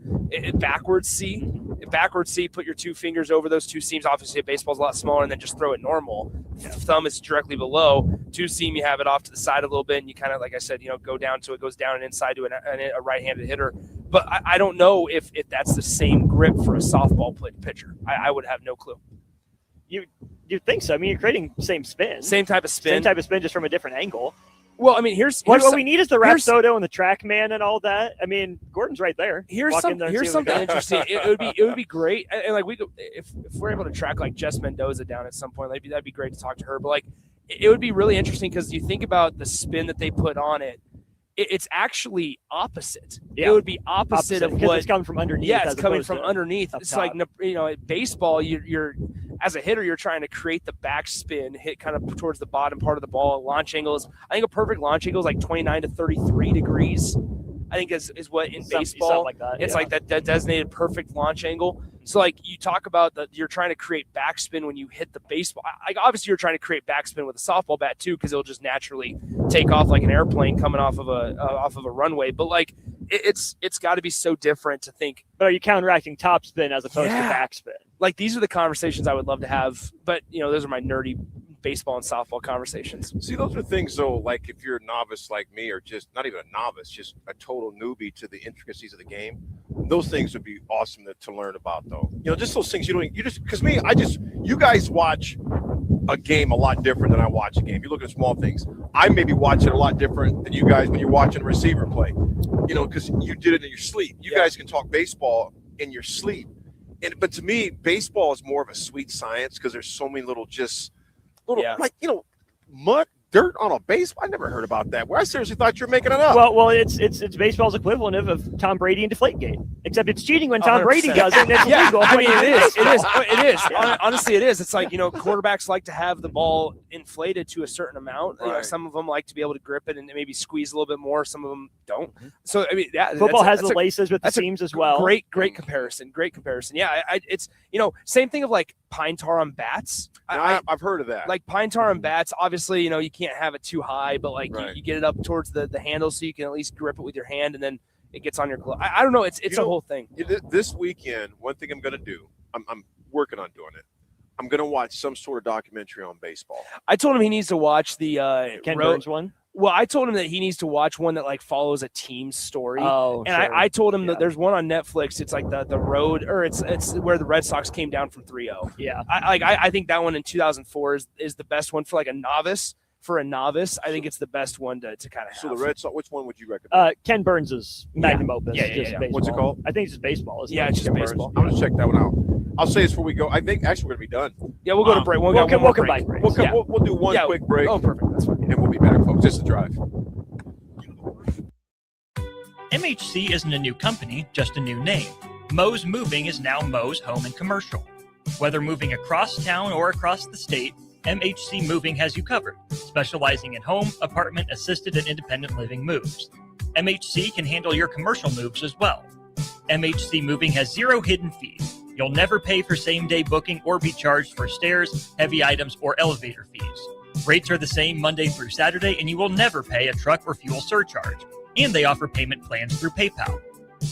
backwards C. Backwards C. Put your 2 fingers over those 2 seams. Obviously, a baseball's a lot smaller, and then just throw it normal. Thumb is directly below. 2-seam, you have it off to the side a little bit, and you kind of, like I said, go down to it, goes down and inside to a right-handed hitter. But I don't know if that's the same grip for a softball pitcher. I would have no clue. You'd think so. I mean, you're creating same spin. Same type of spin, just from a different angle. Well, I mean, here's what we need is the Rapsodo and the TrackMan and all that. I mean, Gordon's right there. Here's something interesting. It would be great, and if we're able to track like Jess Mendoza down at some point, that'd be great to talk to her. But it would be really interesting because you think about the spin that they put on it. It's actually opposite. Yeah. It would be opposite of what it's coming from underneath. Yeah, it's coming from underneath. It's top. At baseball, you're as a hitter, you're trying to create the backspin, hit kind of towards the bottom part of the ball. Launch angle is, I think, a perfect launch angle is like 29 to 33 degrees. I think is what in baseball like that, it's like that designated perfect launch angle. So you talk about that you're trying to create backspin when you hit the baseball. Obviously you're trying to create backspin with a softball bat too, because it'll just naturally take off like an airplane coming off of a runway. But it's got to be so different to think. But are you counteracting topspin as opposed to backspin? These are the conversations I would love to have. But those are my nerdy baseball and softball conversations. See, those are things though, like if you're a novice like me, or just not even a novice, just a total newbie to the intricacies of the game, those things would be awesome to learn about though. Just those things you guys watch a game a lot different than I watch a game. You look at small things. I maybe watch it a lot different than you guys when you're watching a receiver play, because you did it in your sleep. You guys can talk baseball in your sleep. But to me, baseball is more of a sweet science because there's so many little dirt on a baseball? I never heard about that. Well, I seriously thought you were making it up. Well, it's baseball's equivalent of Tom Brady and Deflategate, except it's cheating when Tom 100%. Brady does it, and it's illegal. I mean, it is. Yeah. Honestly, it is. It's like, quarterbacks like to have the ball inflated to a certain amount. Right. Some of them like to be able to grip it and maybe squeeze a little bit more. Some of them don't. So, I mean, Football has the laces with the seams as well. Great comparison. Yeah, it's same thing of like pine tar on bats. I've heard of that. Like pine tar on bats, obviously, you can't have it too high, but like you get it up towards the handle so you can at least grip it with your hand, and then it gets on your glove. I don't know. It's a whole thing. This weekend, one thing I'm going to do, I'm working on doing it. I'm going to watch some sort of documentary on baseball. I told him he needs to watch the Ken Burns one. Well, I told him that he needs to watch one that like follows a team's story. Oh, and sure. I told him that there's one on Netflix. It's like the road, or it's where the Red Sox came down from 3-0. Yeah. I think that one in 2004 is the best one for like a novice. For a novice, I think it's the best one to kind of have. So the Red Sox, which one would you recommend? Ken Burns' magnum opus. Yeah. Baseball. What's it called? I think it's just baseball. Isn't it? Yeah, it's just Ken Burns. baseball. I'm going to check that one out. I'll say this before we go. I think actually we're going to be done. Yeah, we'll go to break. We'll combine breaks. We'll do one quick break. Oh, perfect. That's fine. And we'll be back, folks. This is Drive. MHC isn't a new company, just a new name. Moe's Moving is now Moe's Home and Commercial. Whether moving across town or across the state, MHC Moving has you covered, specializing in home, apartment, assisted, and independent living moves. MHC can handle your commercial moves as well. MHC Moving has 0 hidden fees. You'll never pay for same-day booking or be charged for stairs, heavy items, or elevator fees. Rates are the same Monday through Saturday, and you will never pay a truck or fuel surcharge. And they offer payment plans through PayPal.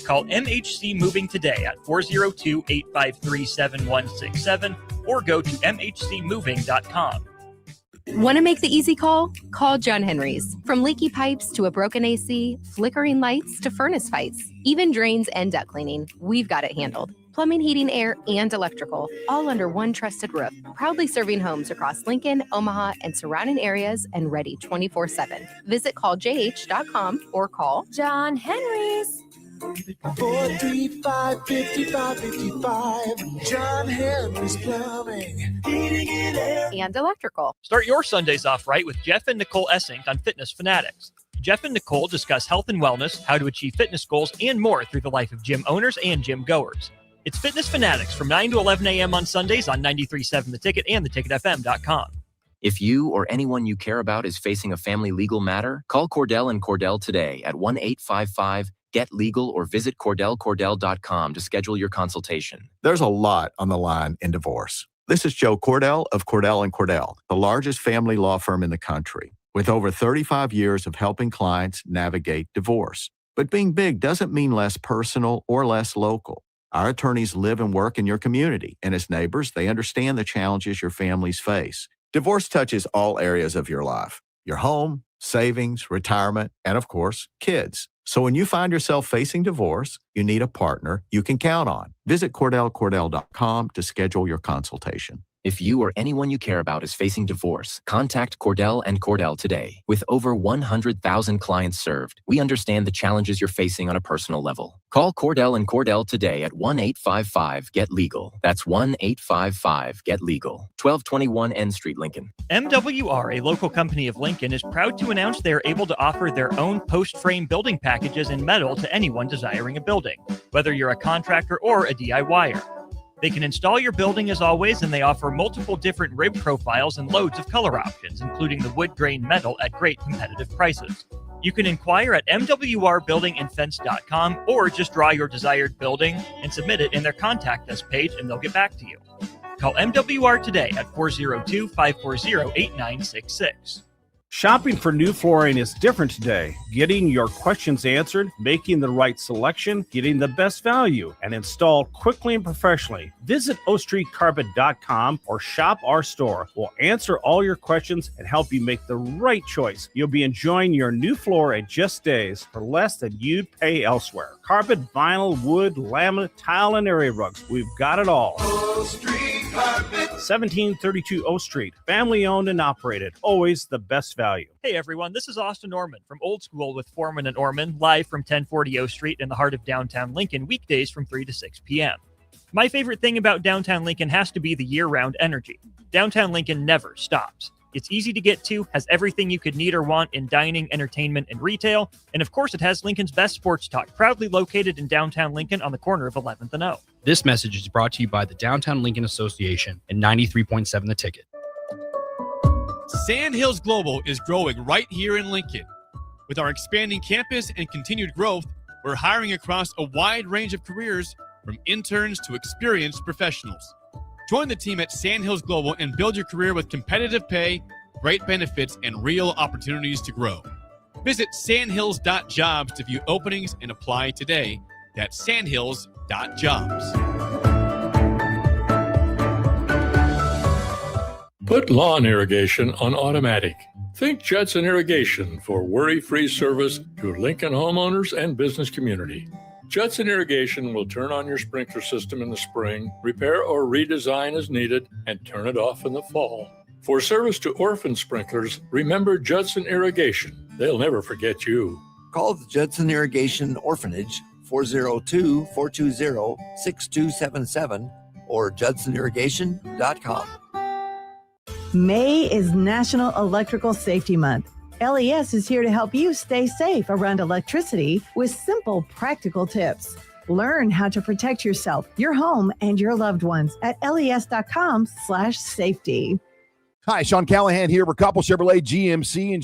Call MHC Moving today at 402-853-7167 or go to mhcmoving.com. Want to make the easy call? Call John Henry's. From leaky pipes to a broken AC, flickering lights to furnace fights, even drains and duct cleaning, we've got it handled. Plumbing, heating, air, and electrical, all under one trusted roof. Proudly serving homes across Lincoln, Omaha, and surrounding areas, and ready 24/7. Visit calljh.com or call John Henry's. 435-5555. John Henry's Plumbing. Heating and air. and electrical. Start your Sundays off right with Jeff and Nicole Essink on Fitness Fanatics. Jeff and Nicole discuss health and wellness, how to achieve fitness goals, and more through the life of gym owners and gym goers. It's Fitness Fanatics from 9 to 11 a.m. on Sundays on 93.7 The Ticket and theticketfm.com. If you or anyone you care about is facing a family legal matter, call Cordell and Cordell today at 1-855-GET-LEGAL or visit CordellCordell.com to schedule your consultation. There's a lot on the line in divorce. This is Joe Cordell of Cordell & Cordell, the largest family law firm in the country, with over 35 years of helping clients navigate divorce. But being big doesn't mean less personal or less local. Our attorneys live and work in your community, and as neighbors, they understand the challenges your families face. Divorce touches all areas of your life: your home, savings, retirement, and of course, kids. So when you find yourself facing divorce, you need a partner you can count on. Visit CordellCordell.com to schedule your consultation. If you or anyone you care about is facing divorce, contact Cordell and Cordell today. With over 100,000 clients served, we understand the challenges you're facing on a personal level. Call Cordell and Cordell today at 1-855-GET-LEGAL. That's 1-855-GET-LEGAL. 1221 N Street, Lincoln. MWR, a local company of Lincoln, is proud to announce they are able to offer their own post-frame building packages in metal to anyone desiring a building, whether you're a contractor or a DIYer. They can install your building as always, and they offer multiple different rib profiles and loads of color options, including the wood grain metal at great competitive prices. You can inquire at mwrbuildingandfence.com or just draw your desired building and submit it in their contact us page, and they'll get back to you. Call MWR today at 402-540-8966. Shopping for new flooring is different today. Getting your questions answered, making the right selection, getting the best value, and installed quickly and professionally. Visit OStreetCarpet.com or shop our store. We'll answer all your questions and help you make the right choice. You'll be enjoying your new floor in just days for less than you'd pay elsewhere. Carpet, vinyl, wood, laminate, tile, and area rugs. We've got it all. O Street Carpet. 1732 O Street. Family owned and operated. Always the best value. Hey everyone, this is Austin Orman from Old School with Foreman and Orman, live from 1040 O Street in the heart of downtown Lincoln, weekdays from 3 to 6 p.m. My favorite thing about downtown Lincoln has to be the year-round energy. Downtown Lincoln never stops. It's easy to get to, has everything you could need or want in dining, entertainment, and retail. And of course, it has Lincoln's best sports talk, proudly located in downtown Lincoln on the corner of 11th and O. This message is brought to you by the Downtown Lincoln Association and 93.7 The Ticket. Sandhills Global is growing right here in Lincoln. With our expanding campus and continued growth, we're hiring across a wide range of careers, from interns to experienced professionals. Join the team at Sandhills Global and build your career with competitive pay, great benefits, and real opportunities to grow. Visit sandhills.jobs to view openings and apply today. That's sandhills.jobs. Put lawn irrigation on automatic. Think Judson Irrigation for worry-free service to Lincoln homeowners and business community. Judson Irrigation will turn on your sprinkler system in the spring, repair or redesign as needed, and turn it off in the fall. For service to orphan sprinklers, remember Judson Irrigation. They'll never forget you. Call the Judson Irrigation Orphanage 402-420-6277 or judsonirrigation.com. May is National Electrical Safety Month. LES is here to help you stay safe around electricity with simple, practical tips. Learn how to protect yourself, your home, and your loved ones at les.com/safety. Hi, Sean Callahan here for Coppell Chevrolet, GMC, and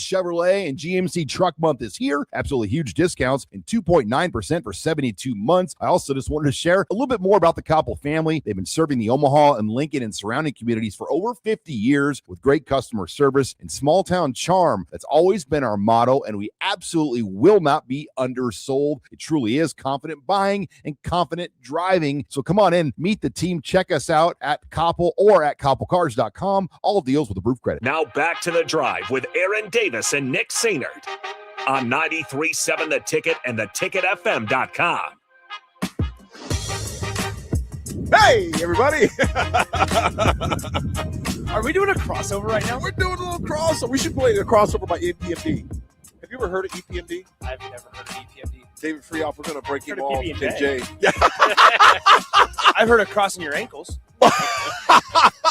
GMC Truck Month is here. Absolutely huge discounts and 2.9% for 72 months. I also just wanted to share a little bit more about the Coppell family. They've been serving the Omaha and Lincoln and surrounding communities for over 50 years with great customer service and small town charm. That's always been our motto, and we absolutely will not be undersold. It truly is confident buying and confident driving. So come on in, meet the team, check us out at Coppell or at CoppellCars.com. All deals with approved credit. Now back to the drive with Aaron Davis and Nick Sainert on 93.7 The Ticket and theticketfm.com. Hey, everybody. Are we doing a crossover right now? We're doing a little crossover. We should play a crossover by EPMD. Have you ever heard of EPMD? I've never heard of EPMD. David Freoff, we're going to break him off. PB&J. I've heard of crossing your ankles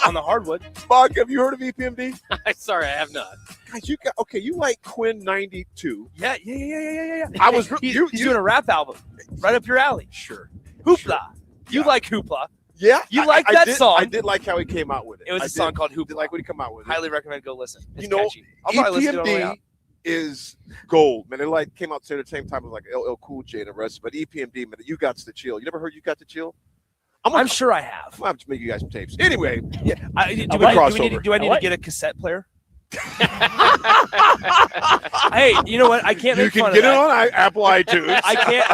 on the hardwood. Buck, have you heard of EPMD? Sorry, I have not. Guys, you like Quinn 92? Yeah. I was he's doing a rap album, right up your alley. Sure. Hoopla. You like Hoopla? Yeah, you like that song? I did like how he came out with it. It was a song called Hoopla. Did like when he came out with it. Highly recommend go listen. It's you know, catchy. I'll probably listen to it on the way out. EPMD is gold, man. It like came out at the same time as like LL Cool J and the rest, but EPMD, man, You Got to Chill. You never heard You Got to Chill? I'm sure I have. I'm have to make you guys some tapes. Anyway, do I need to get a cassette player? Hey, you know what? I can't make fun of that. You can get it on Apple iTunes. I can't.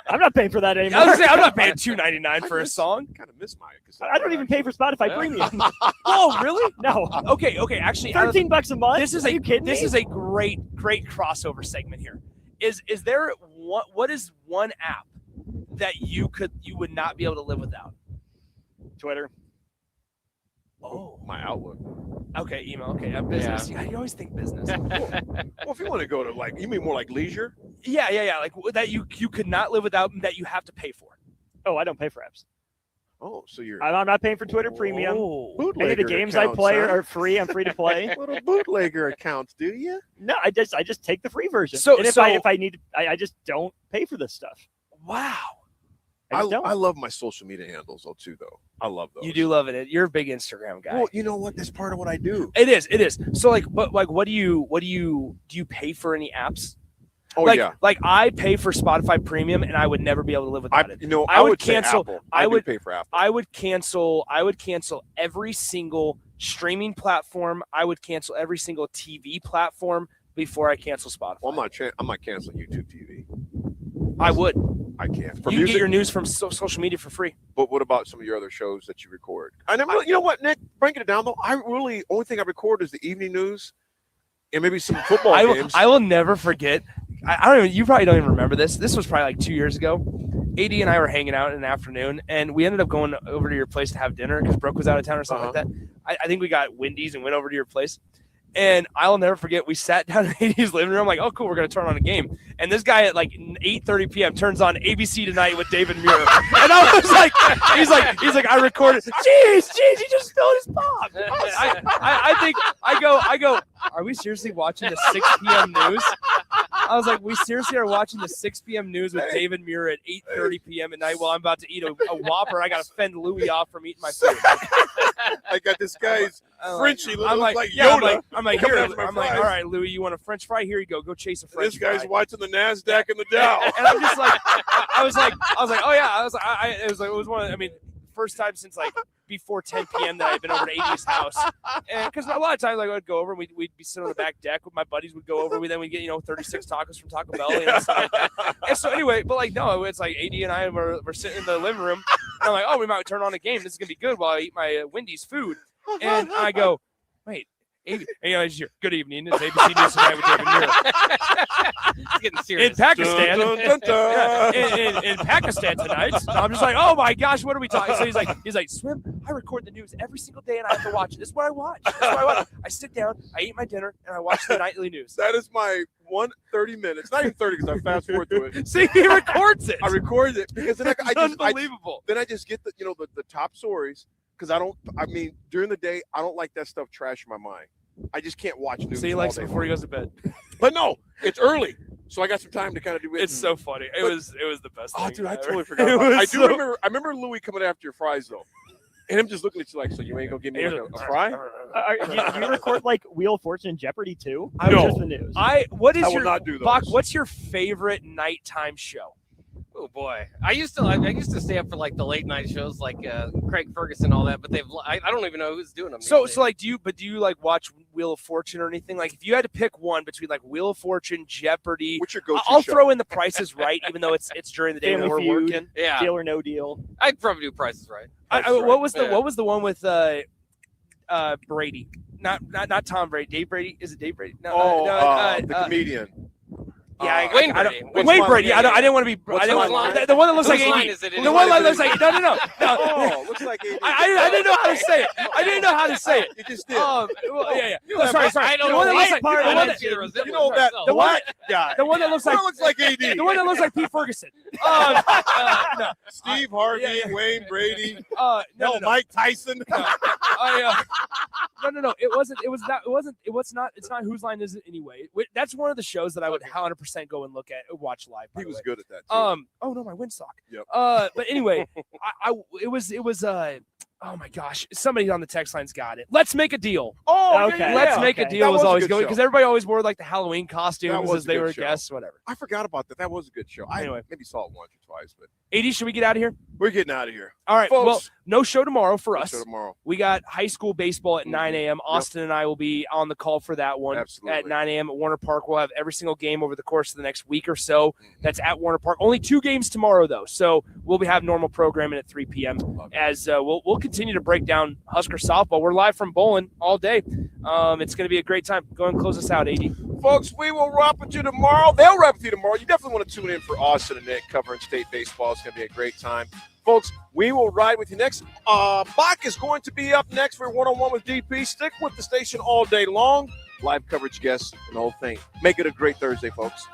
I'm not paying for that anymore. I was gonna say, I'm not paying $2.99 for a song. Kind of miss my cassette. I don't even pay for Spotify Premium. Oh, really? No. Okay. Actually, $13 a month. This is a great crossover segment here. Is there what is one app that you would not be able to live without? Twitter. Oh, my Outlook. Okay, email. Okay, business. Yeah. You always think business. Well, if you want to go to you mean more like leisure? Yeah. Like that you could not live without, that you have to pay for. Oh, I don't pay for apps. Oh, so I'm not paying for Twitter Premium. Bootlegger Any of the games I play are free. I'm free to play. Little bootlegger accounts, do you? No, I just take the free version. So and if I need, I just don't pay for this stuff. Wow. I love my social media handles though. I love those. You do love it. You're a big Instagram guy. Well, you know what? That's part of what I do. It is. So what do you pay for any apps? Oh, yeah. Like I pay for Spotify Premium, and I would never be able to live without it. I would cancel. Apple. I would pay for Apple. I would cancel every single streaming platform. I would cancel every single TV platform before I cancel Spotify. Well, I'm not canceling YouTube TV. I would. I can't. You can get your news from social media for free. But what about some of your other shows that you record? You know what, Nick? Breaking it down though, only thing I record is the evening news and maybe some football games. I will never forget. You probably don't even remember this. This was probably like 2 years ago. AD and I were hanging out in the afternoon, and we ended up going over to your place to have dinner because Brooke was out of town or something like that. I think we got Wendy's and went over to your place. And I'll never forget, we sat down in AD's living room. I'm like, oh, cool, we're going to turn on a game. And this guy at like 8:30 p.m. turns on ABC Tonight with David Muir. And I was like, he's like, I recorded. Jeez, he just spilled his pop. I go, are we seriously watching the 6 p.m. news? I was like, we seriously are watching the 6 p.m. news with David Muir at 8:30 p.m. at night while I'm about to eat a Whopper. I got to fend Louis off from eating my food. I got this guy's Frenchie I'm like like, Yoda. I'm like, Coming here. after my I'm like, fries. all right, Louis, you want a French fry? Here you go. Go chase a French This guy's fry. watching the NASDAQ and the Dow. And I'm just like, I was like, oh yeah. It was one of, first time since like before 10 p.m. that I'd been over to AD's house. And because a lot of times I would go over and we'd be sitting on the back deck with my buddies, would go over, we'd get, 36 tacos from Taco Bell and stuff like that. And so anyway, but like, no, it's like AD and I were sitting in the living room and I'm like, oh, we might turn on a game. This is going to be good while I eat my Wendy's food. And I go, wait. Good evening. It's ABC News Tonight with David Muir. It's getting serious. In Pakistan, Dun, dun, dun, dun. in Pakistan tonight. I'm just like, oh my gosh, what are we talking? So he's like, Swim, I record the news every single day and I have to watch it. This is what I watch. I sit down, I eat my dinner, and I watch the nightly news. That is my 30 minutes. Not even 30 because I fast forward to it. See, he records it. I record it because then I just unbelievable. Then I just get the top stories because during the day I don't like that stuff trash in my mind. I just can't watch news. So he likes it before he goes to bed. But no, it's early, so I got some time to kind of do it. It's so funny. It was the best. Oh, thing dude, I ever. totally forgot. I remember Louis coming after your fries though, and him just looking at you like, so you ain't gonna give me a fry? Do you record like Wheel of Fortune and Jeopardy too? No. Just the news. I will not do those. Bach, what's your favorite nighttime show? Oh boy, I used to stay up for like the late night shows, like Craig Ferguson, all that. But I don't even know who's doing them. So like, do you like watch Wheel of Fortune or anything? Like, if you had to pick one between like Wheel of Fortune, Jeopardy, what's your go-to I'll show? throw in The Price is Right, even though it's during the day when we're Feud, working. Yeah, Deal or No Deal. I'd probably do Price is Right. What was the one with Brady? Not Tom Brady. Dave Brady? Is it Dave Brady? No. The comedian. Yeah, Wayne Brady. Wayne Brady. I didn't want to be. The one that looks like AD. The one that looks like no. Oh, looks like AD. I didn't know how to say it. I didn't know how to say it. You just did. Yeah. You Sorry. I don't The one that know. looks like You know that black guy. the one that looks like AD. The one that looks like Pete Ferguson. No. Steve Harvey, Wayne Brady. No. Mike Tyson. No. It wasn't. It was not. It wasn't. It was not. It's not Whose Line Is It Anyway? That's one of the shows that I would 100% go and watch live. He was good at that. Too. Oh no, my windsock. Yep. But anyway, it was. Oh my gosh, somebody on the text line's got it. Let's Make a Deal. Oh, okay. Let's Make a Deal That was was a always good going show. because everybody always wore like the Halloween That costumes was as a they good were show. guests, whatever. I forgot about that. That was a good show. Anyway. I maybe saw it once or twice, but AD, should we get out of here? we're getting out of here. All right. Folks, Well, no show tomorrow for us. show tomorrow. We got high school baseball at 9 a.m. Austin and I will be on the call for that one Absolutely. at 9 a.m. at Warner Park. We'll have every single game over the course of the next week or so. That's at Warner Park. Only 2 games tomorrow, though. So we'll be having normal programming at 3 p.m. as we'll continue to break down Husker softball. We're live from Bowling all day. It's going to be a great time. Go and close us out, AD. Folks, we will wrap with you tomorrow. They'll wrap with you tomorrow. You definitely want to tune in for Austin and Nick covering state baseball. It's going to be a great time. Folks, we will ride with you next. Bach is going to be up next for one-on-one with DP. Stick with the station all day long. Live coverage guests and the whole thing. Make it a great Thursday, folks.